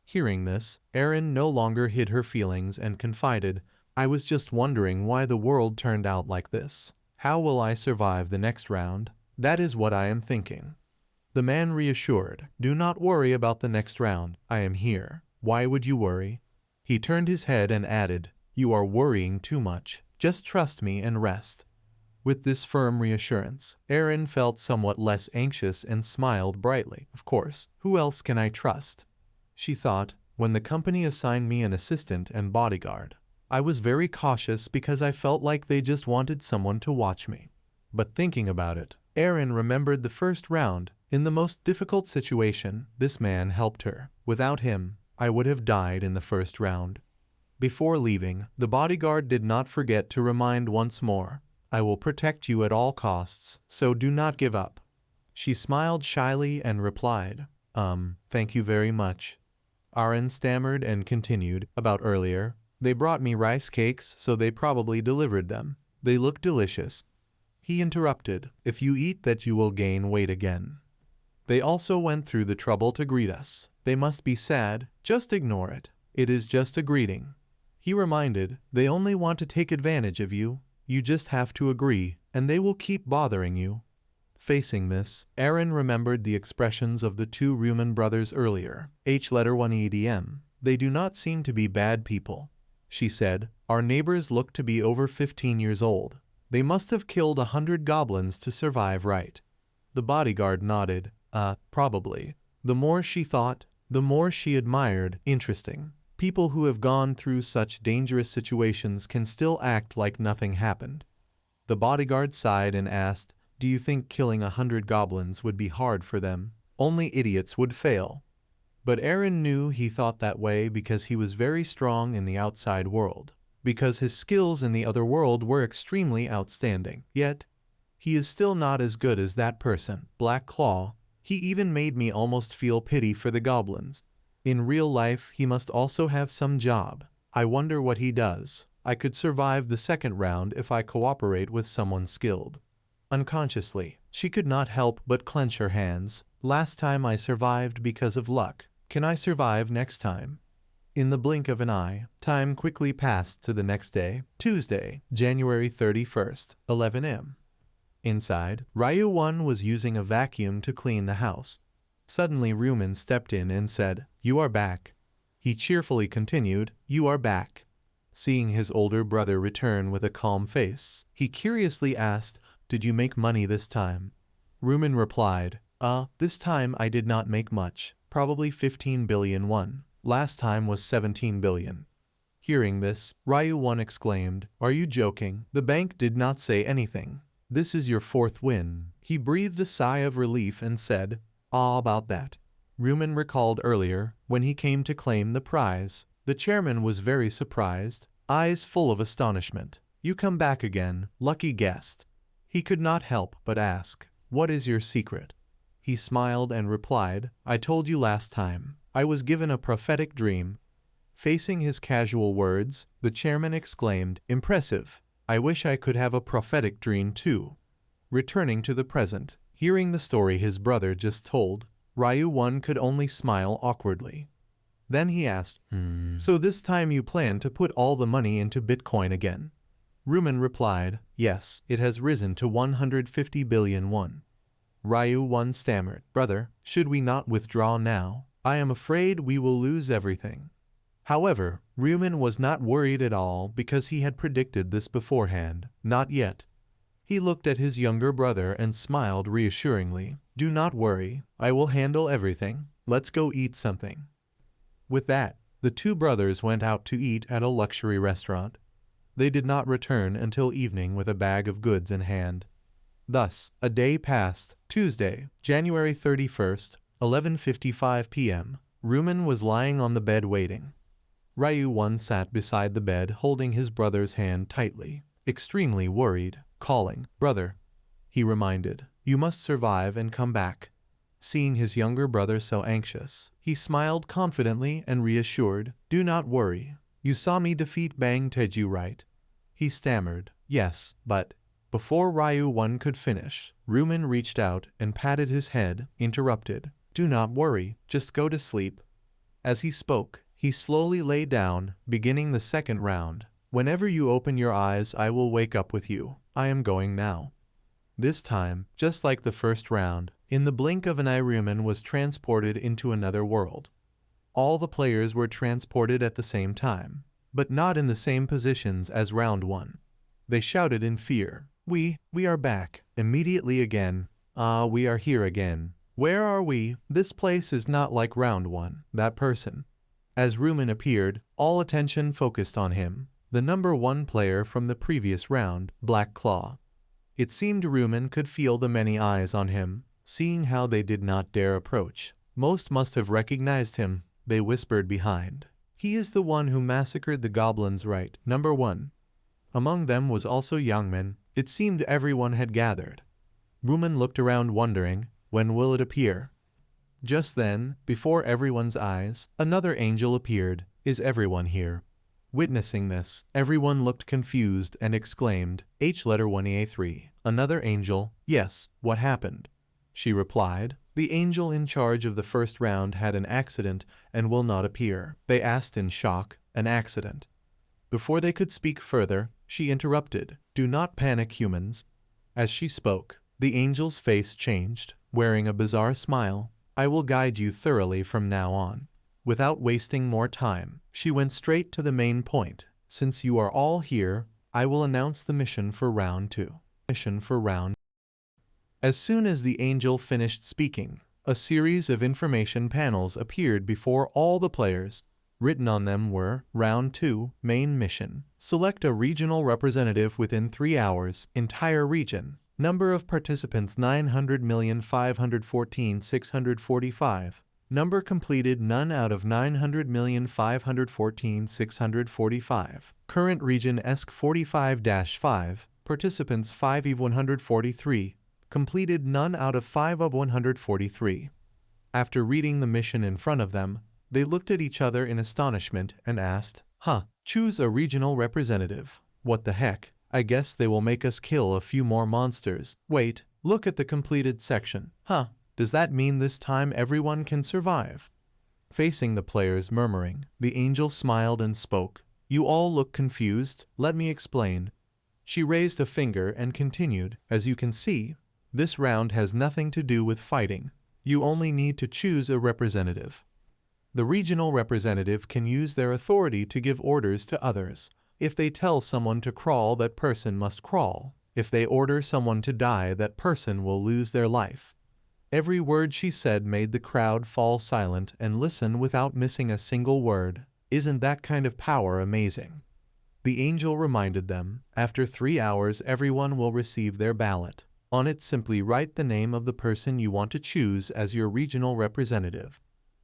Hearing this, Erin no longer hid her feelings and confided, I was just wondering why the world turned out like this. How will I survive the next round? That is what I am thinking. The man reassured, Do not worry about the next round. I am here. Why would you worry? He turned his head and added, You are worrying too much. Just trust me and rest. With this firm reassurance, Erin felt somewhat less anxious and smiled brightly. Of course, who else can I trust? She thought, when the company assigned me an assistant and bodyguard, I was very cautious because I felt like they just wanted someone to watch me. But thinking about it, Erin remembered the first round. In the most difficult situation, this man helped her. Without him, I would have died in the first round. Before leaving, the bodyguard did not forget to remind once more, I will protect you at all costs, so do not give up. She smiled shyly and replied, thank you very much. Aaron stammered and continued, about earlier, they brought me rice cakes, so they probably delivered them. They look delicious. He interrupted, if you eat that you will gain weight again. They also went through the trouble to greet us. They must be sad, just ignore it. It is just a greeting. He reminded, they only want to take advantage of you. You just have to agree, and they will keep bothering you. Facing this, Erin remembered the expressions of the two Ryuman brothers earlier. H-1EDM. They do not seem to be bad people. She said, our neighbors look to be over 15 years old. They must have killed 100 goblins to survive, right? The bodyguard nodded. Probably. The more she thought, the more she admired. Interesting. People who have gone through such dangerous situations can still act like nothing happened. The bodyguard sighed and asked, Do you think killing 100 goblins would be hard for them? Only idiots would fail. But Erin knew he thought that way because he was very strong in the outside world, because his skills in the other world were extremely outstanding. Yet, he is still not as good as that person, Black Claw. He even made me almost feel pity for the goblins. In real life, he must also have some job. I wonder what he does. I could survive the second round if I cooperate with someone skilled. Unconsciously, she could not help but clench her hands. Last time I survived because of luck. Can I survive next time? In the blink of an eye, time quickly passed to the next day, Tuesday, January 31st, 11 a.m. Inside, Ryu-1 was using a vacuum to clean the house. Suddenly Ryuman stepped in and said, You are back. He cheerfully continued, "You are back." Seeing his older brother return with a calm face, he curiously asked, "Did you make money this time?" Rumen replied, This time I did not make much, probably 15 billion won. Last time was 17 billion. Hearing this, Ryu Won exclaimed, "Are you joking?" The bank did not say anything. "This is your fourth win." He breathed a sigh of relief and said, About that." Rumen recalled earlier, when he came to claim the prize, the chairman was very surprised, eyes full of astonishment. "You come back again, lucky guest." He could not help but ask, "What is your secret?" He smiled and replied, "I told you last time. I was given a prophetic dream." Facing his casual words, the chairman exclaimed, "Impressive. I wish I could have a prophetic dream too." Returning to the present, hearing the story his brother just told, Ryu Won could only smile awkwardly. Then he asked, "So this time you plan to put all the money into Bitcoin again?" Rumen replied, "Yes, it has risen to 150 billion won." Ryu Won stammered, "Brother, should we not withdraw now? I am afraid we will lose everything." However, Rumen was not worried at all because he had predicted this beforehand. Not yet. He looked at his younger brother and smiled reassuringly. "Do not worry, I will handle everything. Let's go eat something." With that, the two brothers went out to eat at a luxury restaurant. They did not return until evening with a bag of goods in hand. Thus, a day passed. Tuesday, January 31st, 11:55 p.m. Rumen was lying on the bed waiting. Ryu Won sat beside the bed holding his brother's hand tightly, extremely worried, calling, "Brother," he reminded, "you must survive and come back." Seeing his younger brother so anxious, he smiled confidently and reassured, "Do not worry. You saw me defeat Bang Taeju, right?" He stammered, "Yes, but..." Before Ryu Won could finish, Rumen reached out and patted his head, interrupted, "Do not worry, just go to sleep." As he spoke, he slowly lay down, beginning the second round. "Whenever you open your eyes, I will wake up with you. I am going now." This time, just like the first round, in the blink of an eye Rumen was transported into another world. All the players were transported at the same time, but not in the same positions as round 1. They shouted in fear, We are back." Immediately again, we are here again. Where are we? This place is not like round 1. That person." As Rumen appeared, all attention focused on him, the number 1 player from the previous round, Black Claw. It seemed Rumen could feel the many eyes on him, seeing how they did not dare approach. Most must have recognized him, they whispered behind. "He is the one who massacred the goblins, right? Number 1. Among them was also Youngman. It seemed everyone had gathered. Rumen looked around wondering, when will it appear? Just then, before everyone's eyes, another angel appeared. "Is everyone here?" Witnessing this, everyone looked confused and exclaimed, "H letter 1A3. Another angel? Yes, what happened?" She replied, "The angel in charge of the first round had an accident and will not appear." They asked in shock, "An accident?" Before they could speak further, she interrupted, "Do not panic, humans." As she spoke, the angel's face changed, wearing a bizarre smile. "I will guide you thoroughly from now on." Without wasting more time, she went straight to the main point. "Since you are all here, I will announce the mission for round 2. As soon as the angel finished speaking, a series of information panels appeared before all the players. Written on them were, Round 2, Main Mission. Select a regional representative within 3 hours, entire region. Number of participants 900,514,645. Number completed none out of 900,514,645. Current region ESC 45-5. Participants 5 of 143. Completed none out of 5 of 143. After reading the mission in front of them, they looked at each other in astonishment and asked, choose a regional representative. What the heck? I guess they will make us kill a few more monsters. Wait, look at the completed section. Does that mean this time everyone can survive?" Facing the players murmuring, the angel smiled and spoke. "You all look confused. Let me explain." She raised a finger and continued, "As you can see, this round has nothing to do with fighting. You only need to choose a representative." The regional representative can use their authority to give orders to others. If they tell someone to crawl, that person must crawl. If they order someone to die, that person will lose their life. Every word she said made the crowd fall silent and listen without missing a single word. Isn't that kind of power amazing? The angel reminded them, after 3 hours everyone will receive their ballot. On it simply write the name of the person you want to choose as your regional representative.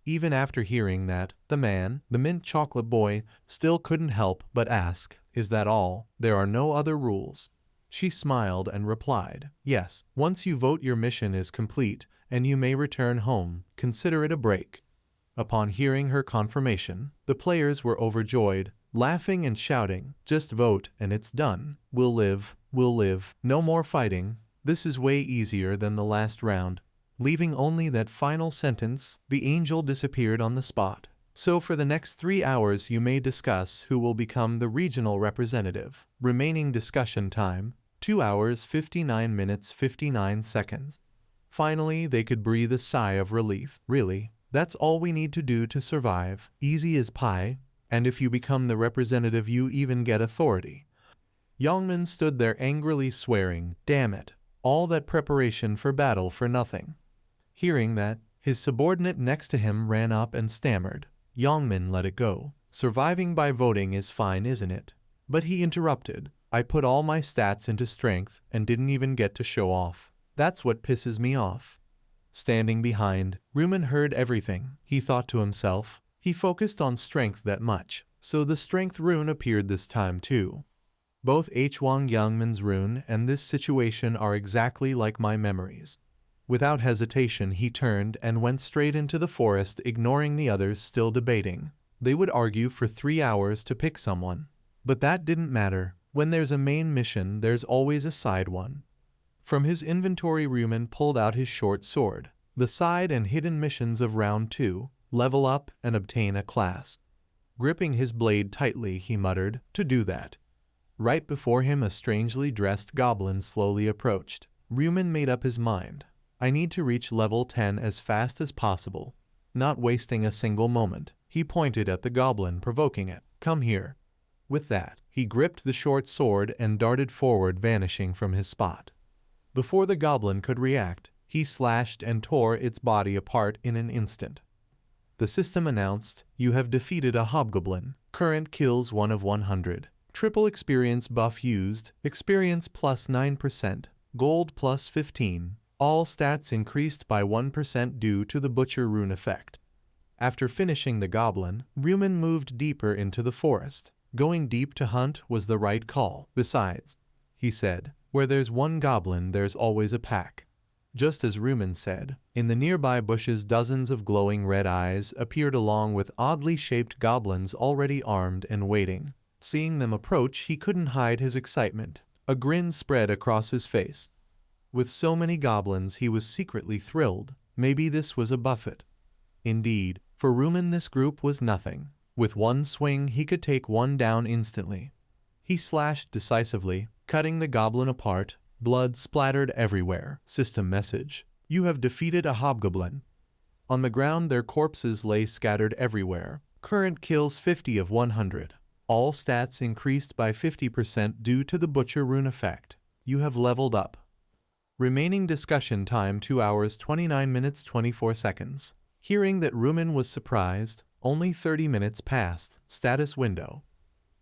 Even after hearing that, the man, the mint chocolate boy, still couldn't help but ask, "Is that all? There are no other rules?" She smiled and replied, "Yes, once you vote your mission is complete, and you may return home. Consider it a break." Upon hearing her confirmation, the players were overjoyed, laughing and shouting, "Just vote and it's done. We'll live, no more fighting. This is way easier than the last round." Leaving only that final sentence, the angel disappeared on the spot. So for the next 3 hours you may discuss who will become the regional representative. Remaining discussion time, 2 hours 59 minutes 59 seconds. Finally, they could breathe a sigh of relief. Really, that's all we need to do to survive. Easy as pie. And if you become the representative you even get authority. Youngman stood there angrily swearing, "Damn it, all that preparation for battle for nothing." Hearing that, his subordinate next to him ran up and stammered. Youngman let it go. "Surviving by voting is fine, isn't it?" But he interrupted. "I put all my stats into strength and didn't even get to show off. That's what pisses me off." Standing behind, Rumen heard everything. He thought to himself, he focused on strength that much, so the strength rune appeared this time too. Both Hwang Youngman's rune and this situation are exactly like my memories. Without hesitation he turned and went straight into the forest, ignoring the others still debating. They would argue for 3 hours to pick someone. But that didn't matter. When there's a main mission, there's always a side one. From his inventory, Rumen pulled out his short sword. The side and hidden missions of round 2, level up and obtain a class. Gripping his blade tightly, he muttered, "To do that." Right before him a strangely dressed goblin slowly approached. Rumen made up his mind. "I need to reach level 10 as fast as possible." Not wasting a single moment, he pointed at the goblin, provoking it. "Come here." With that, he gripped the short sword and darted forward, vanishing from his spot. Before the goblin could react, he slashed and tore its body apart in an instant. The system announced, "You have defeated a hobgoblin. Current kills 1 of 100. Triple experience buff used, experience plus 9%, gold plus 15. All stats increased by 1% due to the Butcher rune effect." After finishing the goblin, Rumen moved deeper into the forest. Going deep to hunt was the right call. "Besides," he said, "where there's one goblin there's always a pack." Just as Rumen said, in the nearby bushes dozens of glowing red eyes appeared along with oddly shaped goblins already armed and waiting. Seeing them approach, he couldn't hide his excitement. A grin spread across his face. With so many goblins he was secretly thrilled. Maybe this was a buffet. Indeed, for Rumen this group was nothing. With one swing he could take one down instantly. He slashed decisively, cutting the goblin apart. Blood splattered everywhere. System message: "You have defeated a hobgoblin." On the ground their corpses lay scattered everywhere. Current kills 50 of 100. All stats increased by 50% due to the Butcher rune effect. You have leveled up. Remaining discussion time 2 hours 29 minutes 24 seconds. Hearing that Rumen was surprised, only 30 minutes passed. Status window.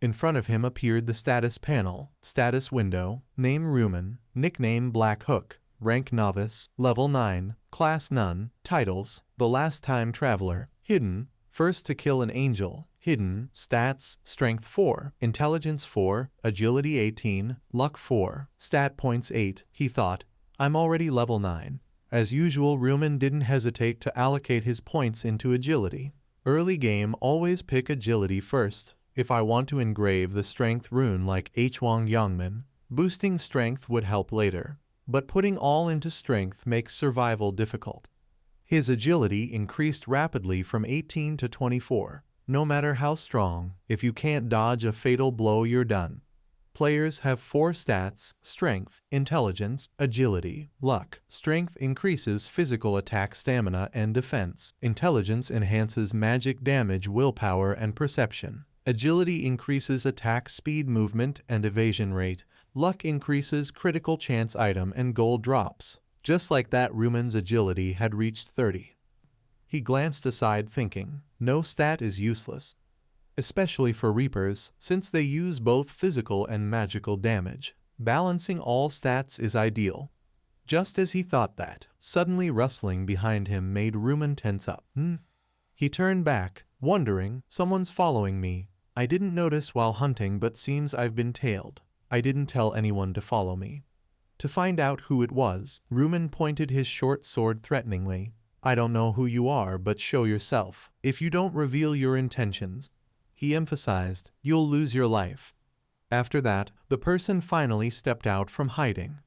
In front of him appeared the status panel. Status window. Name Rumen. Nickname Black Hook. Rank Novice. Level 9. Class None. Titles: The Last Time Traveler. Hidden: First to kill an angel. Hidden. Stats: Strength 4. Intelligence 4. Agility 18. Luck 4. Stat points 8. He thought, "I'm already level 9. As usual, Rumen didn't hesitate to allocate his points into agility. Early game, always pick agility first. If I want to engrave the strength rune like Hwang Youngman, boosting strength would help later. But putting all into strength makes survival difficult." His agility increased rapidly from 18 to 24. No matter how strong, if you can't dodge a fatal blow, you're done. Players have 4 stats: strength, intelligence, agility, luck. Strength increases physical attack, stamina, and defense. Intelligence enhances magic damage, willpower, and perception. Agility increases attack speed, movement, and evasion rate. Luck increases critical chance item and gold drops. Just like that, Rumen's agility had reached 30. He glanced aside thinking, no stat is useless, especially for Reapers, since they use both physical and magical damage. Balancing all stats is ideal. Just as he thought that, suddenly rustling behind him made Rumen tense up. He turned back, wondering, someone's following me. I didn't notice while hunting, but seems I've been tailed. I didn't tell anyone to follow me. To find out who it was, Rumen pointed his short sword threateningly. I don't know who you are, but show yourself. If you don't reveal your intentions, he emphasized, you'll lose your life. After that, the person finally stepped out from hiding.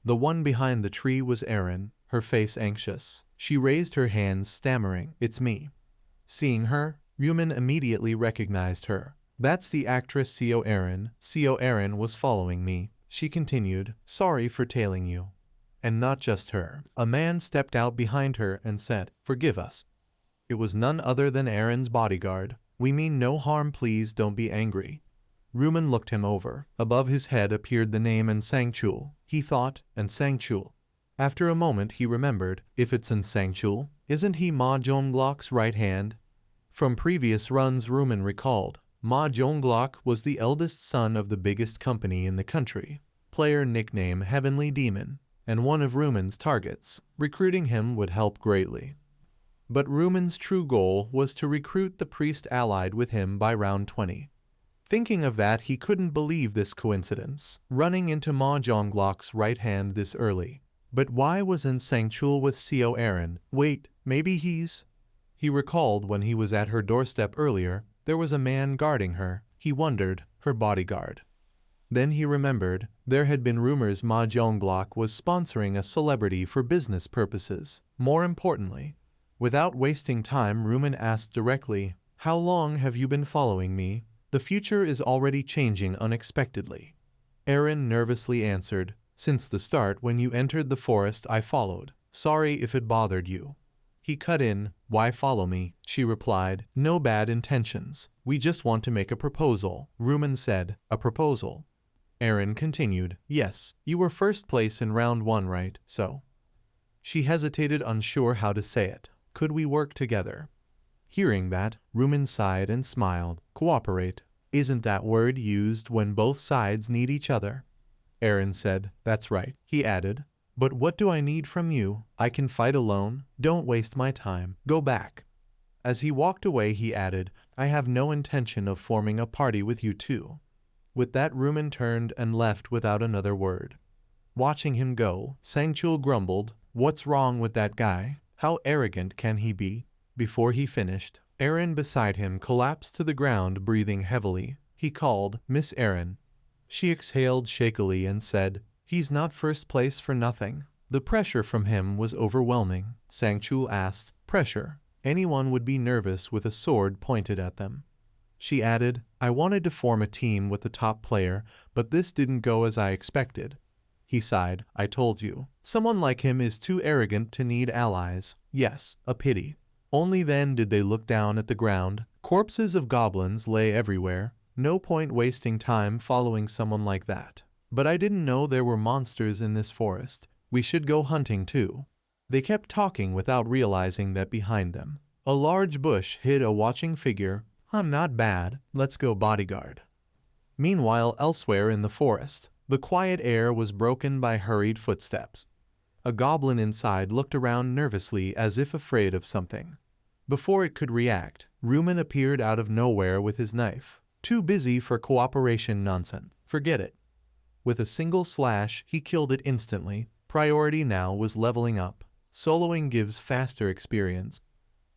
The one behind the tree was Erin, her face anxious. She raised her hands, stammering, "It's me." Seeing her, Rumen immediately recognized her. That's the actress Seo Erin. Seo Erin was following me. She continued, sorry for tailing you. And not just her. A man stepped out behind her and said, forgive us. It was none other than Erin's bodyguard. We mean no harm, please don't be angry. Rumen looked him over. Above his head appeared the name Nsangchul. He thought, Nsangchul. After a moment he remembered, if it's Nsangchul, isn't he Ma Zhonglok's right hand? From previous runs Rumen recalled, Ma Zhonglok was the eldest son of the biggest company in the country. Player nickname Heavenly Demon, and one of Rumen's targets. Recruiting him would help greatly. But Rumen's true goal was to recruit the priest allied with him by round 20. Thinking of that, he couldn't believe this coincidence, running into Ma Zhonglok's right hand this early. But why was Nsangchul with Seo Erin? Wait, maybe he's... He recalled when he was at her doorstep earlier, there was a man guarding her. He wondered, her bodyguard. Then he remembered, there had been rumors Ma Zhonglok was sponsoring a celebrity for business purposes. More importantly, without wasting time, Rumen asked directly, how long have you been following me? The future is already changing unexpectedly. Erin nervously answered, since the start when you entered the forest I followed. Sorry if it bothered you. He cut in, why follow me? She replied, no bad intentions. We just want to make a proposal. Rumen said, a proposal? Erin continued, yes, you were first place in round 1, right? So? She hesitated, unsure how to say it. Could we work together? Hearing that, Rumen sighed and smiled. Cooperate. Isn't that word used when both sides need each other? Erin said, that's right. He added, but what do I need from you? I can fight alone. Don't waste my time. Go back. As he walked away, he added, I have no intention of forming a party with you two. With that, Rumen turned and left without another word. Watching him go, Nsangchul grumbled, what's wrong with that guy? How arrogant can he be? Before he finished, Erin beside him collapsed to the ground, breathing heavily. He called, Miss Erin. She exhaled shakily and said, he's not first place for nothing. The pressure from him was overwhelming. Nsangchul asked, pressure? Anyone would be nervous with a sword pointed at them. She added, I wanted to form a team with the top player, but this didn't go as I expected. He sighed, I told you. Someone like him is too arrogant to need allies. Yes, a pity. Only then did they look down at the ground. Corpses of goblins lay everywhere. No point wasting time following someone like that. But I didn't know there were monsters in this forest. We should go hunting too. They kept talking without realizing that behind them, a large bush hid a watching figure. I'm not bad. Let's go, bodyguard. Meanwhile, elsewhere in the forest, the quiet air was broken by hurried footsteps. A goblin inside looked around nervously as if afraid of something. Before it could react, Rumen appeared out of nowhere with his knife. Too busy for cooperation nonsense. Forget it. With a single slash, he killed it instantly. Priority now was leveling up. Soloing gives faster experience.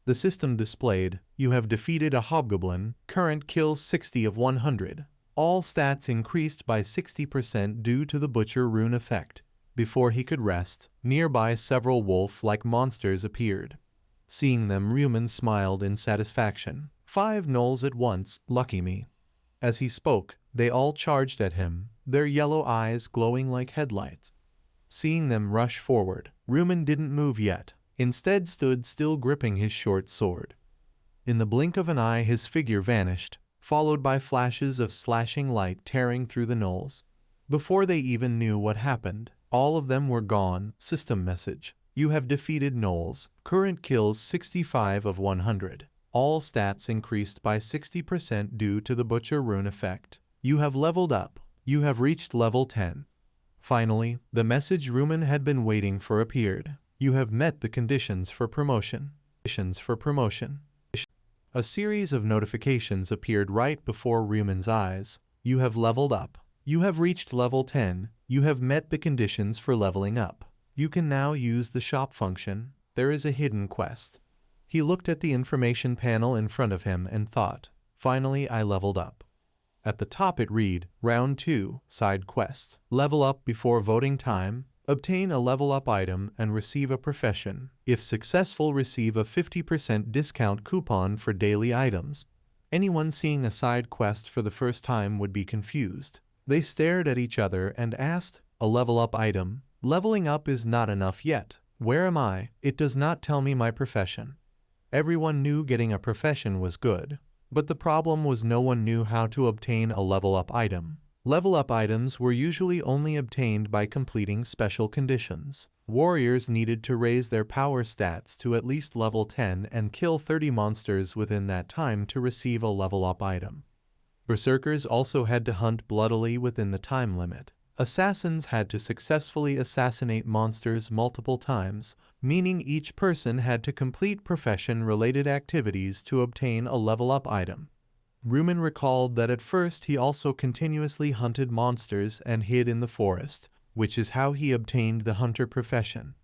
The system displayed, you have defeated a hobgoblin, current kills 60 of 100. All stats increased by 60% due to the butcher rune effect. Before he could rest, nearby several wolf-like monsters appeared. Seeing them, Rumen smiled in satisfaction. 5 gnolls at once, lucky me. As he spoke, they all charged at him. their yellow eyes glowing like headlights. Seeing them rush forward, Rumen didn't move yet, instead stood still gripping his short sword. In the blink of an eye his figure vanished, followed by flashes of slashing light tearing through the knolls. Before they even knew what happened, all of them were gone. System message. You have defeated gnolls. Current kills 65 of 100. All stats increased by 60% due to the Butcher rune effect. You have leveled up. You have reached level 10. Finally, the message Rumen had been waiting for appeared. You have met the conditions for promotion. A series of notifications appeared right before Rumen's eyes. You have leveled up. You have reached level 10. You have met the conditions for leveling up. You can now use the shop function. There is a hidden quest. He looked at the information panel in front of him and thought, finally I leveled up. At the top it read, Round 2, Side Quest. Level up before voting time. Obtain a level up item and receive a profession. If successful, receive a 50% discount coupon for daily items. Anyone seeing a side quest for the first time would be confused. They stared at each other and asked, a level up item? Leveling up is not enough yet. Where am I? It does not tell me my profession. Everyone knew getting a profession was good, but the problem was no one knew how to obtain a level up item. Level up items were usually only obtained by completing special conditions. Warriors needed to raise their power stats to at least level 10 and kill 30 monsters within that time to receive a level up item. Berserkers also had to hunt bloodily within the time limit. Assassins had to successfully assassinate monsters multiple times, meaning each person had to complete profession-related activities to obtain a level-up item. Rumen recalled that at first he also continuously hunted monsters and hid in the forest, which is how he obtained the hunter profession.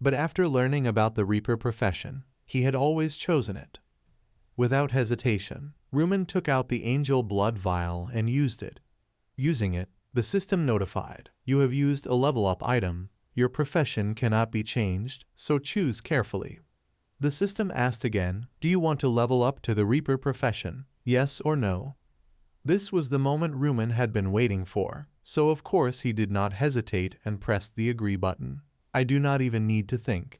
But after learning about the Reaper profession, he had always chosen it. Without hesitation, Rumen took out the angel blood vial and used it. Using it, the system notified, you have used a level-up item. Your profession cannot be changed, so choose carefully. The system asked again, do you want to level up to the Reaper profession? Yes or no? This was the moment Rumen had been waiting for, so of course he did not hesitate and pressed the agree button. I do not even need to think.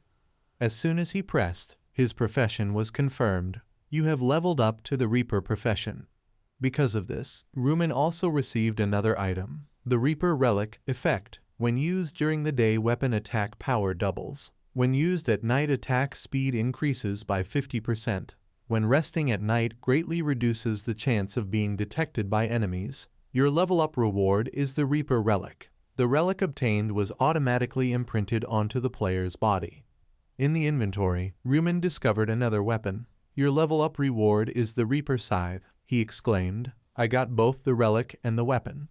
As soon as he pressed, his profession was confirmed. You have leveled up to the Reaper profession. Because of this, Rumen also received another item, the Reaper Relic effect. When used during the day, weapon attack power doubles. When used at night, attack speed increases by 50%. When resting at night, greatly reduces the chance of being detected by enemies. Your level up reward is the Reaper Relic. The relic obtained was automatically imprinted onto the player's body. In the inventory, Rumen discovered another weapon. Your level up reward is the Reaper Scythe. He exclaimed, I got both the relic and the weapon.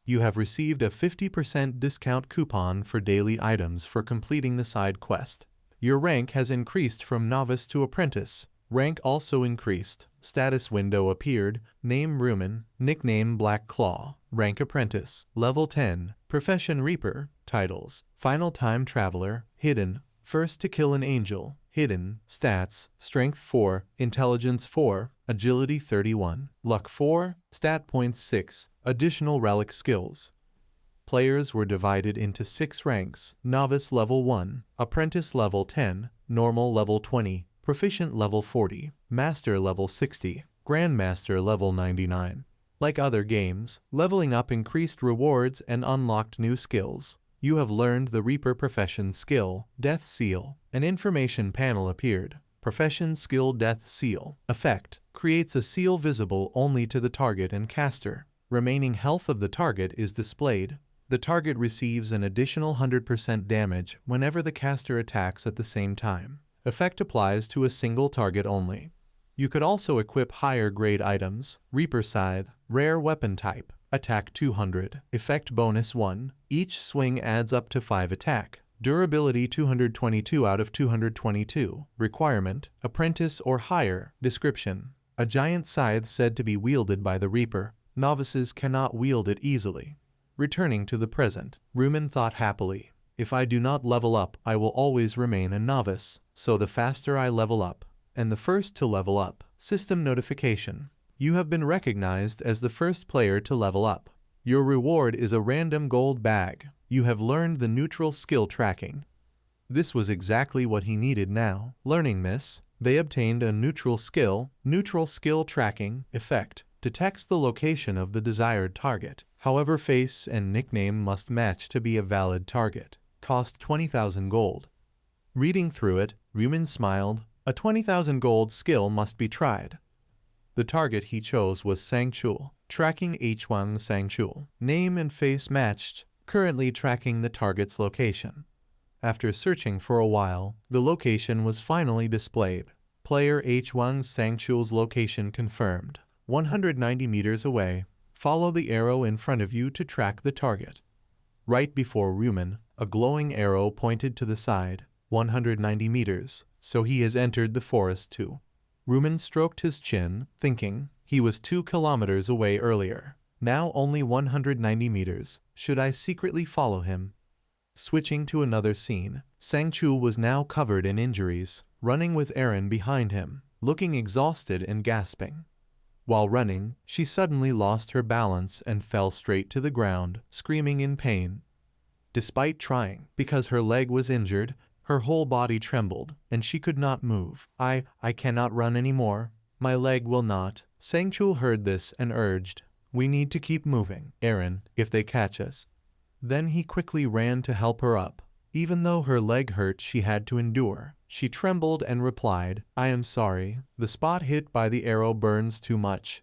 You have received a 50% discount coupon for daily items for completing the side quest. Your rank has increased from novice to apprentice. Rank also increased. Status window appeared. Name Rumen. Nickname Black Claw. Rank Apprentice. Level 10. Profession Reaper. Titles. Final Time Traveler. Hidden. First to kill an angel. Hidden. Stats. Strength 4. Intelligence 4. Agility 31. Luck 4. Stat points 6. Additional relic skills. Players were divided into 6 ranks. Novice level 1. Apprentice level 10. Normal level 20. Proficient level 40. Master level 60. Grandmaster level 99. Like other games, leveling up increased rewards and unlocked new skills. You have learned the Reaper Profession skill, Death Seal. An information panel appeared. Profession Skill Death Seal. Effect. Creates a seal visible only to the target and caster. Remaining health of the target is displayed. The target receives an additional 100% damage whenever the caster attacks at the same time. Effect applies to a single target only. You could also equip higher grade items. Reaper Scythe. Rare weapon type. Attack 200. Effect bonus 1. Each swing adds up to 5 attack. Durability 222 out of 222. Requirement, apprentice or higher. Description. A giant scythe said to be wielded by the Reaper. Novices cannot wield it easily. Returning to the present, Rumen thought happily. If I do not level up, I will always remain a novice, so the faster I level up, and the first to level up. System notification. You have been recognized as the first player to level up. Your reward is a random gold bag. You have learned the neutral skill tracking. This was exactly what he needed now. Learning this, they obtained a neutral skill tracking effect. Detects the location of the desired target. However, face and nickname must match to be a valid target. Cost 20,000 gold. Reading through it, Ryumin smiled. A 20,000 gold skill must be tried. The target he chose was Sangchul. Tracking H1 Sangchul. Name and face matched. Currently tracking the target's location. After searching for a while, the location was finally displayed. Player H1 Sangchul's location confirmed. 190 meters away. Follow the arrow in front of you to track the target. Right before Ryumin, a glowing arrow pointed to the side. 190 meters, so he has entered the forest too. Ryumin stroked his chin, thinking, he was 2 kilometers away earlier. Now only 190 meters. Should I secretly follow him? Switching to another scene, Sangchul was now covered in injuries, running with Eren behind him, looking exhausted and gasping. While running, she suddenly lost her balance and fell straight to the ground, screaming in pain. Despite trying, because her leg was injured, her whole body trembled, and she could not move. I cannot run anymore. My leg will not. Sangchul heard this and urged, we need to keep moving, Eren, if they catch us. Then he quickly ran to help her up. Even though her leg hurt, she had to endure. She trembled and replied, I am sorry. The spot hit by the arrow burns too much.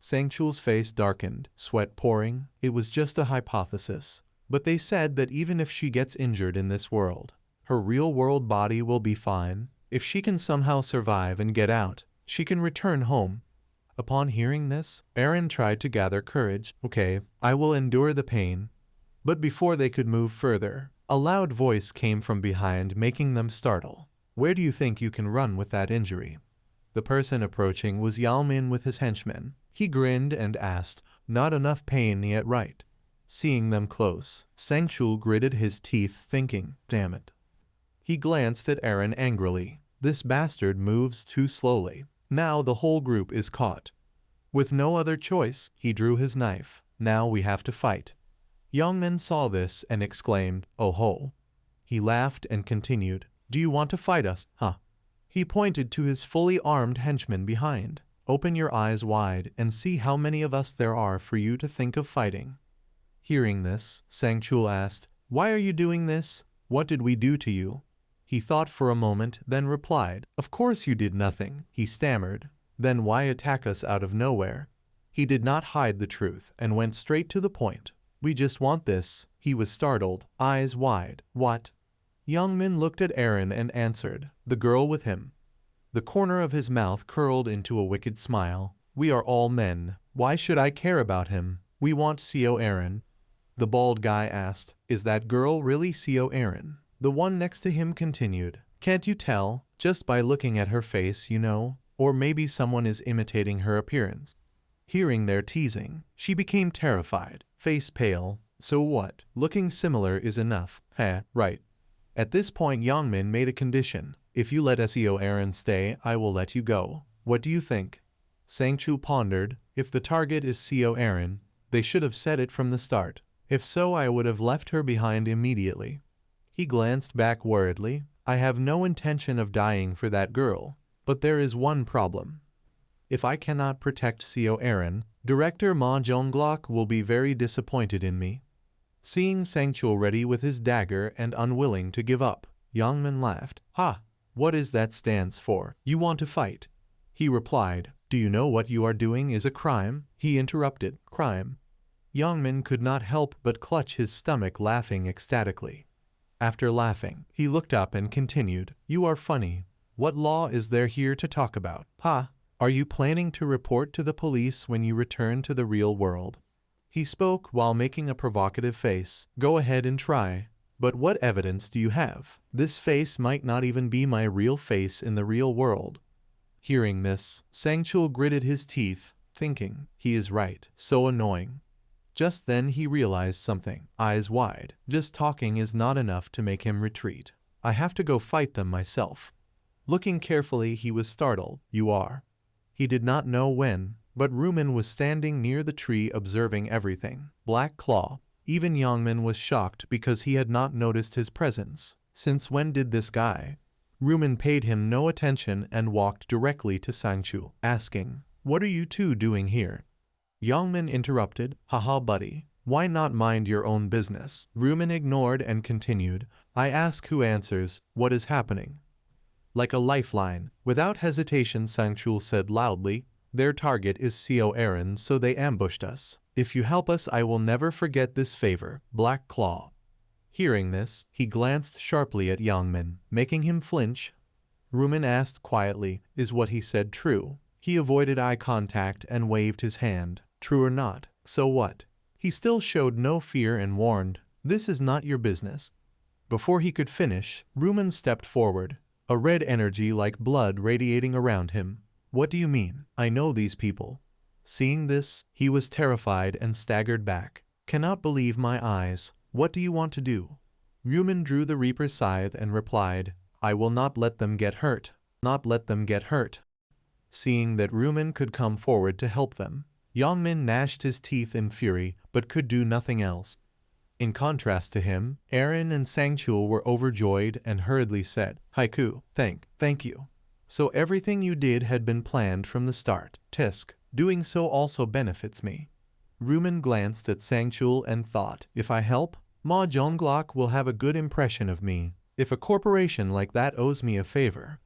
Sangchul's face darkened, sweat pouring. It was just a hypothesis. But they said that even if she gets injured in this world, her real-world body will be fine. If she can somehow survive and get out, she can return home. Upon hearing this, Eren tried to gather courage. Okay, I will endure the pain. But before they could move further, a loud voice came from behind, making them startle. Where do you think you can run with that injury? The person approaching was Yalmin with his henchmen. He grinned and asked, not enough pain yet, right? Seeing them close, Sangchul gritted his teeth, thinking, damn it. He glanced at Eren angrily. This bastard moves too slowly. Now the whole group is caught. With no other choice, he drew his knife. Now we have to fight. Youngman saw this and exclaimed, oh ho. He laughed and continued, do you want to fight us, huh? He pointed to his fully armed henchmen behind. Open your eyes wide and see how many of us there are for you to think of fighting. Hearing this, Sangchul asked, why are you doing this? What did we do to you? He thought for a moment, then replied, of course you did nothing, he stammered. Then why attack us out of nowhere? He did not hide the truth and went straight to the point. We just want this. He was startled, eyes wide. What? Youngmin looked at Eren and answered, the girl with him. The corner of his mouth curled into a wicked smile. We are all men. Why should I care about him? We want Seo Eren. The bald guy asked, is that girl really Seo Eren? The one next to him continued, can't you tell? Just by looking at her face, you know? Or maybe someone is imitating her appearance. Hearing their teasing, she became terrified, face pale. So what? Looking similar is enough. Heh, right. At this point Youngmin made a condition. If you let Seo Eren stay, I will let you go. What do you think? Sangchul pondered. If the target is Seo Eren, they should have said it from the start. If so, I would have left her behind immediately. He glanced back worriedly. I have no intention of dying for that girl. But there is one problem. If I cannot protect Seo Eren, Director Ma Jonglock will be very disappointed in me. Seeing Sangchul ready with his dagger and unwilling to give up, Youngman laughed. Ha! What is that stance for? You want to fight? He replied. Do you know what you are doing is a crime? He interrupted. Crime? Youngman could not help but clutch his stomach, laughing ecstatically. After laughing, he looked up and continued. You are funny. What law is there here to talk about? Ha! Are you planning to report to the police when you return to the real world? He spoke while making a provocative face. Go ahead and try. But what evidence do you have? This face might not even be my real face in the real world. Hearing this, Sangchul gritted his teeth, thinking, he is right. So annoying. Just then he realized something. Eyes wide. Just talking is not enough to make him retreat. I have to go fight them myself. Looking carefully, he was startled. You are. He did not know when, But Rumen was standing near the tree observing everything. Black Claw. Even Yangmin was shocked because he had not noticed his presence. Since when did this guy? Rumen paid him no attention and walked directly to Sangchu, asking, "What are you two doing here?" Yangmin interrupted, "Haha buddy, why not mind your own business?" Rumen ignored and continued, "I ask who answers, what is happening?" Like a lifeline, without hesitation Sangchul said loudly, "Their target is Co Aaron, so they ambushed us. If you help us I will never forget this favor." Black Claw. Hearing this, he glanced sharply at Yangmin, making him flinch. Rumen asked quietly, "Is what he said true?" He avoided eye contact and waved his hand. "True or not, so what?" He still showed no fear and warned, "This is not your business." Before he could finish, Rumen stepped forward, a red energy like blood radiating around him. "What do you mean? I know these people." Seeing this, he was terrified and staggered back. "Cannot believe my eyes. What do you want to do?" Rumen drew the Reaper's scythe and replied, "I will not let them get hurt. Not let them get hurt." Seeing that Rumen could come forward to help them, Yangmin gnashed his teeth in fury but could do nothing else. In contrast to him, Aaron and Sangchul were overjoyed and hurriedly said, "Haiku, thank you. So everything you did had been planned from the start. Tisk, doing so also benefits me." Rumen glanced at Sangchul and thought, "If I help, Ma Zhonglok will have a good impression of me. If a corporation like that owes me a favor,"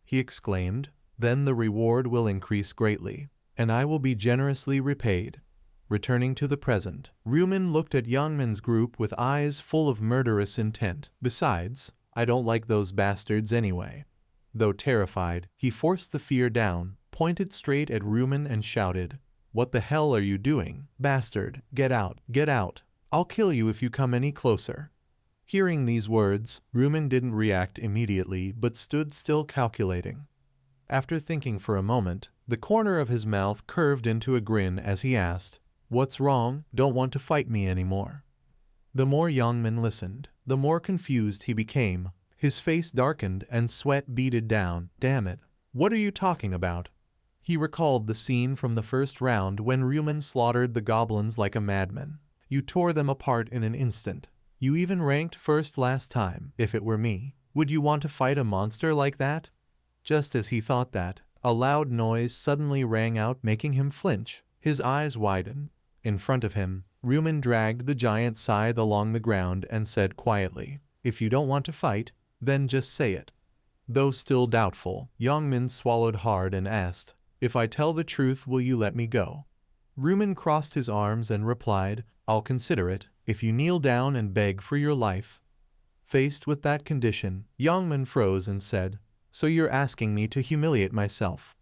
he exclaimed, "then the reward will increase greatly, and I will be generously repaid." Returning to the present, Rumen looked at Yangmin's group with eyes full of murderous intent. "Besides, I don't like those bastards anyway." Though terrified, he forced the fear down, pointed straight at Rumen and shouted, "What the hell are you doing, bastard? Get out, get out. I'll kill you if you come any closer." Hearing these words, Rumen didn't react immediately but stood still calculating. After thinking for a moment, the corner of his mouth curved into a grin as he asked, "What's wrong? Don't want to fight me anymore?" The more Yangmin listened, the more confused he became. His face darkened and sweat beaded down. "Damn it. What are you talking about?" He recalled the scene from the first round when Rumen slaughtered the goblins like a madman. "You tore them apart in an instant. You even ranked first last time. If it were me, would you want to fight a monster like that?" Just as he thought that, a loud noise suddenly rang out, making him flinch. His eyes widened. In front of him, Rumen dragged the giant scythe along the ground and said quietly, "If you don't want to fight, then just say it." Though still doubtful, Yangmin swallowed hard and asked, "If I tell the truth, will you let me go?" Rumen crossed his arms and replied, "I'll consider it, if you kneel down and beg for your life." Faced with that condition, Yangmin froze and said, "So you're asking me to humiliate myself?"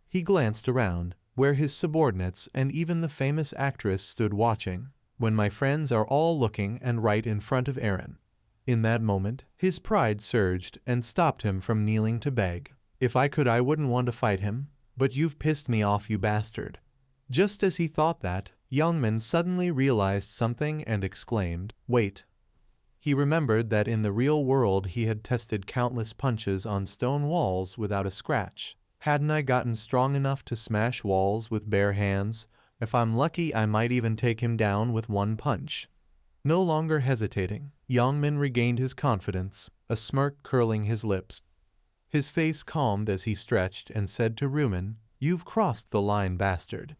He glanced around, where his subordinates and even the famous actress stood watching, "when my friends are all looking and right in front of Aaron." In that moment, his pride surged and stopped him from kneeling to beg. "If I could I wouldn't want to fight him, but you've pissed me off, you bastard." Just as he thought that, Yangmin suddenly realized something and exclaimed, "Wait." He remembered that in the real world he had tested countless punches on stone walls without a scratch. "Hadn't I gotten strong enough to smash walls with bare hands? If I'm lucky I might even take him down with one punch." No longer hesitating, Yangmin regained his confidence, a smirk curling his lips. His face calmed as he stretched and said to Rumen, "You've crossed the line, bastard."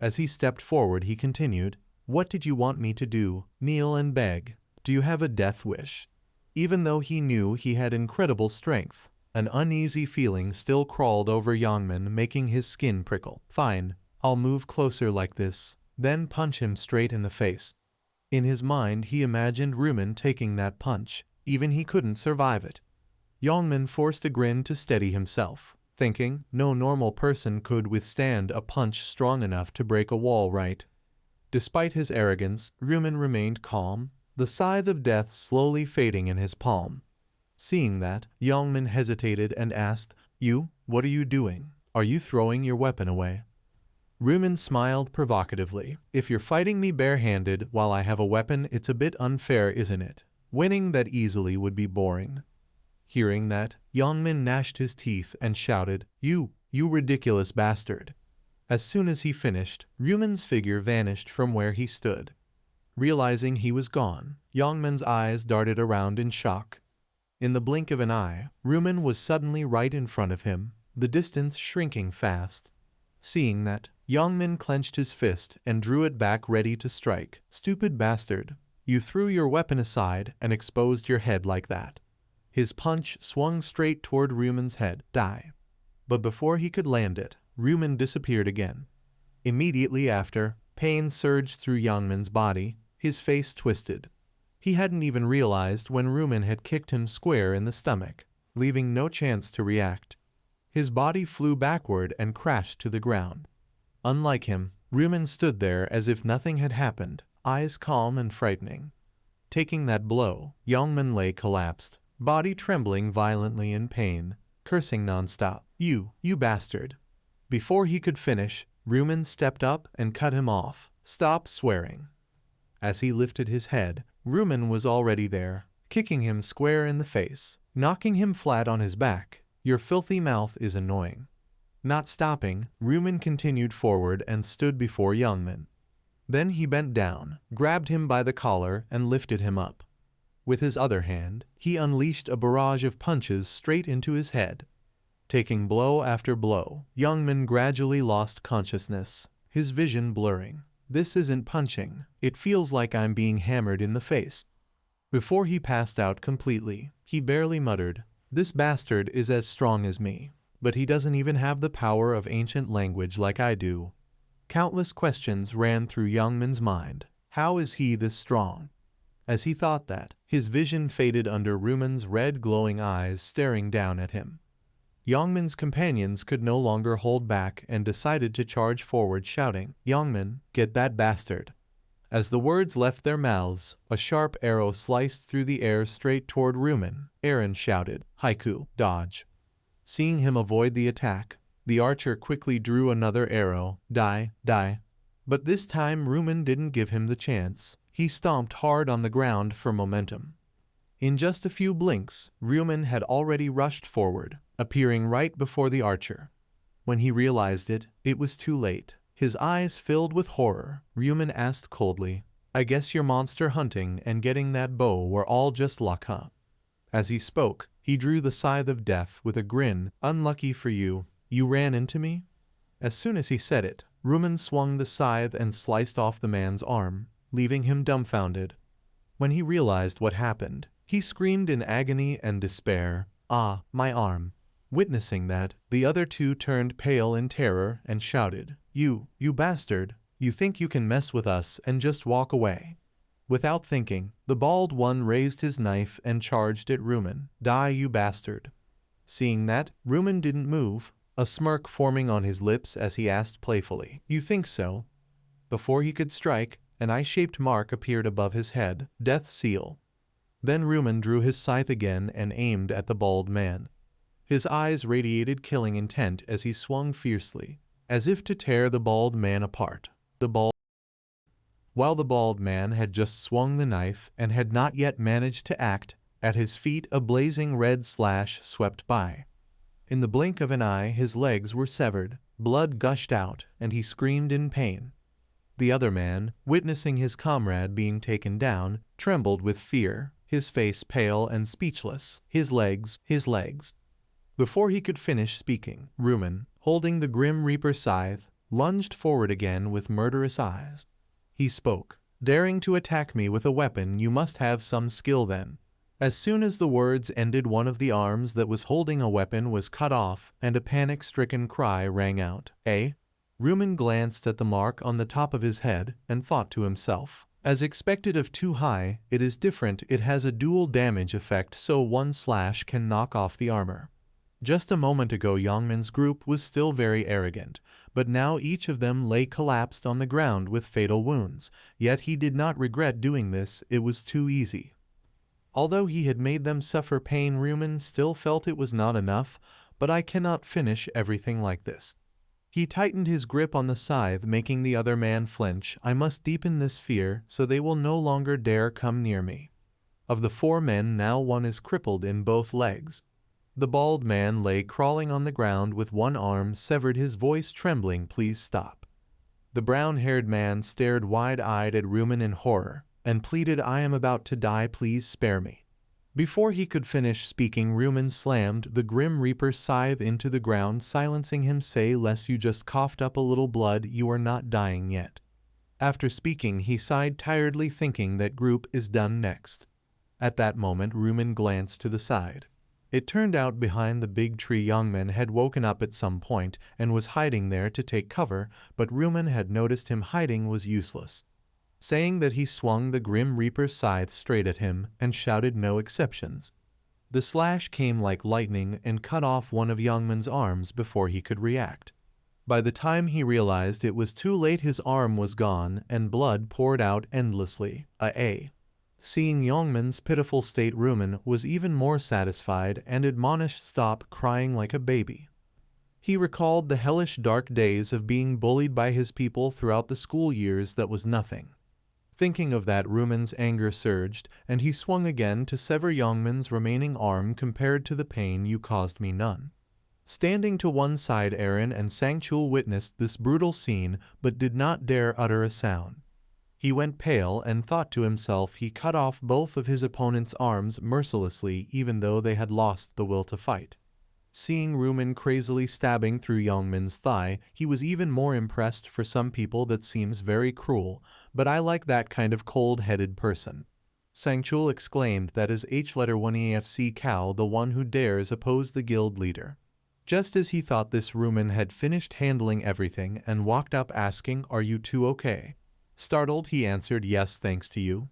As he stepped forward he continued, "What did you want me to do? Kneel and beg? Do you have a death wish?" Even though he knew he had incredible strength, an uneasy feeling still crawled over Yangmin, making his skin prickle. "Fine, I'll move closer like this, then punch him straight in the face." In his mind he imagined Rumen taking that punch, even he couldn't survive it. Yangmin forced a grin to steady himself, thinking, no normal person could withstand a punch strong enough to break a wall, right? Despite his arrogance, Rumen remained calm, the scythe of death slowly fading in his palm. Seeing that, Yangmin hesitated and asked, What are you doing? Are you throwing your weapon away?" Rumen smiled provocatively. "If you're fighting me barehanded while I have a weapon, it's a bit unfair, isn't it? Winning that easily would be boring." Hearing that, Yangmin gnashed his teeth and shouted, You ridiculous bastard." As soon as he finished, Ryuman's figure vanished from where he stood. Realizing he was gone, Youngman's eyes darted around in shock. In the blink of an eye, Ryuman was suddenly right in front of him, the distance shrinking fast. Seeing that, Youngman clenched his fist and drew it back ready to strike. "Stupid bastard. You threw your weapon aside and exposed your head like that." His punch swung straight toward Ryuman's head. Die. But before he could land it, Ryuman disappeared again. Immediately after, pain surged through Youngman's body, his face twisted. He hadn't even realized when Ryuman had kicked him square in the stomach, leaving no chance to react. His body flew backward and crashed to the ground. Unlike him, Ryuman stood there as if nothing had happened, eyes calm and frightening. Taking that blow, Youngman lay collapsed, body trembling violently in pain, cursing nonstop. You bastard." Before he could finish, Ryuman stepped up and cut him off. "Stop swearing." As he lifted his head, Ryuman was already there, kicking him square in the face, knocking him flat on his back. "Your filthy mouth is annoying." Not stopping, Ryuman continued forward and stood before Youngman. Then he bent down, grabbed him by the collar and lifted him up. With his other hand, he unleashed a barrage of punches straight into his head. Taking blow after blow, Youngman gradually lost consciousness, his vision blurring. "This isn't punching, it feels like I'm being hammered in the face." Before he passed out completely, he barely muttered, "This bastard is as strong as me, but he doesn't even have the power of ancient language like I do." Countless questions ran through Youngman's mind. How is he this strong? As he thought that, his vision faded under Ryuman's red glowing eyes staring down at him. Youngman's companions could no longer hold back and decided to charge forward shouting, "Youngman, get that bastard." As the words left their mouths, a sharp arrow sliced through the air straight toward Ryuman. Eren shouted, "Haiku, dodge." Seeing him avoid the attack, the archer quickly drew another arrow. Die. But this time Ryuman didn't give him the chance. He stomped hard on the ground for momentum. In just a few blinks, Ryuman had already rushed forward, appearing right before the archer. When he realized it, it was too late. His eyes filled with horror, Ryuman asked coldly, "I guess your monster hunting and getting that bow were all just luck, huh?" As he spoke, he drew the scythe of death with a grin. "Unlucky for you, you ran into me?" As soon as he said it, Ryuman swung the scythe and sliced off the man's arm, leaving him dumbfounded. When he realized what happened, he screamed in agony and despair, "Ah, my arm." Witnessing that, the other two turned pale in terror and shouted, You bastard, you think you can mess with us and just walk away." Without thinking, the bald one raised his knife and charged at Ryuman. "Die, you bastard." Seeing that, Ryuman didn't move, a smirk forming on his lips as he asked playfully, "You think so?" Before he could strike, an eye-shaped mark appeared above his head, Death's Seal. Then Ryuman drew his scythe again and aimed at the bald man. His eyes radiated killing intent as he swung fiercely, as if to tear the bald man apart. While the bald man had just swung the knife and had not yet managed to act, at his feet a blazing red slash swept by. In the blink of an eye his legs were severed, blood gushed out, and he screamed in pain. The other man, witnessing his comrade being taken down, trembled with fear, his face pale and speechless. His legs. Before he could finish speaking, Ryuman, holding the Grim Reaper scythe, lunged forward again with murderous eyes. He spoke, "Daring to attack me with a weapon, you must have some skill then." As soon as the words ended, one of the arms that was holding a weapon was cut off, and a panic-stricken cry rang out. Ryuman glanced at the mark on the top of his head and thought to himself, "As expected of too high, it is different. It has a dual damage effect, so one slash can knock off the armor." Just a moment ago Youngman's group was still very arrogant, but now each of them lay collapsed on the ground with fatal wounds, yet he did not regret doing this, it was too easy. Although he had made them suffer pain, Ryuman still felt it was not enough, but I cannot finish everything like this. He tightened his grip on the scythe, making the other man flinch. "I must deepen this fear, so they will no longer dare come near me." Of the 4 men, now one is crippled in both legs. The bald man lay crawling on the ground with one arm severed, his voice trembling. Please stop. The brown-haired man stared wide-eyed at Rumen in horror and pleaded, I am about to die, please spare me. Before he could finish speaking, Rumen slammed the Grim Reaper's scythe into the ground, silencing him. Say less, you just coughed up a little blood, you are not dying yet. After speaking, he sighed tiredly, thinking that group is done next. At that moment, Rumen glanced to the side. It turned out behind the big tree Youngman had woken up at some point and was hiding there to take cover, but Rumen had noticed him hiding was useless. Saying that, he swung the Grim Reaper's scythe straight at him and shouted, no exceptions. The slash came like lightning and cut off one of Youngman's arms before he could react. By the time he realized it was too late, his arm was gone and blood poured out endlessly. Seeing Youngman's pitiful state, Rumen was even more satisfied and admonished, stop crying like a baby. He recalled the hellish dark days of being bullied by his people throughout the school years. That was nothing. Thinking of that, Rumen's anger surged, and he swung again to sever Youngman's remaining arm. Compared to the pain you caused me, none. Standing to one side, Aaron and Sangchul witnessed this brutal scene but did not dare utter a sound. He went pale and thought to himself he cut off both of his opponent's arms mercilessly, even though they had lost the will to fight. Seeing Rumen crazily stabbing through Youngman's thigh, he was even more impressed. For some people that seems very cruel, but I like that kind of cold-headed person. Sangchul exclaimed, that is H1EFC Cow, the one who dares oppose the guild leader. Just as he thought this, Rumen had finished handling everything and walked up asking, are you two okay? Startled, he answered, yes, thanks to you.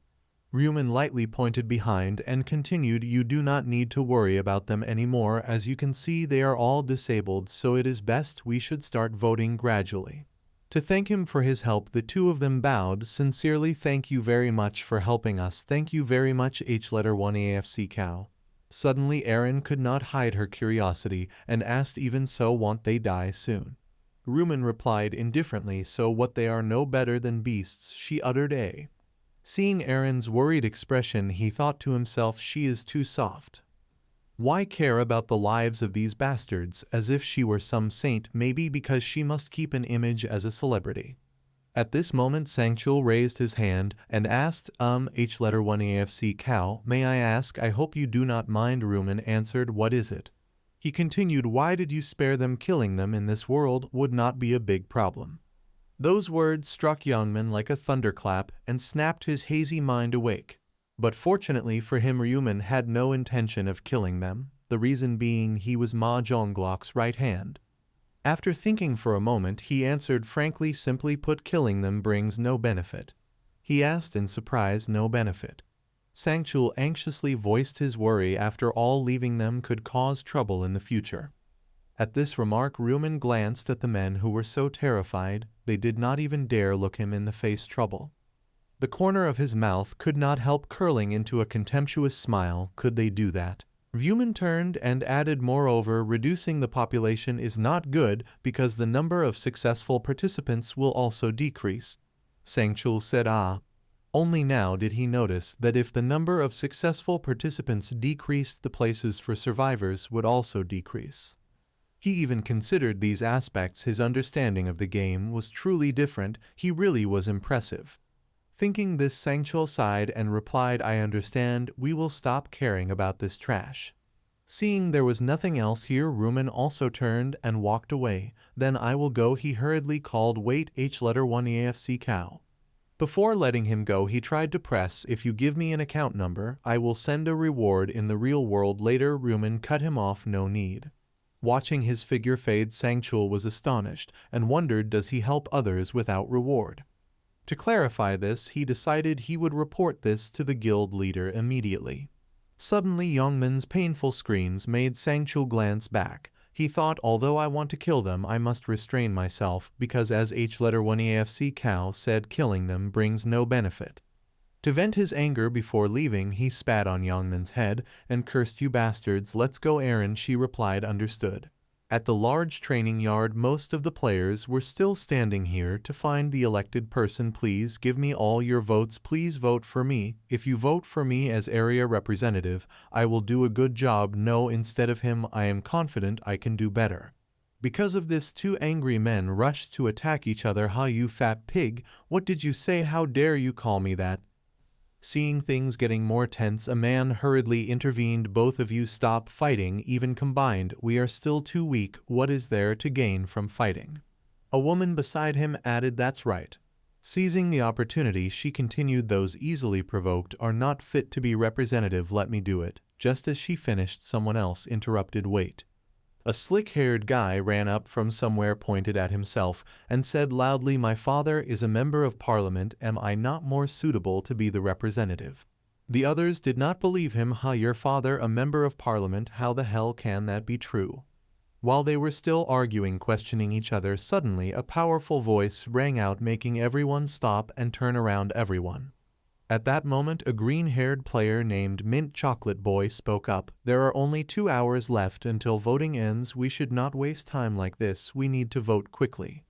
Rumen lightly pointed behind and continued, you do not need to worry about them anymore. As you can see, they are all disabled, so it is best we should start voting gradually. To thank him for his help, the two of them bowed sincerely. Thank you very much for helping us. Thank you very much, H1AFC Cow. Suddenly Aaron could not hide her curiosity and asked, even so, won't they die soon? Rumen replied indifferently, so what, they are no better than beasts, she uttered. Seeing Aaron's worried expression, he thought to himself, she is too soft. Why care about the lives of these bastards, as if she were some saint? Maybe because she must keep an image as a celebrity. At this moment Sangchul raised his hand and asked, H1AFC Cow, may I ask? I hope you do not mind. Rumen answered, what is it? He continued, why did you spare them? Killing them in this world would not be a big problem. Those words struck Youngman like a thunderclap and snapped his hazy mind awake. But fortunately for him, Rumen had no intention of killing them, the reason being he was Ma Zhonglok's right hand. After thinking for a moment, he answered frankly, simply put, killing them brings no benefit. He asked in surprise, no benefit? Sangchul anxiously voiced his worry. After all, leaving them could cause trouble in the future. At this remark, Rumen glanced at the men who were so terrified, they did not even dare look him in the face. Trouble. The corner of his mouth could not help curling into a contemptuous smile. Could they do that? Rumen turned and added, moreover, reducing the population is not good because the number of successful participants will also decrease. Sangchul said, Only now did he notice that if the number of successful participants decreased, the places for survivors would also decrease. He even considered these aspects. His understanding of the game was truly different. He really was impressive. Thinking this, Sangchul sighed and replied, I understand, we will stop caring about this trash. Seeing there was nothing else here, Rumen also turned and walked away. Then I will go, he hurriedly called. Wait, H1AFC Cow. Before letting him go, he tried to press, if you give me an account number, I will send a reward in the real world later. Rumen cut him off, no need. Watching his figure fade, Sangchul was astonished and wondered, does he help others without reward? To clarify this, he decided he would report this to the guild leader immediately. Suddenly Youngman's painful screams made Sangchul glance back. He thought, although I want to kill them, I must restrain myself, because as H1AFC Cow said, killing them brings no benefit. To vent his anger before leaving, he spat on Youngman's head and cursed, you bastards, let's go. Aaron, she replied, understood. At the large training yard, most of the players were still standing here to find the elected person. Please give me all your votes. Please vote for me. If you vote for me as area representative, I will do a good job. No, instead of him, I am confident I can do better. Because of this, two angry men rushed to attack each other. Ha, you fat pig, what did you say? How dare you call me that? Seeing things getting more tense, a man hurriedly intervened. Both of you stop fighting. Even combined, we are still too weak. What is there to gain from fighting? A woman beside him added, that's right. Seizing the opportunity, she continued, those easily provoked are not fit to be representative. Let me do it. Just as she finished, someone else interrupted. Wait. A slick-haired guy ran up from somewhere, pointed at himself, and said loudly, my father is a member of parliament. Am I not more suitable to be the representative? The others did not believe him. Ha, your father a member of parliament? How the hell can that be true? While they were still arguing, questioning each other, suddenly a powerful voice rang out, making everyone stop and turn around. Everyone. At that moment, a green-haired player named Mint Chocolate Boy spoke up. There are only 2 hours left until voting ends. We should not waste time like this. We need to vote quickly.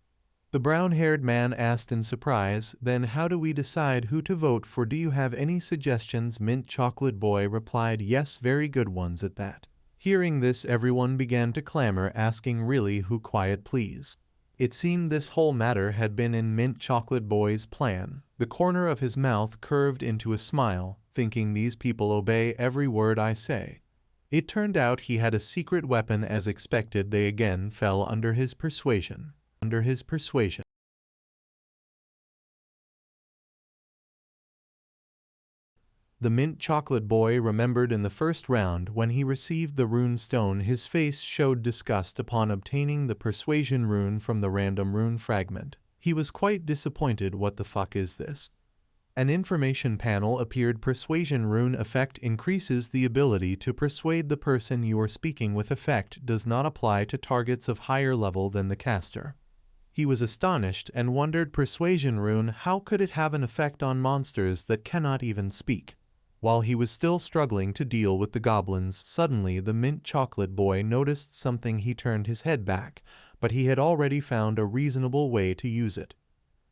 The brown-haired man asked in surprise, then how do we decide who to vote for? Do you have any suggestions? Mint Chocolate Boy replied, yes, very good ones at that. Hearing this, everyone began to clamor, asking, really, who? Quiet please. It seemed this whole matter had been in Mint Chocolate Boy's plan. The corner of his mouth curved into a smile, thinking, these people obey every word I say. It turned out he had a secret weapon. As expected, they again fell under his persuasion. The Mint Chocolate Boy remembered in the first round when he received the rune stone, his face showed disgust upon obtaining the persuasion rune from the random rune fragment. He was quite disappointed. What the fuck is this? An information panel appeared. Persuasion rune effect increases the ability to persuade the person you are speaking with. Effect does not apply to targets of higher level than the caster. He was astonished and wondered, persuasion rune, how could it have an effect on monsters that cannot even speak? While he was still struggling to deal with the goblins, suddenly the Mint Chocolate Boy noticed something. He turned his head back, but he had already found a reasonable way to use it.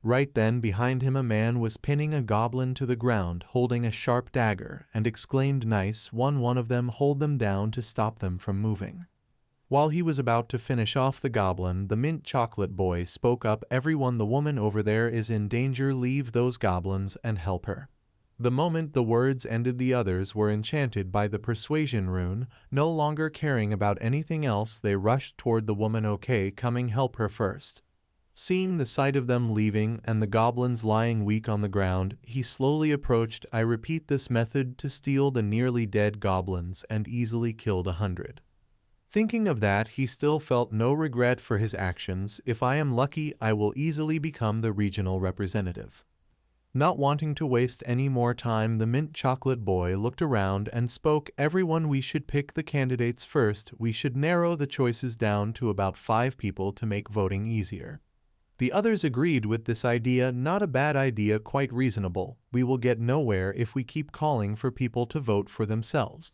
Right then, behind him, a man was pinning a goblin to the ground, holding a sharp dagger, and exclaimed, nice one of them, hold them down to stop them from moving. While he was about to finish off the goblin, the Mint Chocolate Boy spoke up, everyone, the woman over there is in danger. Leave those goblins and help her. The moment the words ended, the others were enchanted by the persuasion rune. No longer caring about anything else, they rushed toward the woman. Okay, coming, help her first. Seeing the sight of them leaving and the goblins lying weak on the ground, he slowly approached. I repeat this method to steal the nearly dead goblins and easily killed 100. Thinking of that, he still felt no regret for his actions. If I am lucky, I will easily become the regional representative. Not wanting to waste any more time, the Mint Chocolate Boy looked around and spoke, everyone, we should pick the candidates first. We should narrow the choices down to about 5 people to make voting easier. The others agreed with this idea. Not a bad idea, quite reasonable. We will get nowhere if we keep calling for people to vote for themselves.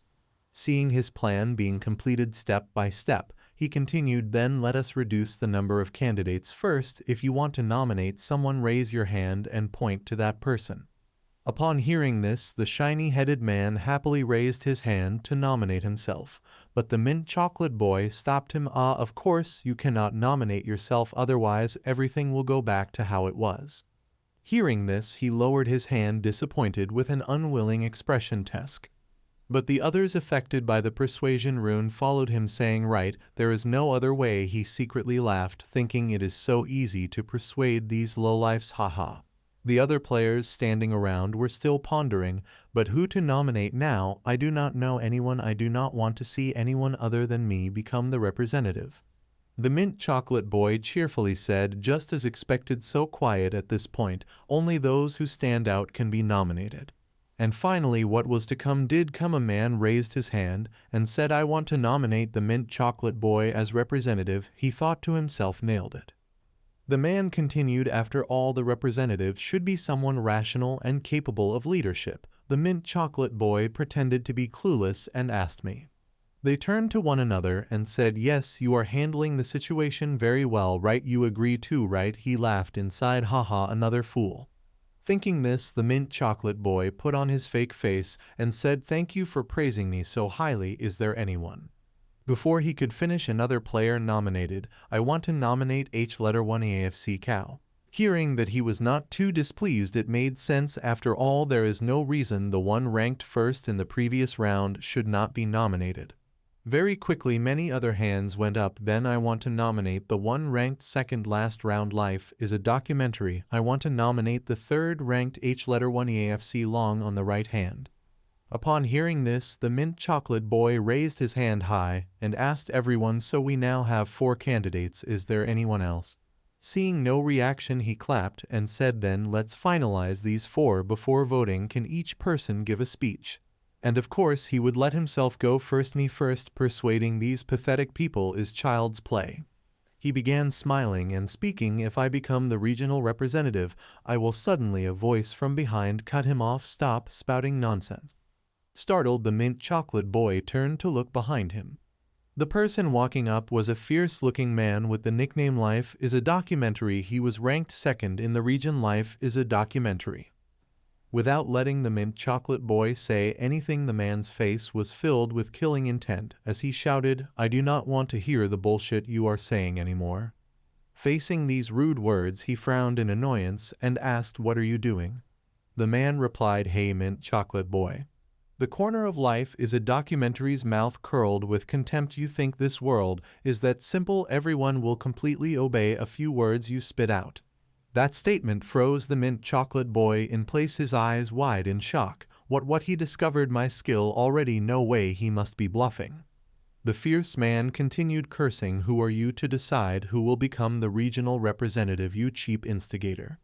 Seeing his plan being completed step by step, he continued, then let us reduce the number of candidates first. If you want to nominate someone, raise your hand and point to that person. Upon hearing this, the shiny-headed man happily raised his hand to nominate himself, but the Mint Chocolate Boy stopped him. Ah, of course, you cannot nominate yourself, otherwise everything will go back to how it was. Hearing this, he lowered his hand, disappointed, with an unwilling expression. But the others affected by the persuasion rune followed him, saying, right, there is no other way. He secretly laughed, thinking it is so easy to persuade these lowlifes, haha. The other players standing around were still pondering, but who to nominate now? I do not know anyone. I do not want to see anyone other than me become the representative. The Mint Chocolate Boy cheerfully said, just as expected. So quiet at this point, only those who stand out can be nominated. And finally, what was to come did come. A man raised his hand and said, I want to nominate the Mint Chocolate Boy as representative. He thought to himself, nailed it. The man continued, after all, the representative should be someone rational and capable of leadership. The Mint Chocolate Boy pretended to be clueless and asked me. They turned to one another and said, "Yes, you are handling the situation very well, right? You agree too, right?" He laughed inside, "Haha, another fool." Thinking this, the mint chocolate boy put on his fake face and said, "Thank you for praising me so highly. Is there anyone?" Before he could finish, another player nominated, "I want to nominate H letter 1 AFC Cow." Hearing that he was not too displeased, it made sense. After all, there is no reason the one ranked first in the previous round should not be nominated. Very quickly many other hands went up. "Then I want to nominate the one ranked second last round. Life is a documentary. I want to nominate the third ranked H letter 1 EAFC Long on the right hand." Upon hearing this, the mint chocolate boy raised his hand high and asked everyone, "So we now have 4 candidates. Is there anyone else?" Seeing no reaction, he clapped and said, "Then let's finalize these 4 before voting. Can each person give a speech?" And of course he would let himself go first. "Me first. Persuading these pathetic people is child's play." He began smiling and speaking, "If I become the regional representative, I will." Suddenly a voice from behind cut him off. "Stop spouting nonsense." Startled, the mint chocolate boy turned to look behind him. The person walking up was a fierce-looking man with the nickname "Life is a Documentary." He was ranked second in the region. Life is a documentary. Without letting the mint chocolate boy say anything, the man's face was filled with killing intent as he shouted, "I do not want to hear the bullshit you are saying anymore." Facing these rude words, he frowned in annoyance and asked, "What are you doing?" The man replied, "Hey, mint chocolate boy. The corner of Life is a Documentary's mouth curled with contempt. You think this world is that simple? Everyone will completely obey a few words you spit out." That statement froze the mint chocolate boy in place, his eyes wide in shock. What he discovered my skill already? No way, he must be bluffing. The fierce man continued cursing, "Who are you to decide who will become the regional representative, you cheap instigator?"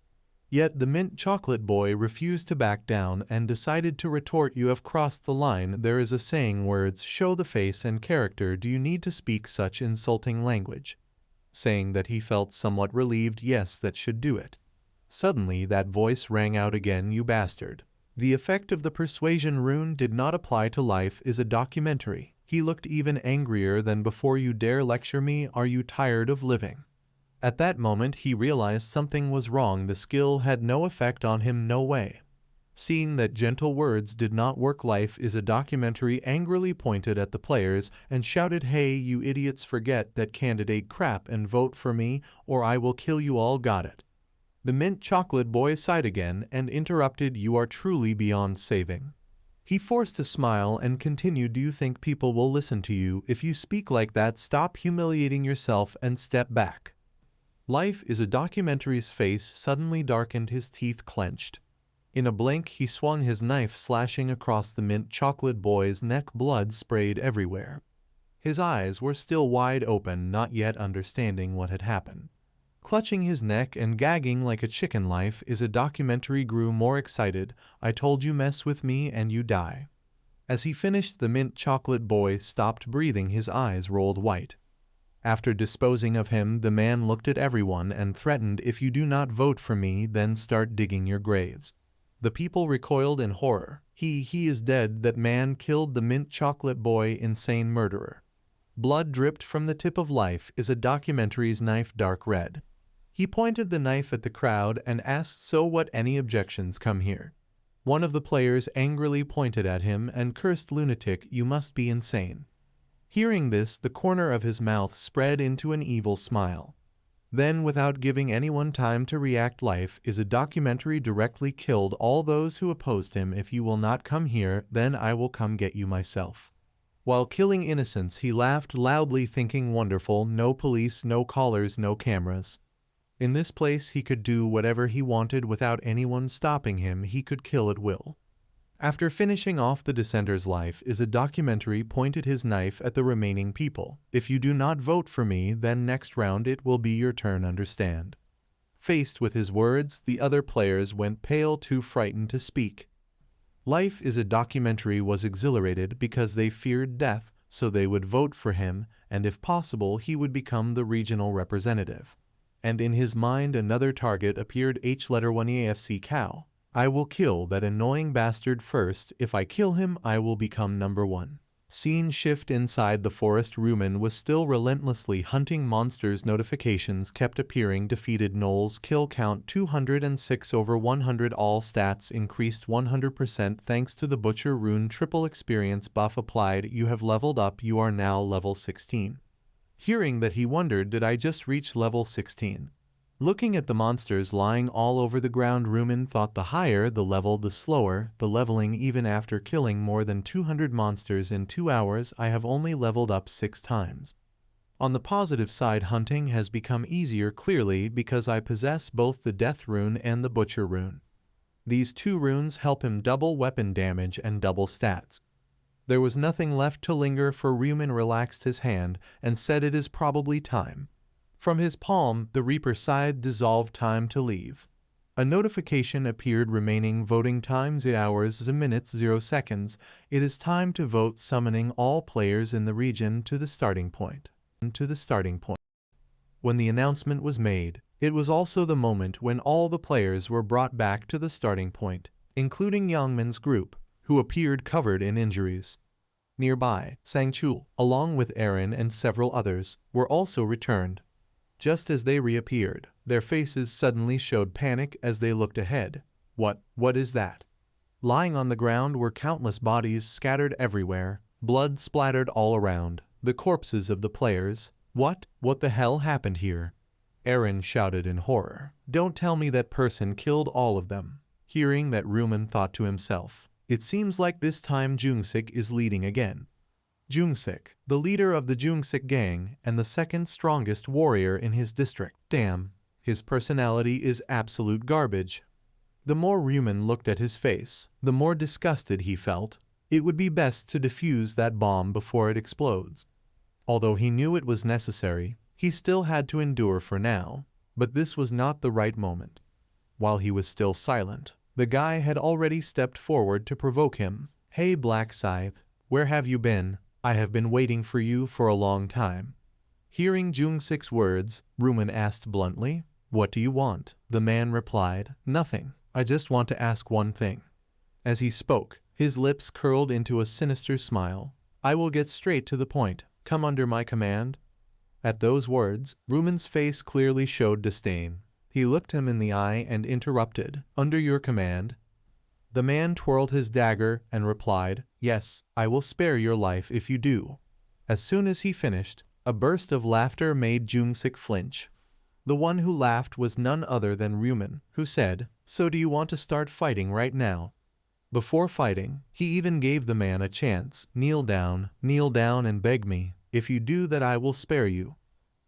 Yet the mint chocolate boy refused to back down and decided to retort, "You have crossed the line. There is a saying, words show the face and character. Do you need to speak such insulting language?" Saying that he felt somewhat relieved. "Yes, that should do it." Suddenly that voice rang out again, "You bastard." The effect of the persuasion rune did not apply to Life is a Documentary. He looked even angrier than before. "You dare lecture me? Are you tired of living?" At that moment he realized something was wrong. The skill had no effect on him. No way. Seeing that gentle words did not work, Life is a Documentary angrily pointed at the players and shouted, "Hey, you idiots, forget that candidate crap and vote for me or I will kill you all." Got it? The mint chocolate boy sighed again and interrupted, "You are truly beyond saving." He forced a smile and continued, "Do you think people will listen to you if you speak like that? Stop humiliating yourself and step back." Life is a Documentary's face suddenly darkened, his teeth clenched. In a blink, he swung his knife, slashing across the mint chocolate boy's neck. Blood sprayed everywhere. His eyes were still wide open, not yet understanding what had happened. Clutching his neck and gagging like a chicken, Life is a Documentary grew more excited. "I told you, mess with me and you die." As he finished, the mint chocolate boy stopped breathing, his eyes rolled white. After disposing of him, the man looked at everyone and threatened, "If you do not vote for me, then start digging your graves." The people recoiled in horror. He is dead. That man killed the mint chocolate boy. Insane murderer. Blood dripped from the tip of Life is a Documentary's knife, dark red. He pointed the knife at the crowd and asked, "So what? Any objections? Come here." One of the players angrily pointed at him and cursed, "Lunatic, you must be insane." Hearing this, the corner of his mouth spread into an evil smile. Then, without giving anyone time to react, Life is a Documentary directly killed all those who opposed him. "If you will not come here, then I will come get you myself." While killing innocents, he laughed loudly, thinking, "Wonderful, no police, no collars, no cameras." In this place he could do whatever he wanted without anyone stopping him. He could kill at will. After finishing off the dissenters, Life is a Documentary pointed his knife at the remaining people. "If you do not vote for me, then next round it will be your turn, understand?" Faced with his words, the other players went pale, too frightened to speak. Life is a Documentary was exhilarated because they feared death, so they would vote for him, and if possible he would become the regional representative. And in his mind another target appeared, H letter 1 AFC Cow. "I will kill that annoying bastard first. If I kill him, I will become number 1. Scene shift inside the forest. Rumen was still relentlessly hunting monsters. Notifications kept appearing. Defeated gnolls. Kill count 206 over 100. All stats increased 100% thanks to the Butcher rune. Triple experience buff applied. You have leveled up. You are now level 16. Hearing that, he wondered, did I just reach level 16? Looking at the monsters lying all over the ground, Rumen thought the higher the level, the slower the leveling. Even after killing more than 200 monsters in 2 hours, I have only leveled up 6 times. On the positive side, hunting has become easier, clearly, because I possess both the Death rune and the Butcher rune. These 2 runes help him double weapon damage and double stats. There was nothing left to linger for. Rumen relaxed his hand and said, it is probably time. From his palm, the Reaper sighed. Dissolve. Time to leave. A notification appeared. Remaining voting times 8 hours, minutes, 0 seconds. It is time to vote. Summoning all players in the region to the starting point. When the announcement was made, it was also the moment when all the players were brought back to the starting point, including Youngman's group, who appeared covered in injuries. Nearby, Sangchul, along with Aaron and several others, were also returned. Just as they reappeared, their faces suddenly showed panic as they looked ahead. What is that? Lying on the ground were countless bodies scattered everywhere, blood splattered all around, the corpses of the players. What the hell happened here? Aaron shouted in horror. Don't tell me that person killed all of them. Hearing that, Rumen thought to himself, it seems like this time Jungsik is leading again. Jungsik, the leader of the Jungsik gang and the second strongest warrior in his district. Damn, his personality is absolute garbage. The more Rumen looked at his face, the more disgusted he felt. It would be best to defuse that bomb before it explodes. Although he knew it was necessary, he still had to endure for now, but this was not the right moment. While he was still silent, the guy had already stepped forward to provoke him. Hey Black Scythe, where have you been? I have been waiting for you for a long time. Hearing Jungsik's words, Rumen asked bluntly, what do you want? The man replied, nothing. I just want to ask one thing. As he spoke, his lips curled into a sinister smile. I will get straight to the point. Come under my command. At those words, Rumen's face clearly showed disdain. He looked him in the eye and interrupted, under your command? The man twirled his dagger and replied, yes, I will spare your life if you do. As soon as he finished, a burst of laughter made Jungsik flinch. The one who laughed was none other than Rumen, who said, so do you want to start fighting right now? Before fighting, he even gave the man a chance. Kneel down and beg me. If you do that, I will spare you.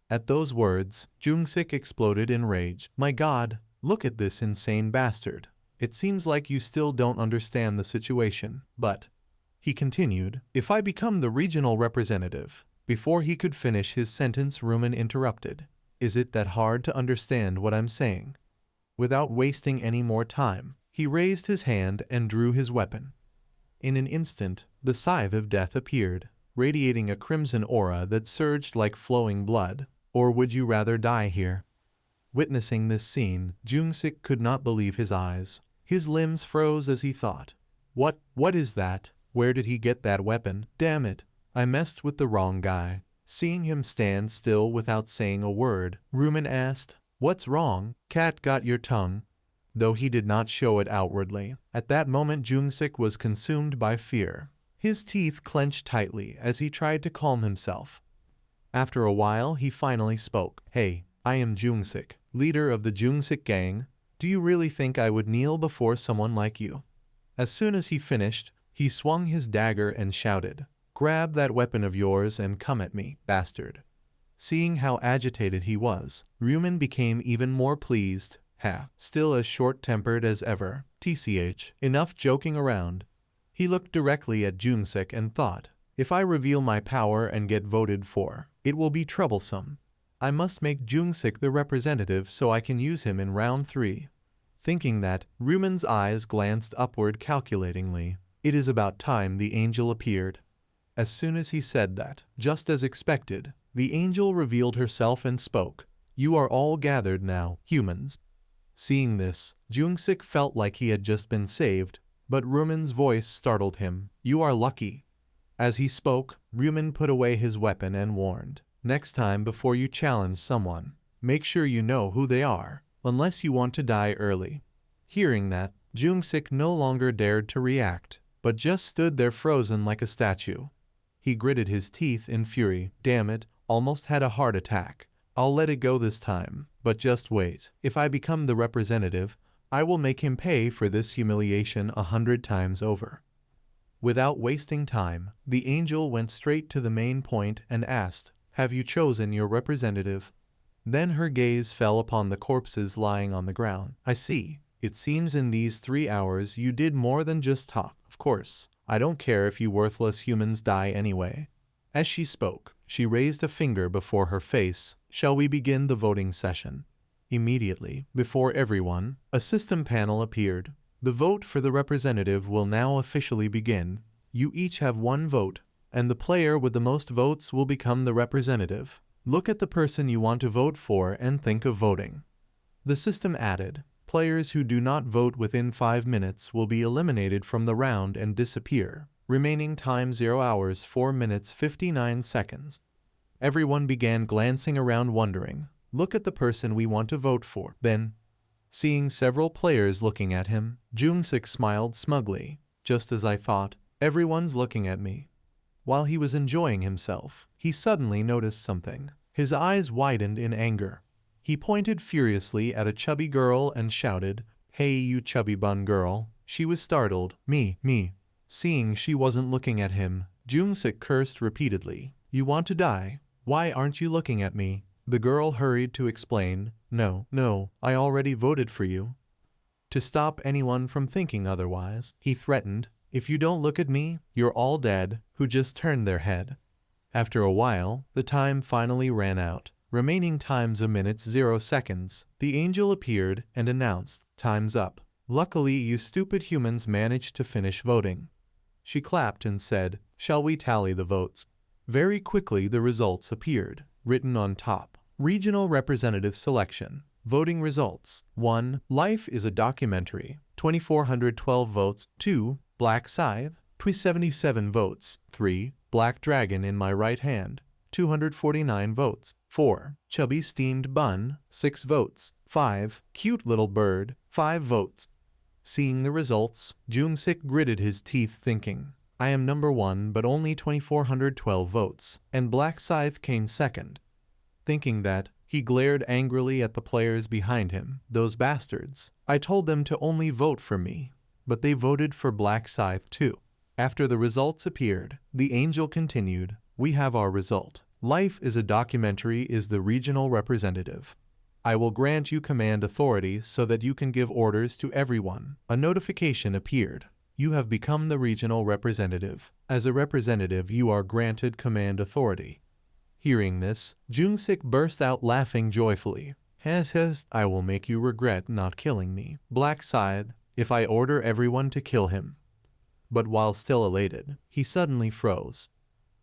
At those words, Jungsik exploded in rage. My God, look at this insane bastard. It seems like you still don't understand the situation, but, he continued, if I become the regional representative. Before he could finish his sentence, Rumen interrupted. Is it that hard to understand what I'm saying? Without wasting any more time, he raised his hand and drew his weapon. In an instant, the Scythe of Death appeared, radiating a crimson aura that surged like flowing blood. Or would you rather die here? Witnessing this scene, Jungsik could not believe his eyes. His limbs froze as he thought. What is that? Where did he get that weapon? Damn it, I messed with the wrong guy. Seeing him stand still without saying a word, Rumen asked, what's wrong? Cat got your tongue? Though he did not show it outwardly. At that moment Jungsik was consumed by fear. His teeth clenched tightly as he tried to calm himself. After a while he finally spoke. Hey, I am Jungsik, leader of the Jungsik gang. Do you really think I would kneel before someone like you? As soon as he finished, he swung his dagger and shouted, grab that weapon of yours and come at me, bastard. Seeing how agitated he was, Rumen became even more pleased. Still as short-tempered as ever. Enough joking around. He looked directly at Jungsik and thought, if I reveal my power and get voted for, it will be troublesome. I must make Jungsik the representative so I can use him in round 3. Thinking that, Rumen's eyes glanced upward calculatingly. It is about time the angel appeared. As soon as he said that, just as expected, the angel revealed herself and spoke. You are all gathered now, humans. Seeing this, Jungsik felt like he had just been saved, but Rumen's voice startled him. You are lucky. As he spoke, Ryumin put away his weapon and warned, "Next time before you challenge someone, make sure you know who they are, unless you want to die early." Hearing that, Jung-sik no longer dared to react, but just stood there frozen like a statue. He gritted his teeth in fury. Damn it, almost had a heart attack. I'll let it go this time, but just wait. If I become the representative, I will make him pay for this humiliation 100 times over. Without wasting time, the angel went straight to the main point and asked, "Have you chosen your representative?" Then her gaze fell upon the corpses lying on the ground. "I see. It seems in these 3 hours you did more than just talk. Of course, I don't care if you worthless humans die anyway." As she spoke, she raised a finger before her face. "Shall we begin the voting session?" Immediately, before everyone, a system panel appeared. "The vote for the representative will now officially begin. You each have 1 vote, and the player with the most votes will become the representative. Look at the person you want to vote for and think of voting." The system added, "Players who do not vote within 5 minutes will be eliminated from the round and disappear. Remaining time 0 hours 4 minutes 59 seconds. Everyone began glancing around wondering, "Look at the person we want to vote for." Then, seeing several players looking at him, Jung-sik smiled smugly. "Just as I thought, everyone's looking at me." While he was enjoying himself, he suddenly noticed something. His eyes widened in anger. He pointed furiously at a chubby girl and shouted, "Hey you chubby bun girl." She was startled. Me. Seeing she wasn't looking at him, Jung-sik cursed repeatedly. "You want to die? Why aren't you looking at me?" The girl hurried to explain, No, I already voted for you." To stop anyone from thinking otherwise, he threatened, "If you don't look at me, you're all dead," who just turned their head. After a while, the time finally ran out. Remaining times a minute 0 seconds. The angel appeared and announced, "Time's up. Luckily you stupid humans managed to finish voting." She clapped and said, "Shall we tally the votes?" Very quickly the results appeared, written on top. Regional Representative Selection. Voting results. 1. Life is a Documentary, 2,412 votes. 2. Black Scythe, 277 votes. 3. Black Dragon in My Right Hand, 249 votes. 4. Chubby Steamed Bun, 6 votes. 5. Cute Little Bird, 5 votes. Seeing the results, Jung-sik gritted his teeth thinking, "I am number 1 but only 2,412 votes, and Black Scythe came second." Thinking that, he glared angrily at the players behind him. "Those bastards. I told them to only vote for me, but they voted for Black Scythe too." After the results appeared, the angel continued, "We have our result. Life is a Documentary is the regional representative. I will grant you command authority so that you can give orders to everyone." A notification appeared. "You have become the regional representative. As a representative you are granted command authority." Hearing this, Jung-sik burst out laughing joyfully. Hes, I will make you regret not killing me, Black Scythe, if I order everyone to kill him." But while still elated, he suddenly froze.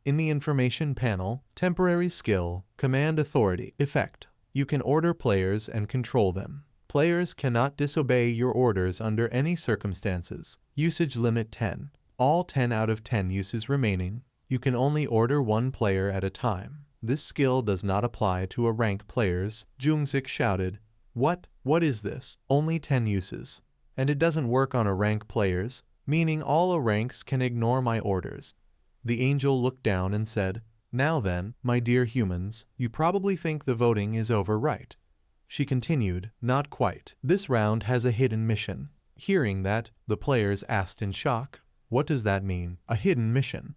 In the information panel, temporary skill, command authority, effect. You can order players and control them. Players cannot disobey your orders under any circumstances. Usage limit 10. All 10 out of 10 uses remaining. You can only order 1 player at a time. This skill does not apply to a rank players. Jung-sik shouted, What is this? Only 10 uses. And it doesn't work on a rank players, meaning all a ranks can ignore my orders." The angel looked down and said, "Now then, my dear humans, you probably think the voting is over, right?" She continued, "Not quite. This round has a hidden mission." Hearing that, the players asked in shock, "What does that mean? A hidden mission?"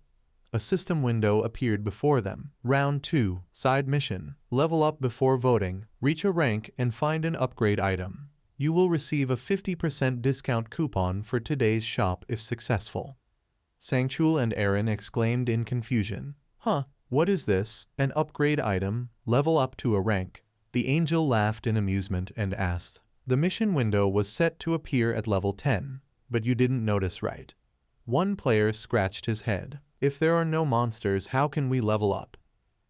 A system window appeared before them. Round 2, Side Mission. Level up before voting, reach a rank and find an upgrade item. You will receive a 50% discount coupon for today's shop if successful. Sangchul and Aaron exclaimed in confusion. "Huh, what is this? An upgrade item? Level up to a rank?" The angel laughed in amusement and asked, "The mission window was set to appear at level 10, but you didn't notice, right?" One player scratched his head. "If there are no monsters, how can we level up?"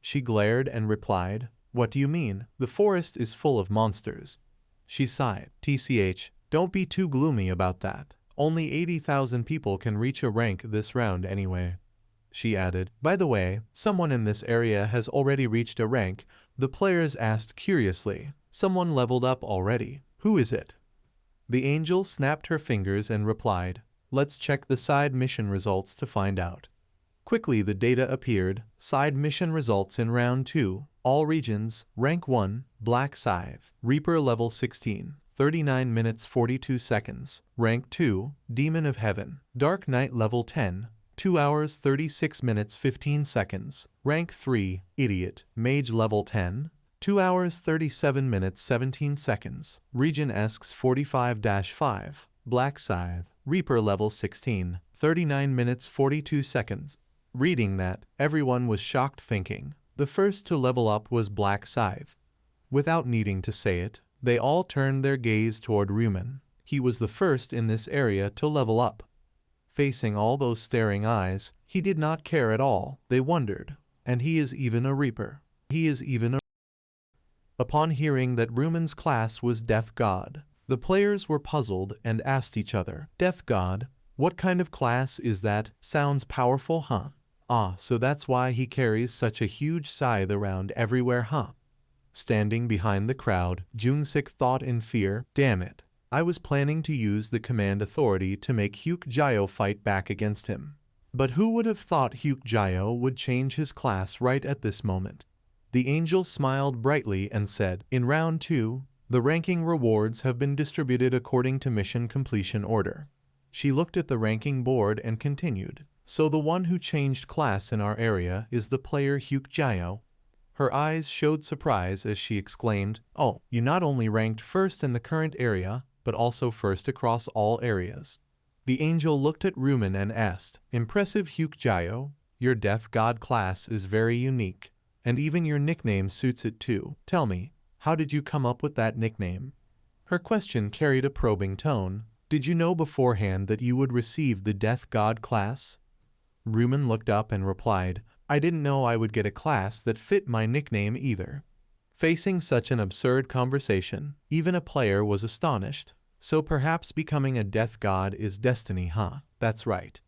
She glared and replied, "What do you mean? The forest is full of monsters." She sighed. "TCH, don't be too gloomy about that. Only 80,000 people can reach a rank this round anyway." she added. By the way, someone in this area has already reached a rank, the players asked curiously. Someone leveled up already. Who is it? The angel snapped her fingers and replied, let's check the side mission results to find out. Quickly the data appeared, side mission results in round 2, all regions, rank 1, Black Scythe, Reaper level 16, 39 minutes 42 seconds, rank 2, Demon of Heaven, Dark Knight level 10, 2 hours 36 minutes 15 seconds, rank 3, Idiot, Mage level 10, 2 hours 37 minutes 17 seconds, Region Esques 45-5, Black Scythe, Reaper level 16, 39 minutes 42 seconds. Reading that, everyone was shocked, thinking, the first to level up was Black Scythe. Without needing to say it, they all turned their gaze toward Rumen. He was the first in this area to level up. Facing all those staring eyes, he did not care at all, they wondered. And he is even a Reaper. He is even a... Upon hearing that Rumen's class was Death God, the players were puzzled and asked each other, Death God? What kind of class is that? Sounds powerful, huh? Ah, so that's why he carries such a huge scythe around everywhere, huh? Standing behind the crowd, Jungsik thought in fear, damn it. I was planning to use the command authority to make Hyuk-Jae fight back against him. But who would have thought Hyuk-Jae would change his class right at this moment? The angel smiled brightly and said, in round 2, the ranking rewards have been distributed according to mission completion order. She looked at the ranking board and continued, so the one who changed class in our area is the player Hyuk-Jae. Her eyes showed surprise as she exclaimed, oh, you not only ranked first in the current area, but also first across all areas. The angel looked at Rumen and asked, impressive Hyuk-Jae, your Death God class is very unique, and even your nickname suits it too. Tell me, how did you come up with that nickname? Her question carried a probing tone. Did you know beforehand that you would receive the Death God class? Rumen looked up and replied, I didn't know I would get a class that fit my nickname either. Facing such an absurd conversation, even a player was astonished. So perhaps becoming a Death God is destiny, huh? That's right.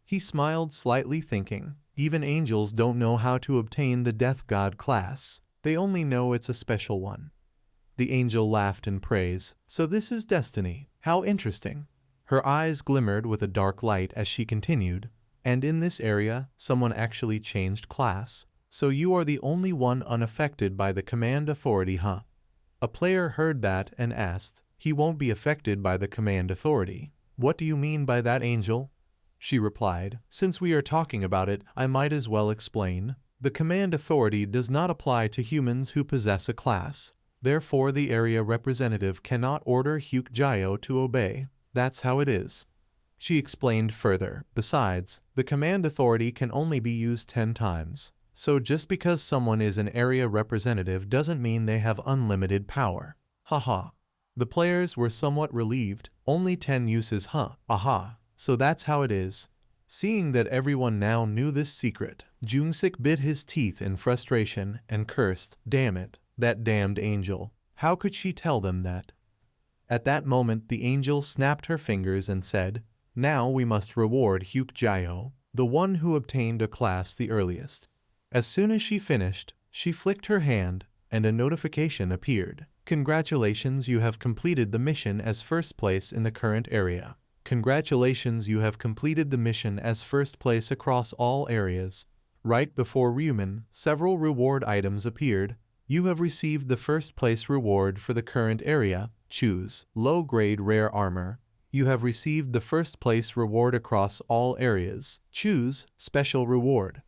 He smiled slightly, thinking, even angels don't know how to obtain the Death God class. They only know it's a special one. The angel laughed in praise. So this is destiny. How interesting. Her eyes glimmered with a dark light as she continued, and in this area, someone actually changed class. So you are the only one unaffected by the command authority, huh? A player heard that and asked, he won't be affected by the command authority. What do you mean by that, angel? She replied, since we are talking about it, I might as well explain. The command authority does not apply to humans who possess a class. Therefore, the area representative cannot order Hyuk-Jae to obey. That's how it is. She explained further. Besides, the command authority can only be used 10 times. So just because someone is an area representative doesn't mean they have unlimited power. Haha. The players were somewhat relieved. Only 10 uses, huh? Aha. So that's how it is. Seeing that everyone now knew this secret, Jungsik bit his teeth in frustration and cursed, damn it, that damned angel. How could she tell them that? At that moment the angel snapped her fingers and said, now we must reward Hyuk-Jae, the one who obtained a class the earliest. As soon as she finished, she flicked her hand, and a notification appeared. Congratulations, you have completed the mission as first place in the current area. Congratulations, you have completed the mission as first place across all areas. Right before Rumen, several reward items appeared. You have received the first place reward for the current area. Choose low-grade rare armor. You have received the first place reward across all areas. Choose special reward.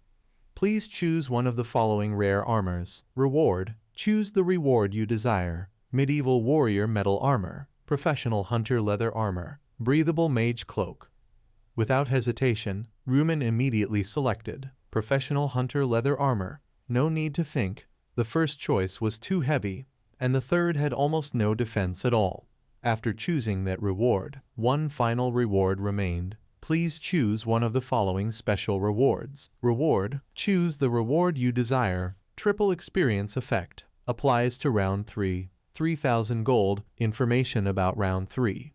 Please choose one of the following rare armors. Reward. Choose the reward you desire. Medieval warrior metal armor. Professional hunter leather armor. Breathable mage cloak. Without hesitation, Rumen immediately selected professional hunter leather armor. No need to think. The first choice was too heavy, and the third had almost no defense at all. After choosing that reward, one final reward remained. Please choose one of the following special rewards. Reward. Choose the reward you desire. Triple experience effect. Applies to round 3. 3,000 gold. Information about round 3.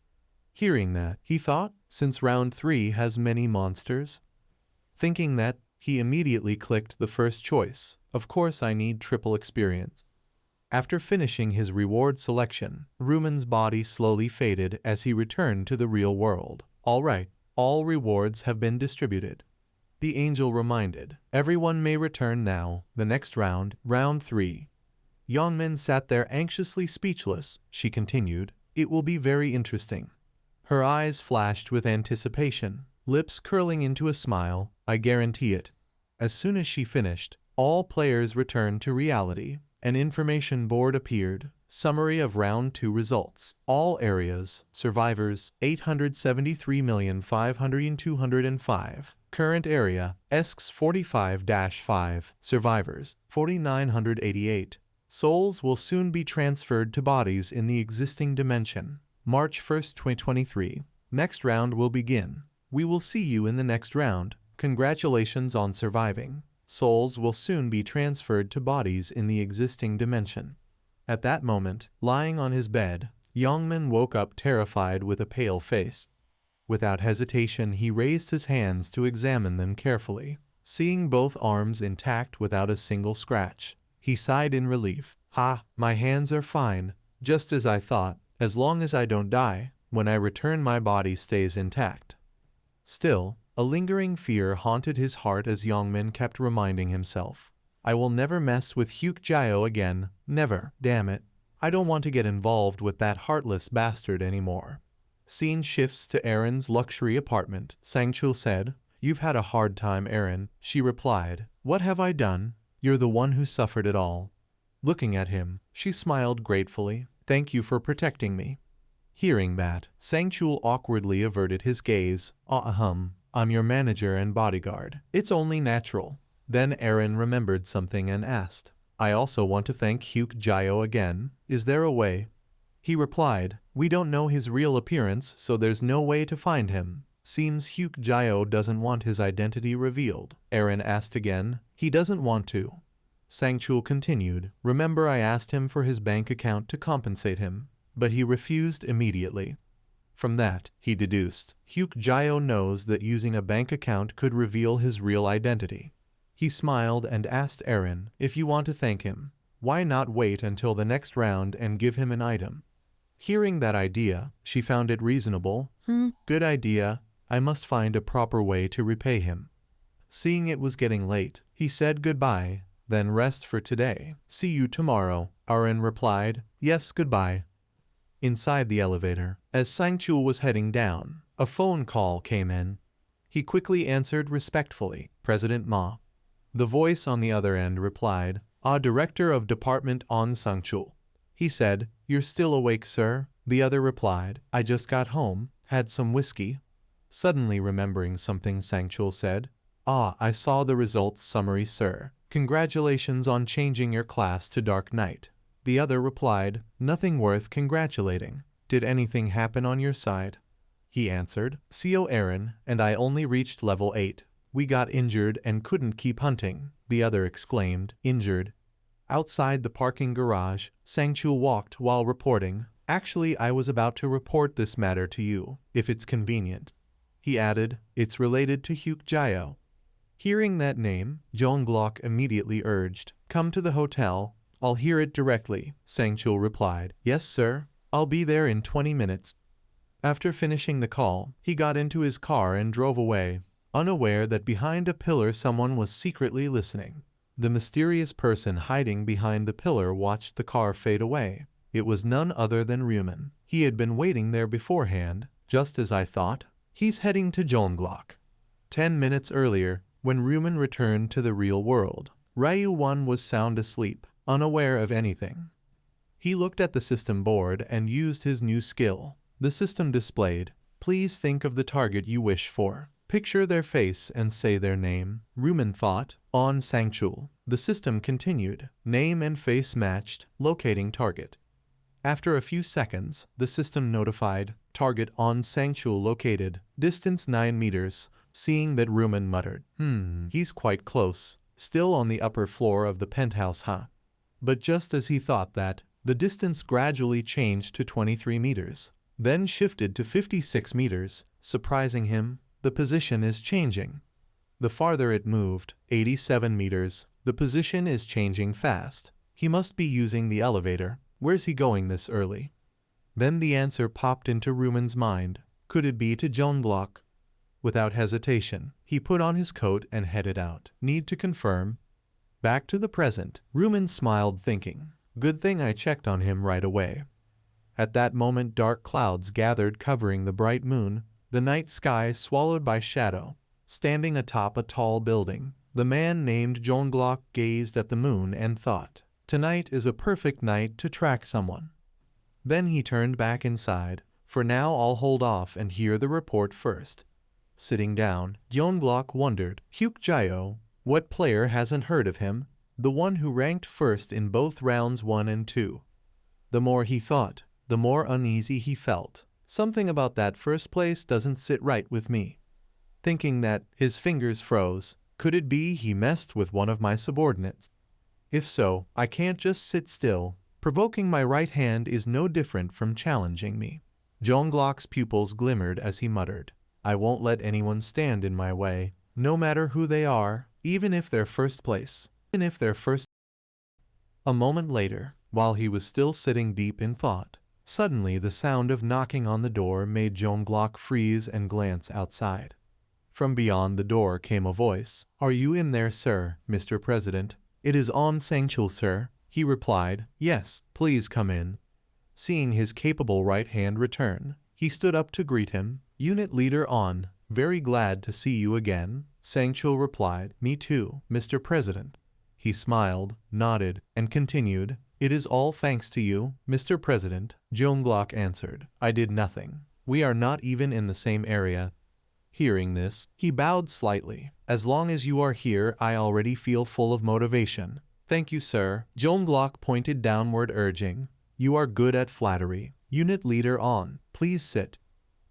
Hearing that, he thought, since round 3 has many monsters. Thinking that, He immediately clicked the first choice. Of course I need triple experience. After finishing his reward selection, Rumen's body slowly faded as he returned to the real world. All right, all rewards have been distributed. The angel reminded. Everyone may return now. The next round, round 3. Yeongmin sat there anxiously speechless. She continued, "It will be very interesting." Her eyes flashed with anticipation, lips curling into a smile. "I guarantee it." As soon as she finished, all players returned to reality. An information board appeared. Summary of Round 2 results. All areas. Survivors, 873,500,205. Current area, ESCs 45-5. Survivors, 4,988. Souls will soon be transferred to bodies in the existing dimension. March 1st, 2023. Next round will begin. We will see you in the next round. Congratulations on surviving. Souls will soon be transferred to bodies in the existing dimension. At that moment, lying on his bed, Yeongmin woke up terrified with a pale face. Without hesitation, he raised his hands to examine them carefully. Seeing both arms intact without a single scratch, he sighed in relief. "Ha, my hands are fine, just as I thought. As long as I don't die, when I return my body stays intact." Still, a lingering fear haunted his heart as Yeongmin kept reminding himself, "I will never mess with Hyuk-jae again, never, damn it. I don't want to get involved with that heartless bastard anymore." Scene shifts to Erin's luxury apartment. Sang-chul said, "You've had a hard time, Erin." She replied, "What have I done? You're the one who suffered it all." Looking at him, she smiled gratefully. "Thank you for protecting me." Hearing that, Sang-chul awkwardly averted his gaze. I'm your manager and bodyguard. It's only natural." Then Erin remembered something and asked, "I also want to thank Hyuk-jae again. Is there a way?" He replied, "We don't know his real appearance, so there's no way to find him. Seems Hyuk-jae doesn't want his identity revealed." Erin asked again, "He doesn't want to." Sang-chul continued, "Remember I asked him for his bank account to compensate him, but he refused immediately." From that, he deduced, Hyuk-jae knows that using a bank account could reveal his real identity. He smiled and asked Erin, "If you want to thank him, why not wait until the next round and give him an item?" Hearing that idea, she found it reasonable. Good idea. I must find a proper way to repay him." Seeing it was getting late, he said goodbye, then rest for today. "See you tomorrow," Erin replied. "Yes, goodbye." Inside the elevator, as Sang-chul was heading down, a phone call came in. He quickly answered respectfully, "President Ma." The voice on the other end replied, Director of Department on Sang-chul." He said, "You're still awake, sir?" The other replied, "I just got home, had some whiskey." Suddenly remembering something, Sang-chul said, I saw the results summary, sir. Congratulations on changing your class to Dark Knight." The other replied, "Nothing worth congratulating. Did anything happen on your side?" He answered, "CO Erin and I only reached level 8. We got injured and couldn't keep hunting." The other exclaimed, "Injured?" Outside the parking garage, Sang-chul walked while reporting, "Actually, I was about to report this matter to you, if it's convenient." He added, "It's related to Hyuk-jae." Hearing that name, Jong-glok immediately urged, "Come to the hotel. I'll hear it directly." Sang-chul replied, "Yes, sir. I'll be there in 20 minutes." After finishing the call, he got into his car and drove away, unaware that behind a pillar someone was secretly listening. The mysterious person hiding behind the pillar watched the car fade away. It was none other than Rumen. He had been waiting there beforehand, just as I thought. He's heading to Jong-glok. 10 minutes earlier, when Rumen returned to the real world, Ryu-1 was sound asleep, unaware of anything. He looked at the system board and used his new skill. The system displayed, "Please think of the target you wish for. Picture their face and say their name." Rumen thought, "On Sang-chul." The system continued, "Name and face matched, locating target." After a few seconds, the system notified, "Target on Sang-chul located, distance 9 meters." Seeing that, Rumen muttered, He's quite close. Still on the upper floor of the penthouse, huh?" But just as he thought that, the distance gradually changed to 23 meters, then shifted to 56 meters. Surprising him, the position is changing. The farther it moved, 87 meters, the position is changing fast. He must be using the elevator. Where's he going this early? Then the answer popped into Ruman's mind. Could it be to Jongblock? Without hesitation, he put on his coat and headed out. Need to confirm. Back to the present, Ruman smiled, thinking, good thing I checked on him right away. At that moment dark clouds gathered covering the bright moon, the night sky swallowed by shadow. Standing atop a tall building, the man named Jongblock gazed at the moon and thought, tonight is a perfect night to track someone. Then he turned back inside. For now I'll hold off and hear the report first. Sitting down, Jongblock wondered, Hyukjayo, what player hasn't heard of him? The one who ranked first in both rounds 1 and 2. The more he thought, the more uneasy he felt. Something about that first place doesn't sit right with me. Thinking that, his fingers froze. Could it be he messed with one of my subordinates? If so, I can't just sit still. Provoking my right hand is no different from challenging me. Jongblock's pupils glimmered as he muttered, I won't let anyone stand in my way, no matter who they are, even if they're first place. A moment later, while he was still sitting deep in thought, suddenly the sound of knocking on the door made Jongblock freeze and glance outside. From beyond the door came a voice. Are you in there, sir, Mr. President? It is On Sangchul, sir, he replied. Yes, please come in. Seeing his capable right hand return, he stood up to greet him. Unit Leader On, very glad to see you again, Sangchul replied. Me too, Mr. President. He smiled, nodded, and continued. It is all thanks to you, Mr. President, Jongblock answered. I did nothing. We are not even in the same area. Hearing this, he bowed slightly. As long as you are here, I already feel full of motivation. Thank you, sir. Jongblock pointed downward, urging. You are good at flattery. Unit Leader On, please sit.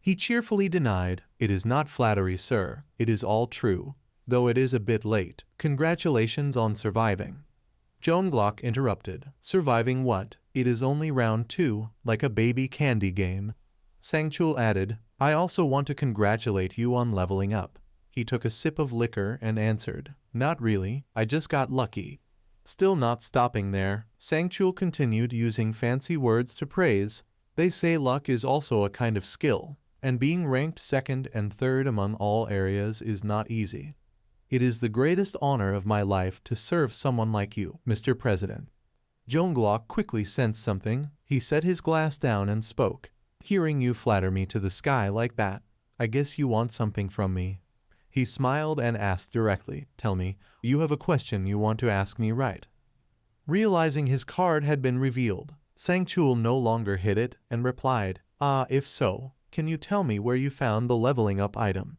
He cheerfully denied. It is not flattery, sir. It is all true. Though it is a bit late. Congratulations on surviving. Jongblock interrupted. Surviving what? It is only round 2, like a baby candy game. Sangchul added, I also want to congratulate you on leveling up. He took a sip of liquor and answered, Not really, I just got lucky. Still not stopping there, Sangchul continued using fancy words to praise. They say luck is also a kind of skill, and being ranked 2nd and 3rd among all areas is not easy. It is the greatest honor of my life to serve someone like you, Mr. President. Jongblock quickly sensed something. He set his glass down and spoke. Hearing you flatter me to the sky like that, I guess you want something from me. He smiled and asked directly, Tell me, you have a question you want to ask me, right? Realizing his card had been revealed, Sangchul no longer hid it and replied, if so, can you tell me where you found the leveling up item?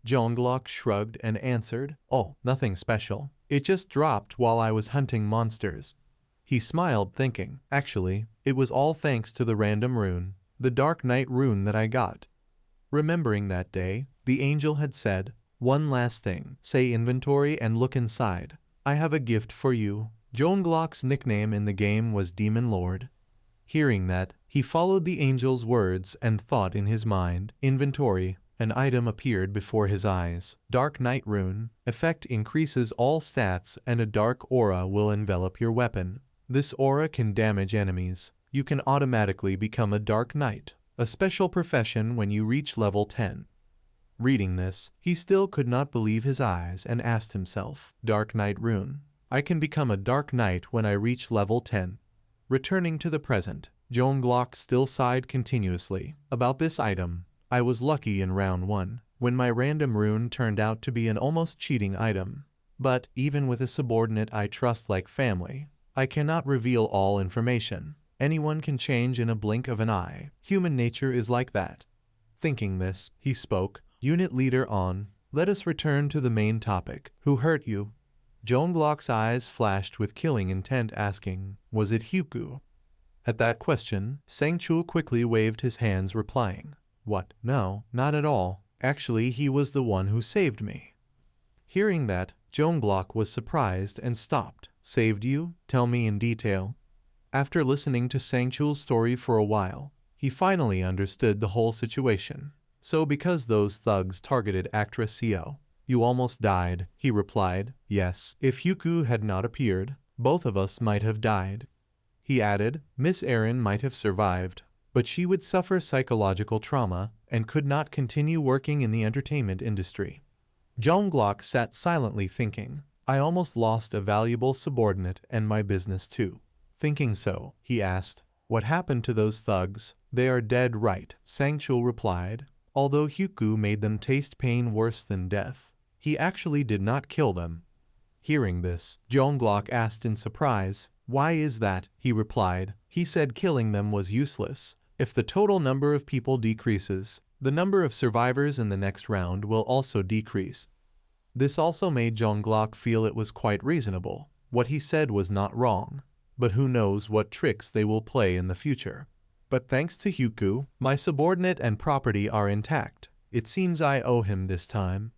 Jongblock shrugged and answered, Oh, nothing special. It just dropped while I was hunting monsters. He smiled, thinking, Actually, it was all thanks to the random rune, the Dark Knight rune that I got. Remembering that day, the angel had said, One last thing, say inventory and look inside. I have a gift for you. Jongblock's nickname in the game was Demon Lord. Hearing that, he followed the angel's words and thought in his mind, Inventory. An item appeared before his eyes. Dark Knight rune. Effect increases all stats and a dark aura will envelop your weapon. This aura can damage enemies. You can automatically become a Dark Knight, a special profession when you reach level 10. Reading this, he still could not believe his eyes and asked himself, Dark Knight rune. I can become a Dark Knight when I reach level 10. Returning to the present, Jongblock still sighed continuously. About this item, I was lucky in round 1, when my random rune turned out to be an almost cheating item. But, even with a subordinate I trust like family, I cannot reveal all information. Anyone can change in a blink of an eye. Human nature is like that. Thinking this, he spoke, Unit Leader On, let us return to the main topic. Who hurt you? Jongblock's eyes flashed with killing intent, asking, Was it Hyuku? At that question, Sangchul quickly waved his hands, replying, What? No, not at all. Actually, he was the one who saved me. Hearing that, Jongblock was surprised and stopped. Saved you? Tell me in detail. After listening to Sangchul's story for a while, he finally understood the whole situation. So because those thugs targeted actress Seo, You almost died, he replied. Yes, if Hyuku had not appeared, both of us might have died. He added, Miss Erin might have survived, but she would suffer psychological trauma and could not continue working in the entertainment industry. Jonglok sat silently thinking, I almost lost a valuable subordinate and my business too. Thinking so, he asked, what happened to those thugs? They are dead, right? Sangchul replied, although Hyuku made them taste pain worse than death. He actually did not kill them. Hearing this, Jonglok asked in surprise, why is that? He replied, he said killing them was useless. If the total number of people decreases, the number of survivors in the next round will also decrease. This also made Jonglok feel it was quite reasonable. What he said was not wrong, but who knows what tricks they will play in the future. But thanks to Hyuku, my subordinate and property are intact. It seems I owe him this time.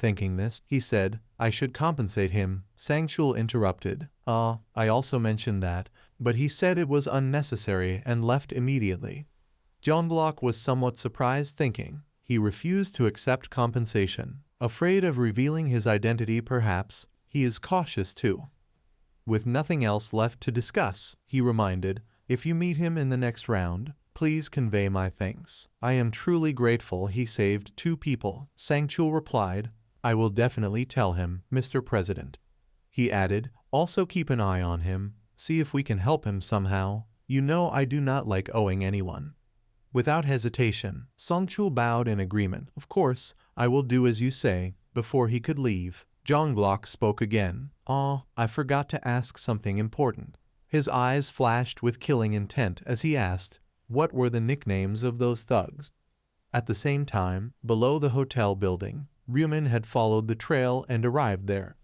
Thinking this, he said, I should compensate him. Sangchul interrupted. I also mentioned that, but he said it was unnecessary and left immediately. Jonglok was somewhat surprised, thinking he refused to accept compensation. Afraid of revealing his identity perhaps, he is cautious too. With nothing else left to discuss, he reminded, if you meet him in the next round, please convey my thanks. I am truly grateful he saved 2 people. Sangchul replied, I will definitely tell him, Mr. President. He added, also keep an eye on him, see if we can help him somehow. You know I do not like owing anyone. Without hesitation, Sangchul bowed in agreement. Of course, I will do as you say. Before he could leave, Jonglok spoke again. I forgot to ask something important. His eyes flashed with killing intent as he asked, what were the nicknames of those thugs? At the same time, below the hotel building, Ryumin had followed the trail and arrived there.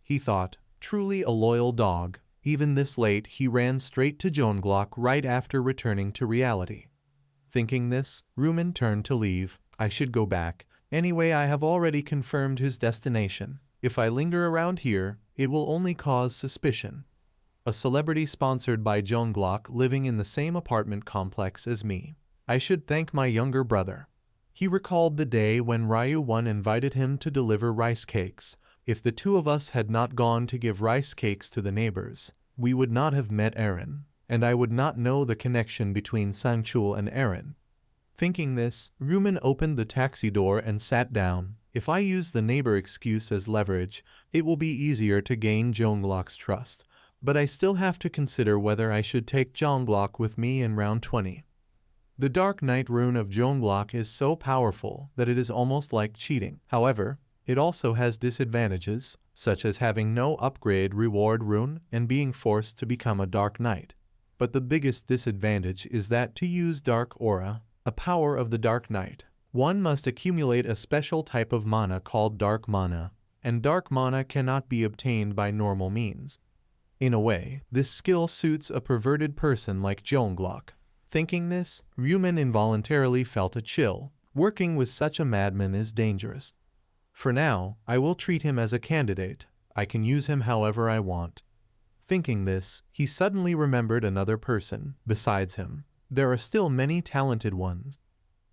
He thought, truly a loyal dog. Even this late he ran straight to Jonglok right after returning to reality. Thinking this, Ryumin turned to leave. I should go back. Anyway, I have already confirmed his destination. If I linger around here, it will only cause suspicion. A celebrity sponsored by Jonglok living in the same apartment complex as me. I should thank my younger brother. He recalled the day when Ryu-1 invited him to deliver rice cakes. If the 2 of us had not gone to give rice cakes to the neighbors, we would not have met Erin, and I would not know the connection between Sangchul and Erin. Thinking this, Ryumin opened the taxi door and sat down. If I use the neighbor excuse as leverage, it will be easier to gain Jonglok's trust, but I still have to consider whether I should take Jonglok with me in round 20. The Dark Knight rune of Jonglok is so powerful that it is almost like cheating. However, it also has disadvantages, such as having no upgrade reward rune and being forced to become a Dark Knight. But the biggest disadvantage is that to use Dark Aura, a power of the Dark Knight, one must accumulate a special type of mana called Dark Mana, and Dark Mana cannot be obtained by normal means. In a way, this skill suits a perverted person like Jonglok. Thinking this, Ryumin involuntarily felt a chill. Working with such a madman is dangerous. For now, I will treat him as a candidate. I can use him however I want. Thinking this, he suddenly remembered another person. Besides him, there are still many talented ones.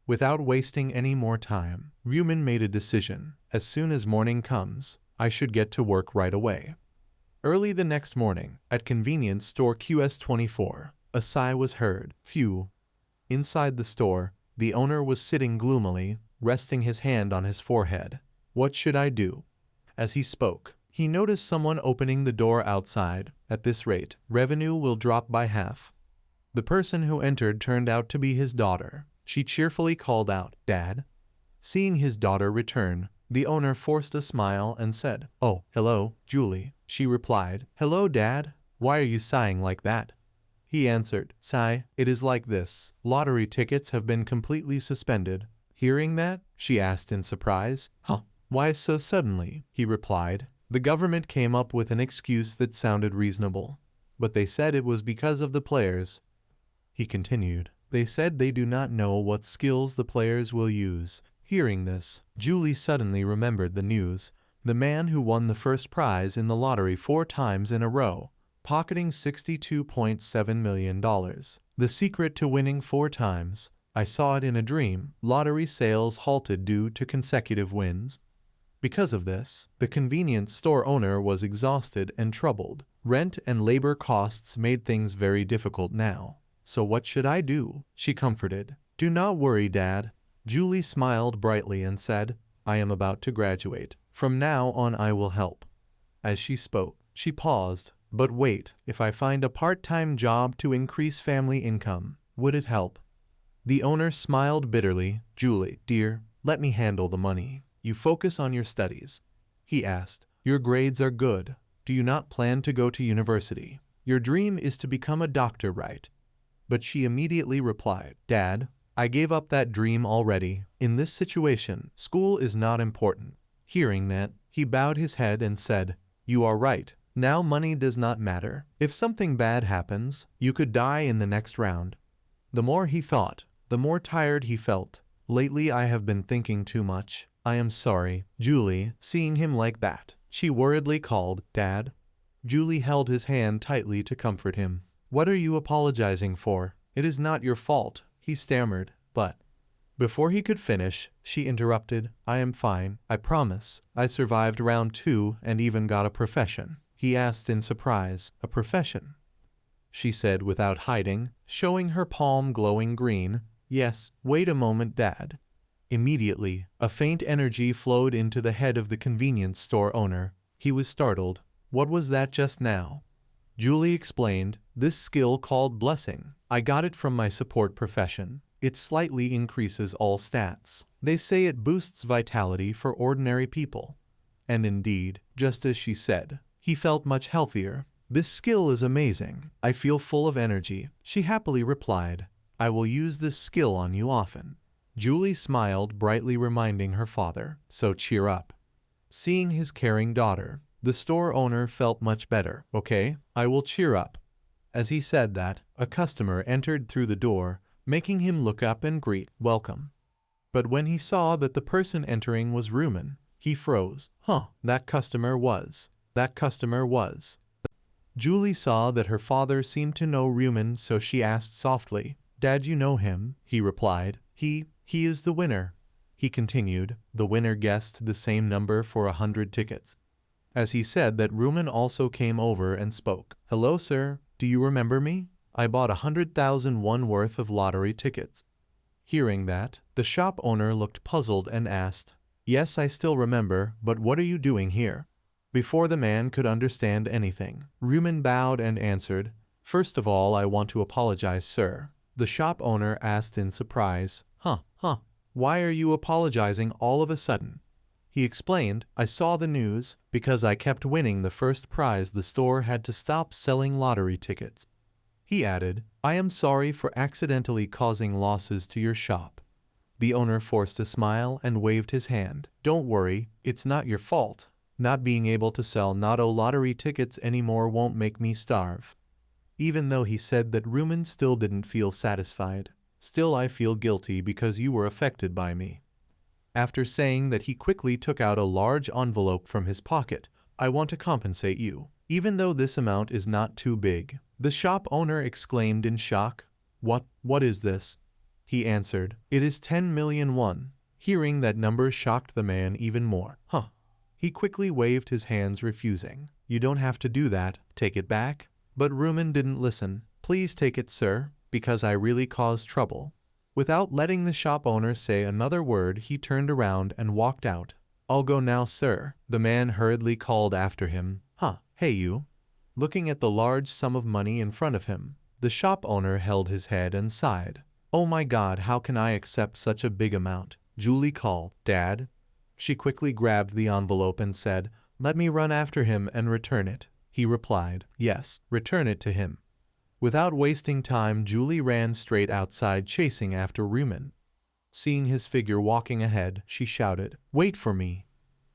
Without wasting any more time, Ryumin made a decision. As soon as morning comes, I should get to work right away. Early the next morning, at convenience store QS24, a sigh was heard. Phew. Inside the store, the owner was sitting gloomily, resting his hand on his forehead. What should I do? As he spoke, he noticed someone opening the door outside. At this rate, revenue will drop by half. The person who entered turned out to be his daughter. She cheerfully called out, Dad. Seeing his daughter return, the owner forced a smile and said, Oh, hello, Julie. She replied, Hello, Dad. Why are you sighing like that? He answered, Sigh, it is like this. Lottery tickets have been completely suspended. Hearing that, she asked in surprise, Huh, why so suddenly? He replied, The government came up with an excuse that sounded reasonable, but they said it was because of the players. He continued, They said they do not know what skills the players will use. Hearing this, Julie suddenly remembered the news. The man who won the first prize in the lottery 4 times in a row, pocketing $62.7 million. The secret to winning 4 times. I saw it in a dream. Lottery sales halted due to consecutive wins. Because of this, the convenience store owner was exhausted and troubled. Rent and labor costs made things very difficult now. So what should I do? She comforted. Do not worry, Dad. Julie smiled brightly and said, I am about to graduate. From now on I will help. As she spoke, she paused. But wait, if I find a part-time job to increase family income, would it help? The owner smiled bitterly. Julie, dear, let me handle the money. You focus on your studies. He asked, your grades are good. Do you not plan to go to university? Your dream is to become a doctor, right? But she immediately replied, Dad, I gave up that dream already. In this situation, school is not important. Hearing that, he bowed his head and said, you are right. Now money does not matter. If something bad happens, you could die in the next round. The more he thought, the more tired he felt. Lately I have been thinking too much. I am sorry. Julie, seeing him like that, she worriedly called, Dad. Julie held his hand tightly to comfort him. What are you apologizing for? It is not your fault, he stammered, but... Before he could finish, she interrupted, I am fine, I promise. I survived round 2 and even got a profession. He asked in surprise, a profession? She said without hiding, showing her palm glowing green. Yes, wait a moment, Dad. Immediately, a faint energy flowed into the head of the convenience store owner. He was startled. What was that just now? Julie explained, this skill called blessing. I got it from my support profession. It slightly increases all stats. They say it boosts vitality for ordinary people. And indeed, just as she said, he felt much healthier. This skill is amazing. I feel full of energy. She happily replied, I will use this skill on you often. Julie smiled brightly, reminding her father, so cheer up. Seeing his caring daughter, the store owner felt much better. Okay, I will cheer up. As he said that, a customer entered through the door, making him look up and greet, welcome. But when he saw that the person entering was Rumen, he froze. That customer was. Julie saw that her father seemed to know Rumen, so she asked softly, Dad, you know him? He replied, He is the winner. He continued, the winner guessed the same number for 100 tickets. As he said that, Rumen also came over and spoke. Hello, sir. Do you remember me? I bought 100,000 won worth of lottery tickets. Hearing that, the shop owner looked puzzled and asked, Yes, I still remember, but what are you doing here? Before the man could understand anything, Rumen bowed and answered, First of all, I want to apologize, sir. The shop owner asked in surprise, Why are you apologizing all of a sudden? He explained, I saw the news. Because I kept winning the first prize, the store had to stop selling lottery tickets. He added, I am sorry for accidentally causing losses to your shop. The owner forced a smile and waved his hand. Don't worry, it's not your fault. Not being able to sell lottery tickets anymore won't make me starve. Even though he said that, Rumen still didn't feel satisfied. Still, I feel guilty because you were affected by me. After saying that, he quickly took out a large envelope from his pocket. I want to compensate you, even though this amount is not too big. The shop owner exclaimed in shock. What is this? He answered, it is 10 million won. Hearing that number shocked the man even more. He quickly waved his hands, refusing. You don't have to do that, take it back. But Rumen didn't listen. Please take it, sir, because I really caused trouble. Without letting the shop owner say another word, he turned around and walked out. I'll go now, sir. The man hurriedly called after him. Hey you. Looking at the large sum of money in front of him, the shop owner held his head and sighed. Oh my God, how can I accept such a big amount? Julie called, Dad. She quickly grabbed the envelope and said, Let me run after him and return it. He replied, Yes, return it to him. Without wasting time, Julie ran straight outside, chasing after Rumen. Seeing his figure walking ahead, she shouted, Wait for me.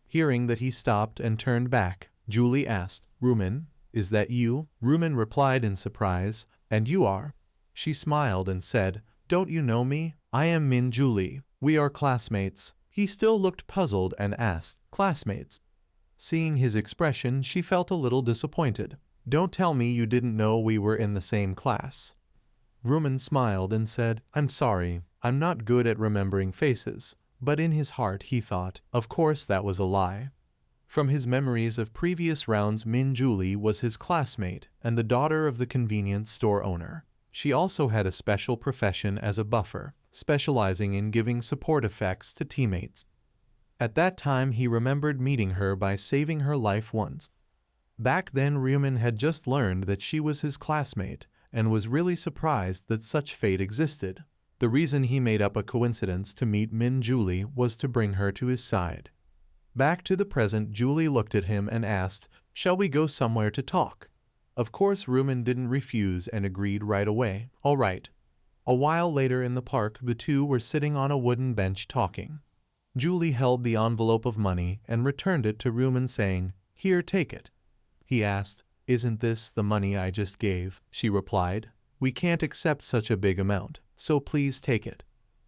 Hearing that he stopped and turned back, Julie asked, Rumen, is that you? Rumen replied in surprise, And you are? She smiled and said, Don't you know me? I am Min Julie. We are classmates. He still looked puzzled and asked, Classmates? Seeing his expression, she felt a little disappointed. Don't tell me you didn't know we were in the same class. Rumen smiled and said, I'm sorry, I'm not good at remembering faces, But in his heart he thought, of course that was a lie. From his memories of previous rounds, Min Julie was his classmate and the daughter of the convenience store owner. She also had a special profession as a buffer, specializing in giving support effects to teammates. At that time he remembered meeting her by saving her life once. Back then Ryumin had just learned that she was his classmate and was really surprised that such fate existed. The reason he made up a coincidence to meet Min Julie was to bring her to his side. Back to the present, Julie looked at him and asked, "Shall we go somewhere to talk?" Of course Ryumin didn't refuse and agreed right away. All right. A while later in the park, the two were sitting on a wooden bench talking. Julie held the envelope of money and returned it to Ryumin saying, "Here, take it." He asked, "Isn't this the money I just gave?" She replied, "We can't accept such a big amount, so please take it."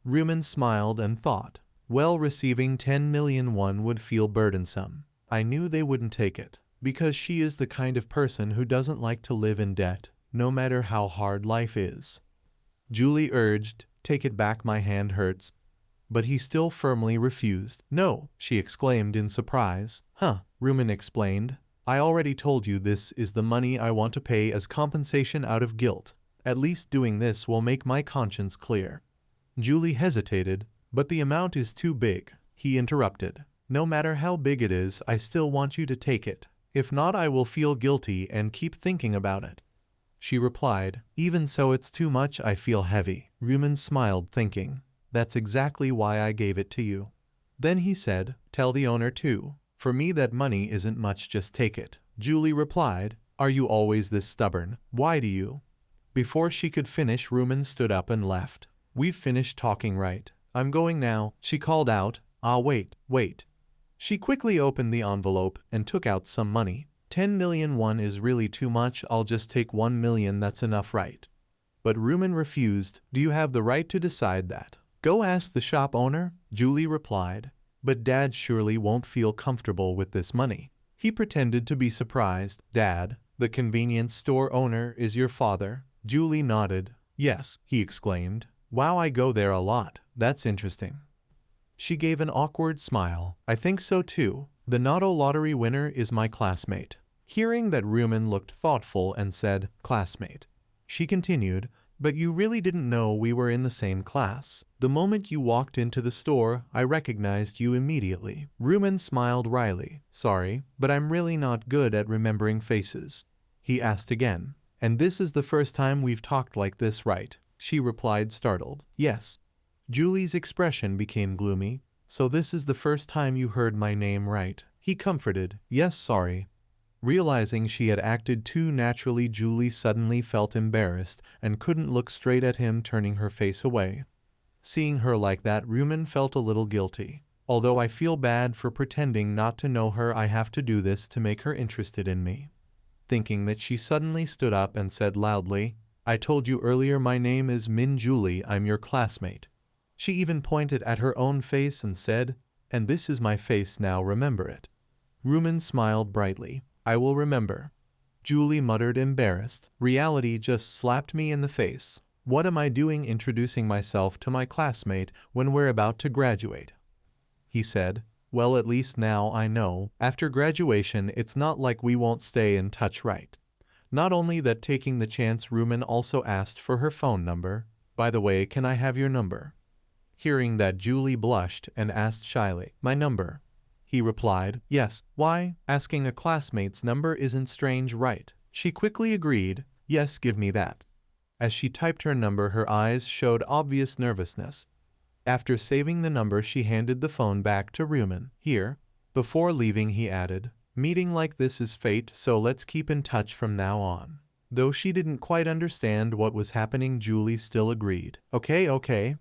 Ryumin smiled and thought, well, receiving 10 million won would feel burdensome. I knew they wouldn't take it, because she is the kind of person who doesn't like to live in debt, no matter how hard life is. Julie urged, "Take it back, my hand hurts." But he still firmly refused. "No," she exclaimed in surprise. "Huh," Ryumin explained. "I already told you this is the money I want to pay as compensation out of guilt. At least doing this will make my conscience clear." Julie hesitated, "But the amount is too big," he interrupted. "No matter how big it is, I still want you to take it. If not, I will feel guilty and keep thinking about it." She replied, "Even so, it's too much, I feel heavy." Ryumin smiled, thinking, "That's exactly why I gave it to you." Then he said, "Tell the owner too. For me that money isn't much, just take it." Julie replied, "Are you always this stubborn? Why do you?" Before she could finish, Ryumin stood up and left. "We've finished talking, right? I'm going now," she called out. "Ah, wait. She quickly opened the envelope and took out some money. 10 million won is really too much, I'll just take 1 million, that's enough, right? But Ryumin refused. "Do you have the right to decide that? Go ask the shop owner," Julie replied. "But Dad surely won't feel comfortable with this money." He pretended to be surprised. "Dad, the convenience store owner, is your father?" Julie nodded. "Yes," he exclaimed. "Wow, I go there a lot. That's interesting." She gave an awkward smile. "I think so too. The Notto lottery winner is my classmate." Hearing that, Ryumin looked thoughtful and said, "Classmate." She continued, "But you really didn't know we were in the same class. The moment you walked into the store, I recognized you immediately." Ryumin smiled wryly. "Sorry, but I'm really not good at remembering faces." He asked again, "And this is the first time we've talked like this, right?" She replied, startled. "Yes." Julie's expression became gloomy. "So this is the first time you heard my name, right?" He comforted. "Yes, sorry." Realizing she had acted too naturally, Julie suddenly felt embarrassed and couldn't look straight at him, turning her face away. Seeing her like that, Ryumin felt a little guilty. "Although I feel bad for pretending not to know her, I have to do this to make her interested in me." Thinking that, she suddenly stood up and said loudly, "I told you earlier my name is Min Julie, I'm your classmate." She even pointed at her own face and said, "And this is my face now, remember it." Ryumin smiled brightly. "I will remember." Julie muttered, embarrassed. "Reality just slapped me in the face. What am I doing introducing myself to my classmate when we're about to graduate?" He said, "Well, at least now I know. After graduation, it's not like we won't stay in touch, right?" Not only that, taking the chance, Ryumin also asked for her phone number. "By the way, can I have your number?" Hearing that, Julie blushed and asked shyly, "My number?" He replied, "Yes." "Why? Asking a classmate's number isn't strange, right?" She quickly agreed, "Yes, give me that." As she typed her number, her eyes showed obvious nervousness. After saving the number, she handed the phone back to Ryumin. "Here." Before leaving, he added, "Meeting like this is fate, so let's keep in touch from now on." Though she didn't quite understand what was happening, Julie still agreed. Okay.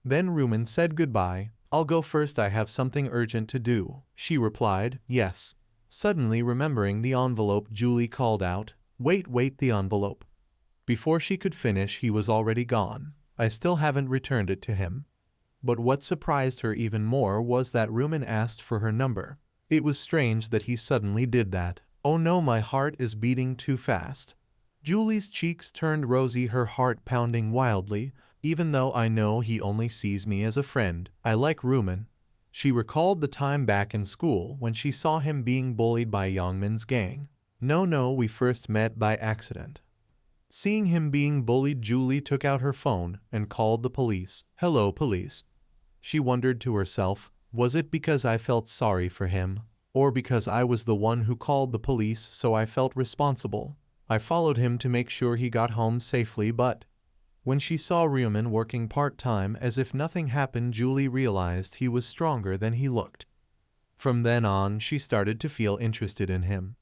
Then Ryumin said goodbye. "I'll go first, I have something urgent to do." She replied, "Yes." Suddenly remembering the envelope, Julie called out, Wait, the envelope." Before she could finish, he was already gone. "I still haven't returned it to him." But what surprised her even more was that Ryumin asked for her number. It was strange that he suddenly did that. "Oh no, my heart is beating too fast." Julie's cheeks turned rosy, her heart pounding wildly. Even though I know he only sees me as a friend, I like Rumen. She recalled the time back in school when she saw him being bullied by Youngmin's gang. No, we first met by accident. Seeing him being bullied, Julie took out her phone and called the police. Hello, police. She wondered to herself, was it because I felt sorry for him? Or because I was the one who called the police, so I felt responsible? I followed him to make sure he got home safely, but when she saw Rumen working part-time as if nothing happened, Julie realized he was stronger than he looked. From then on, she started to feel interested in him.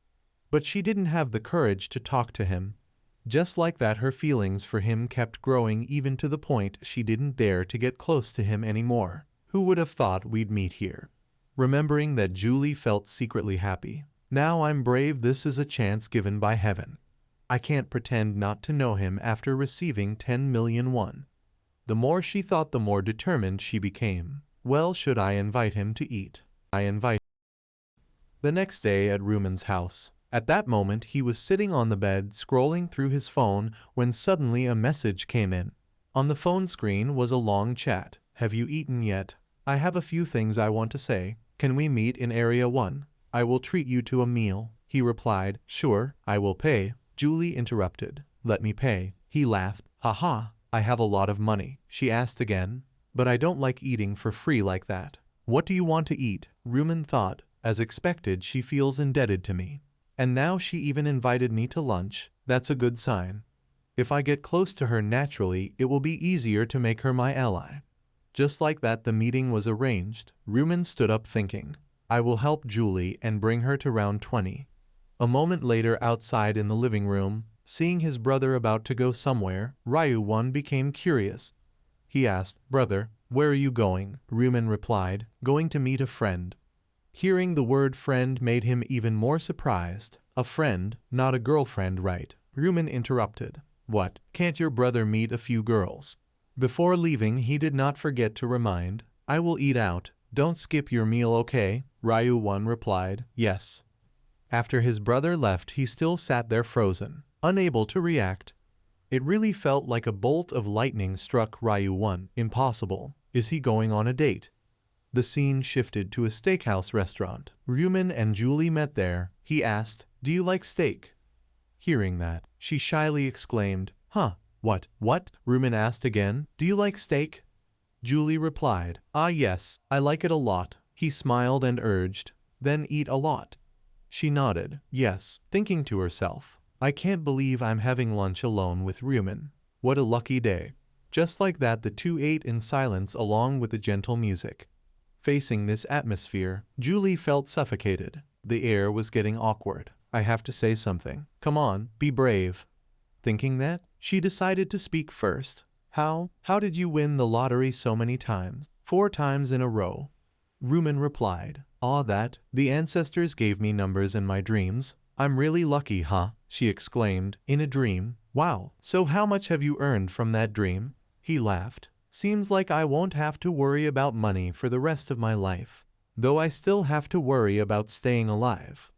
But she didn't have the courage to talk to him. Just like that, her feelings for him kept growing, even to the point she didn't dare to get close to him anymore. Who would have thought we'd meet here? Remembering that, Julie felt secretly happy. Now I'm brave. This is a chance given by heaven. I can't pretend not to know him after receiving 10 million won. The more she thought, the more determined she became. Well, should I invite him to eat? The next day at Rumen's house. At that moment, he was sitting on the bed scrolling through his phone when suddenly a message came in. On the phone screen was a long chat. Have you eaten yet? I have a few things I want to say. Can we meet in Area 1? I will treat you to a meal. He replied, sure, I will pay. Julie interrupted. Let me pay. He laughed. Haha, I have a lot of money. She asked again. But I don't like eating for free like that. What do you want to eat? Rumen thought. As expected, she feels indebted to me. And now she even invited me to lunch. That's a good sign. If I get close to her naturally, it will be easier to make her my ally. Just like that, the meeting was arranged. Rumen stood up thinking, I will help Julie and bring her to round 20. A moment later, outside in the living room, seeing his brother about to go somewhere, Ryu-won became curious. He asked, brother, where are you going? Rumen replied, going to meet a friend. Hearing the word friend made him even more surprised. A friend, not a girlfriend, right? Rumen interrupted. What, can't your brother meet a few girls? Before leaving, he did not forget to remind, I will eat out. Don't skip your meal, okay? Ryu-won replied, yes. After his brother left, he still sat there frozen, unable to react. It really felt like a bolt of lightning struck Ryu-won. Impossible. Is he going on a date? The scene shifted to a steakhouse restaurant. Rumen and Julie met there. He asked, do you like steak? Hearing that, she shyly exclaimed, huh, what? Rumen asked again, do you like steak? Julie replied, ah yes, I like it a lot. He smiled and urged, then eat a lot. She nodded, yes, thinking to herself, I can't believe I'm having lunch alone with Rumen. What a lucky day. Just like that, the two ate in silence along with the gentle music. Facing this atmosphere, Julie felt suffocated. The air was getting awkward. I have to say something. Come on, be brave. Thinking that, she decided to speak first. How did you win the lottery so many times? 4 times in a row. Rumen replied, that, the ancestors gave me numbers in my dreams. I'm really lucky, huh? She exclaimed, in a dream. Wow, so how much have you earned from that dream? He laughed. Seems like I won't have to worry about money for the rest of my life, though I still have to worry about staying alive.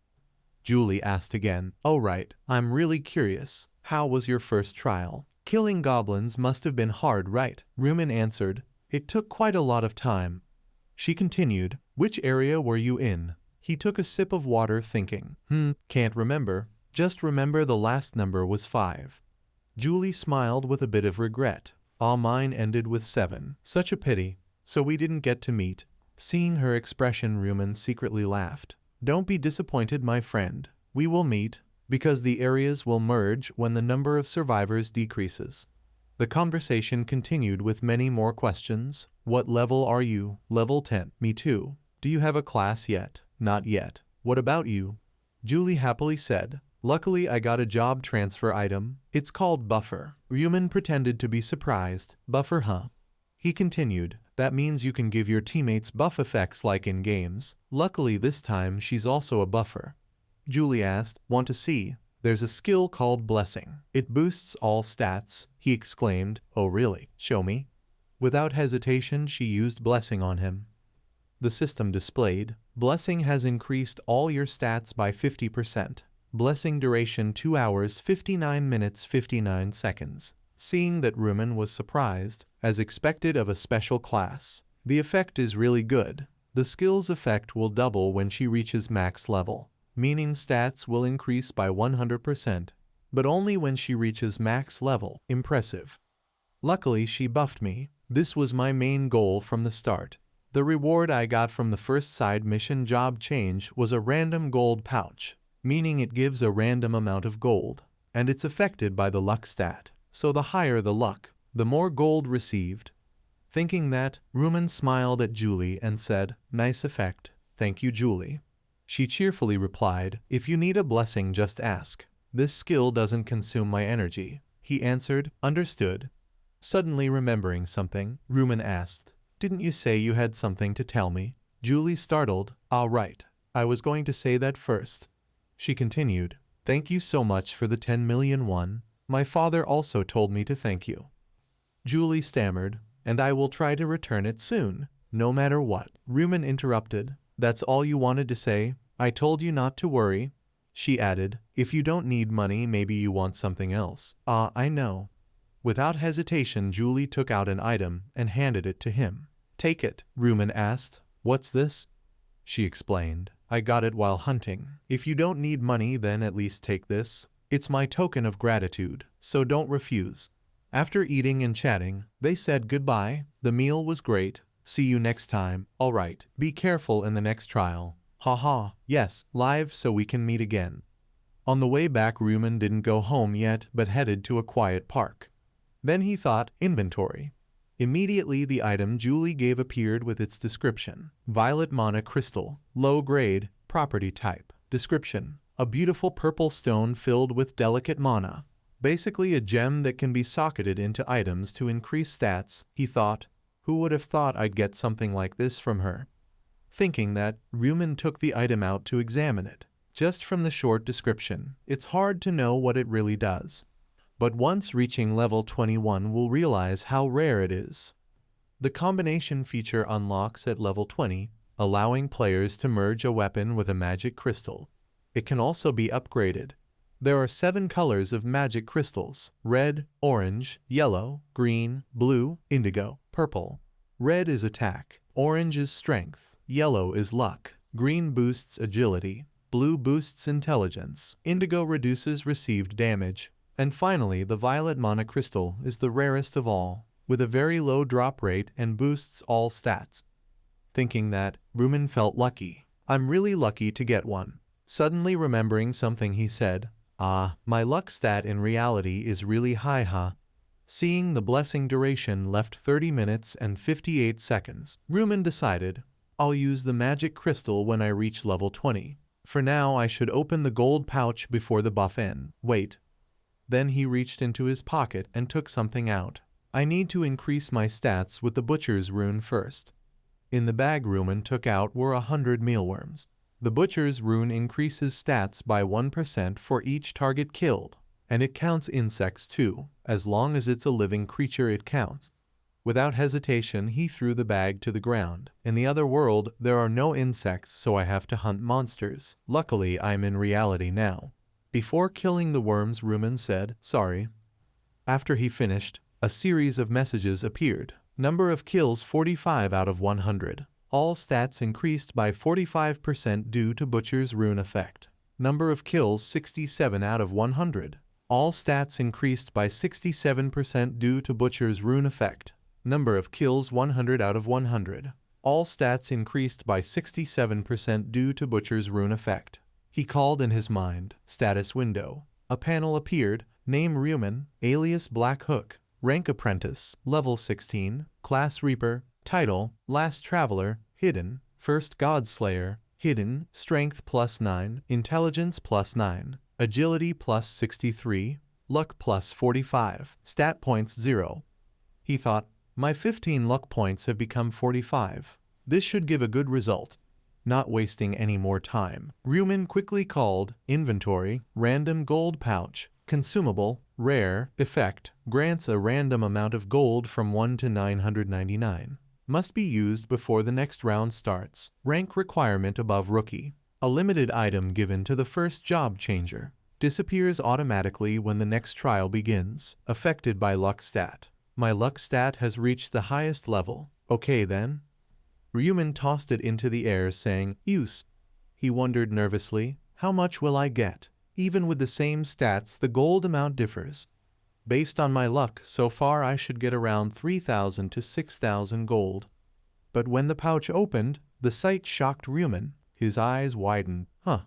Julie asked again, oh right, I'm really curious. How was your first trial? Killing goblins must have been hard, right? Rumen answered, it took quite a lot of time. She continued, which area were you in? He took a sip of water thinking, can't remember. Just remember the last number was 5. Julie smiled with a bit of regret. Mine ended with 7. Such a pity. So we didn't get to meet. Seeing her expression, Rumen secretly laughed. Don't be disappointed, my friend. We will meet, because the areas will merge when the number of survivors decreases. The conversation continued with many more questions. What level are you? Level 10. Me too. Do you have a class yet? Not yet. What about you? Julie happily said, luckily I got a job transfer item. It's called Buffer. Rumen pretended to be surprised. Buffer, huh? He continued, that means you can give your teammates buff effects like in games. Luckily this time she's also a buffer. Julie asked, want to see? There's a skill called Blessing. It boosts all stats. He exclaimed, oh really? Show me. Without hesitation, she used Blessing on him. The system displayed, Blessing has increased all your stats by 50%. Blessing duration 2 hours 59 minutes 59 seconds. Seeing that Rumen was surprised, as expected of a special class. The effect is really good. The skill's effect will double when she reaches max level, meaning stats will increase by 100%, but only when she reaches max level. Impressive. Luckily she buffed me. This was my main goal from the start. The reward I got from the first side mission job change was a random gold pouch, meaning it gives a random amount of gold, and it's affected by the luck stat. So the higher the luck, the more gold received. Thinking that, Rumen smiled at Julie and said, "Nice effect. Thank you, Julie." She cheerfully replied, "If you need a blessing, just ask. This skill doesn't consume my energy." He answered, "Understood." Suddenly remembering something, Rumen asked, "Didn't you say you had something to tell me?" Julie startled, "Ah, right. I was going to say that first." She continued, "Thank you so much for the 10 million won. My father also told me to thank you." Julie stammered, "And I will try to return it soon, no matter what." Rumen interrupted, "That's all you wanted to say? I told you not to worry." She added, "If you don't need money, maybe you want something else." "Ah, I know." Without hesitation, Julie took out an item and handed it to him. "Take it." Rumen asked, "What's this?" She explained, "I got it while hunting. If you don't need money, then at least take this. It's my token of gratitude, so don't refuse." After eating and chatting, they said goodbye. The meal was great. "See you next time." "Alright, be careful in the next trial." "Haha, yes, live so we can meet again." On the way back, Rumen didn't go home yet but headed to a quiet park. Then he thought, inventory. Immediately the item Julie gave appeared with its description. Violet mana crystal, low grade, property type. Description: a beautiful purple stone filled with delicate mana. Basically a gem that can be socketed into items to increase stats. He thought, who would have thought I'd get something like this from her? Thinking that, Rumen took the item out to examine it. Just from the short description, it's hard to know what it really does. But once reaching level 21 we'll realize how rare it is. The combination feature unlocks at level 20, allowing players to merge a weapon with a magic crystal. It can also be upgraded. There are 7 colors of magic crystals: red, orange, yellow, green, blue, indigo, purple. Red is attack, orange is strength, yellow is luck, green boosts agility, blue boosts intelligence, indigo reduces received damage, and finally the violet mana crystal is the rarest of all, with a very low drop rate and boosts all stats. Thinking that, Rumen felt lucky. I'm really lucky to get one. Suddenly remembering something he said, "Ah, my luck stat in reality is really high, huh?" Seeing the blessing duration left 30 minutes and 58 seconds, Rumen decided, I'll use the magic crystal when I reach level 20. For now I should open the gold pouch before the buff ends. Wait. Then he reached into his pocket and took something out. I need to increase my stats with the butcher's rune first. In the bag Rumen took out were 100 mealworms. The butcher's rune increases stats by 1% for each target killed, and it counts insects too. As long as it's a living creature it counts. Without hesitation he threw the bag to the ground. In the other world there are no insects, so I have to hunt monsters. Luckily I'm in reality now. Before killing the worms, Rumen said, "Sorry." After he finished, a series of messages appeared. Number of kills 45 out of 100. All stats increased by 45% due to Butcher's rune effect. Number of kills 67 out of 100. All stats increased by 67% due to Butcher's rune effect. Number of kills 100 out of 100. All stats increased by 67% due to Butcher's rune effect. He called in his mind. Status window. A panel appeared. Name Rumen, alias Black Hook. Rank Apprentice, level 16. Class Reaper. Title, Last Traveler. Hidden. First Godslayer. Hidden. Strength +9. Intelligence +9. Agility +63. Luck +45. Stat points 0. He thought, my 15 luck points have become 45. This should give a good result. Not wasting any more time, Rumen quickly called inventory, random gold pouch, consumable, rare, effect, grants a random amount of gold from 1 to 999. Must be used before the next round starts. Rank requirement above rookie. A limited item given to the first job changer. Disappears automatically when the next trial begins. Affected by luck stat. My luck stat has reached the highest level. Okay then. Ryumin tossed it into the air saying, use. He wondered nervously, how much will I get? Even with the same stats, the gold amount differs. Based on my luck, so far I should get around 3,000 to 6,000 gold. But when the pouch opened, the sight shocked Ryumin. His eyes widened. Huh,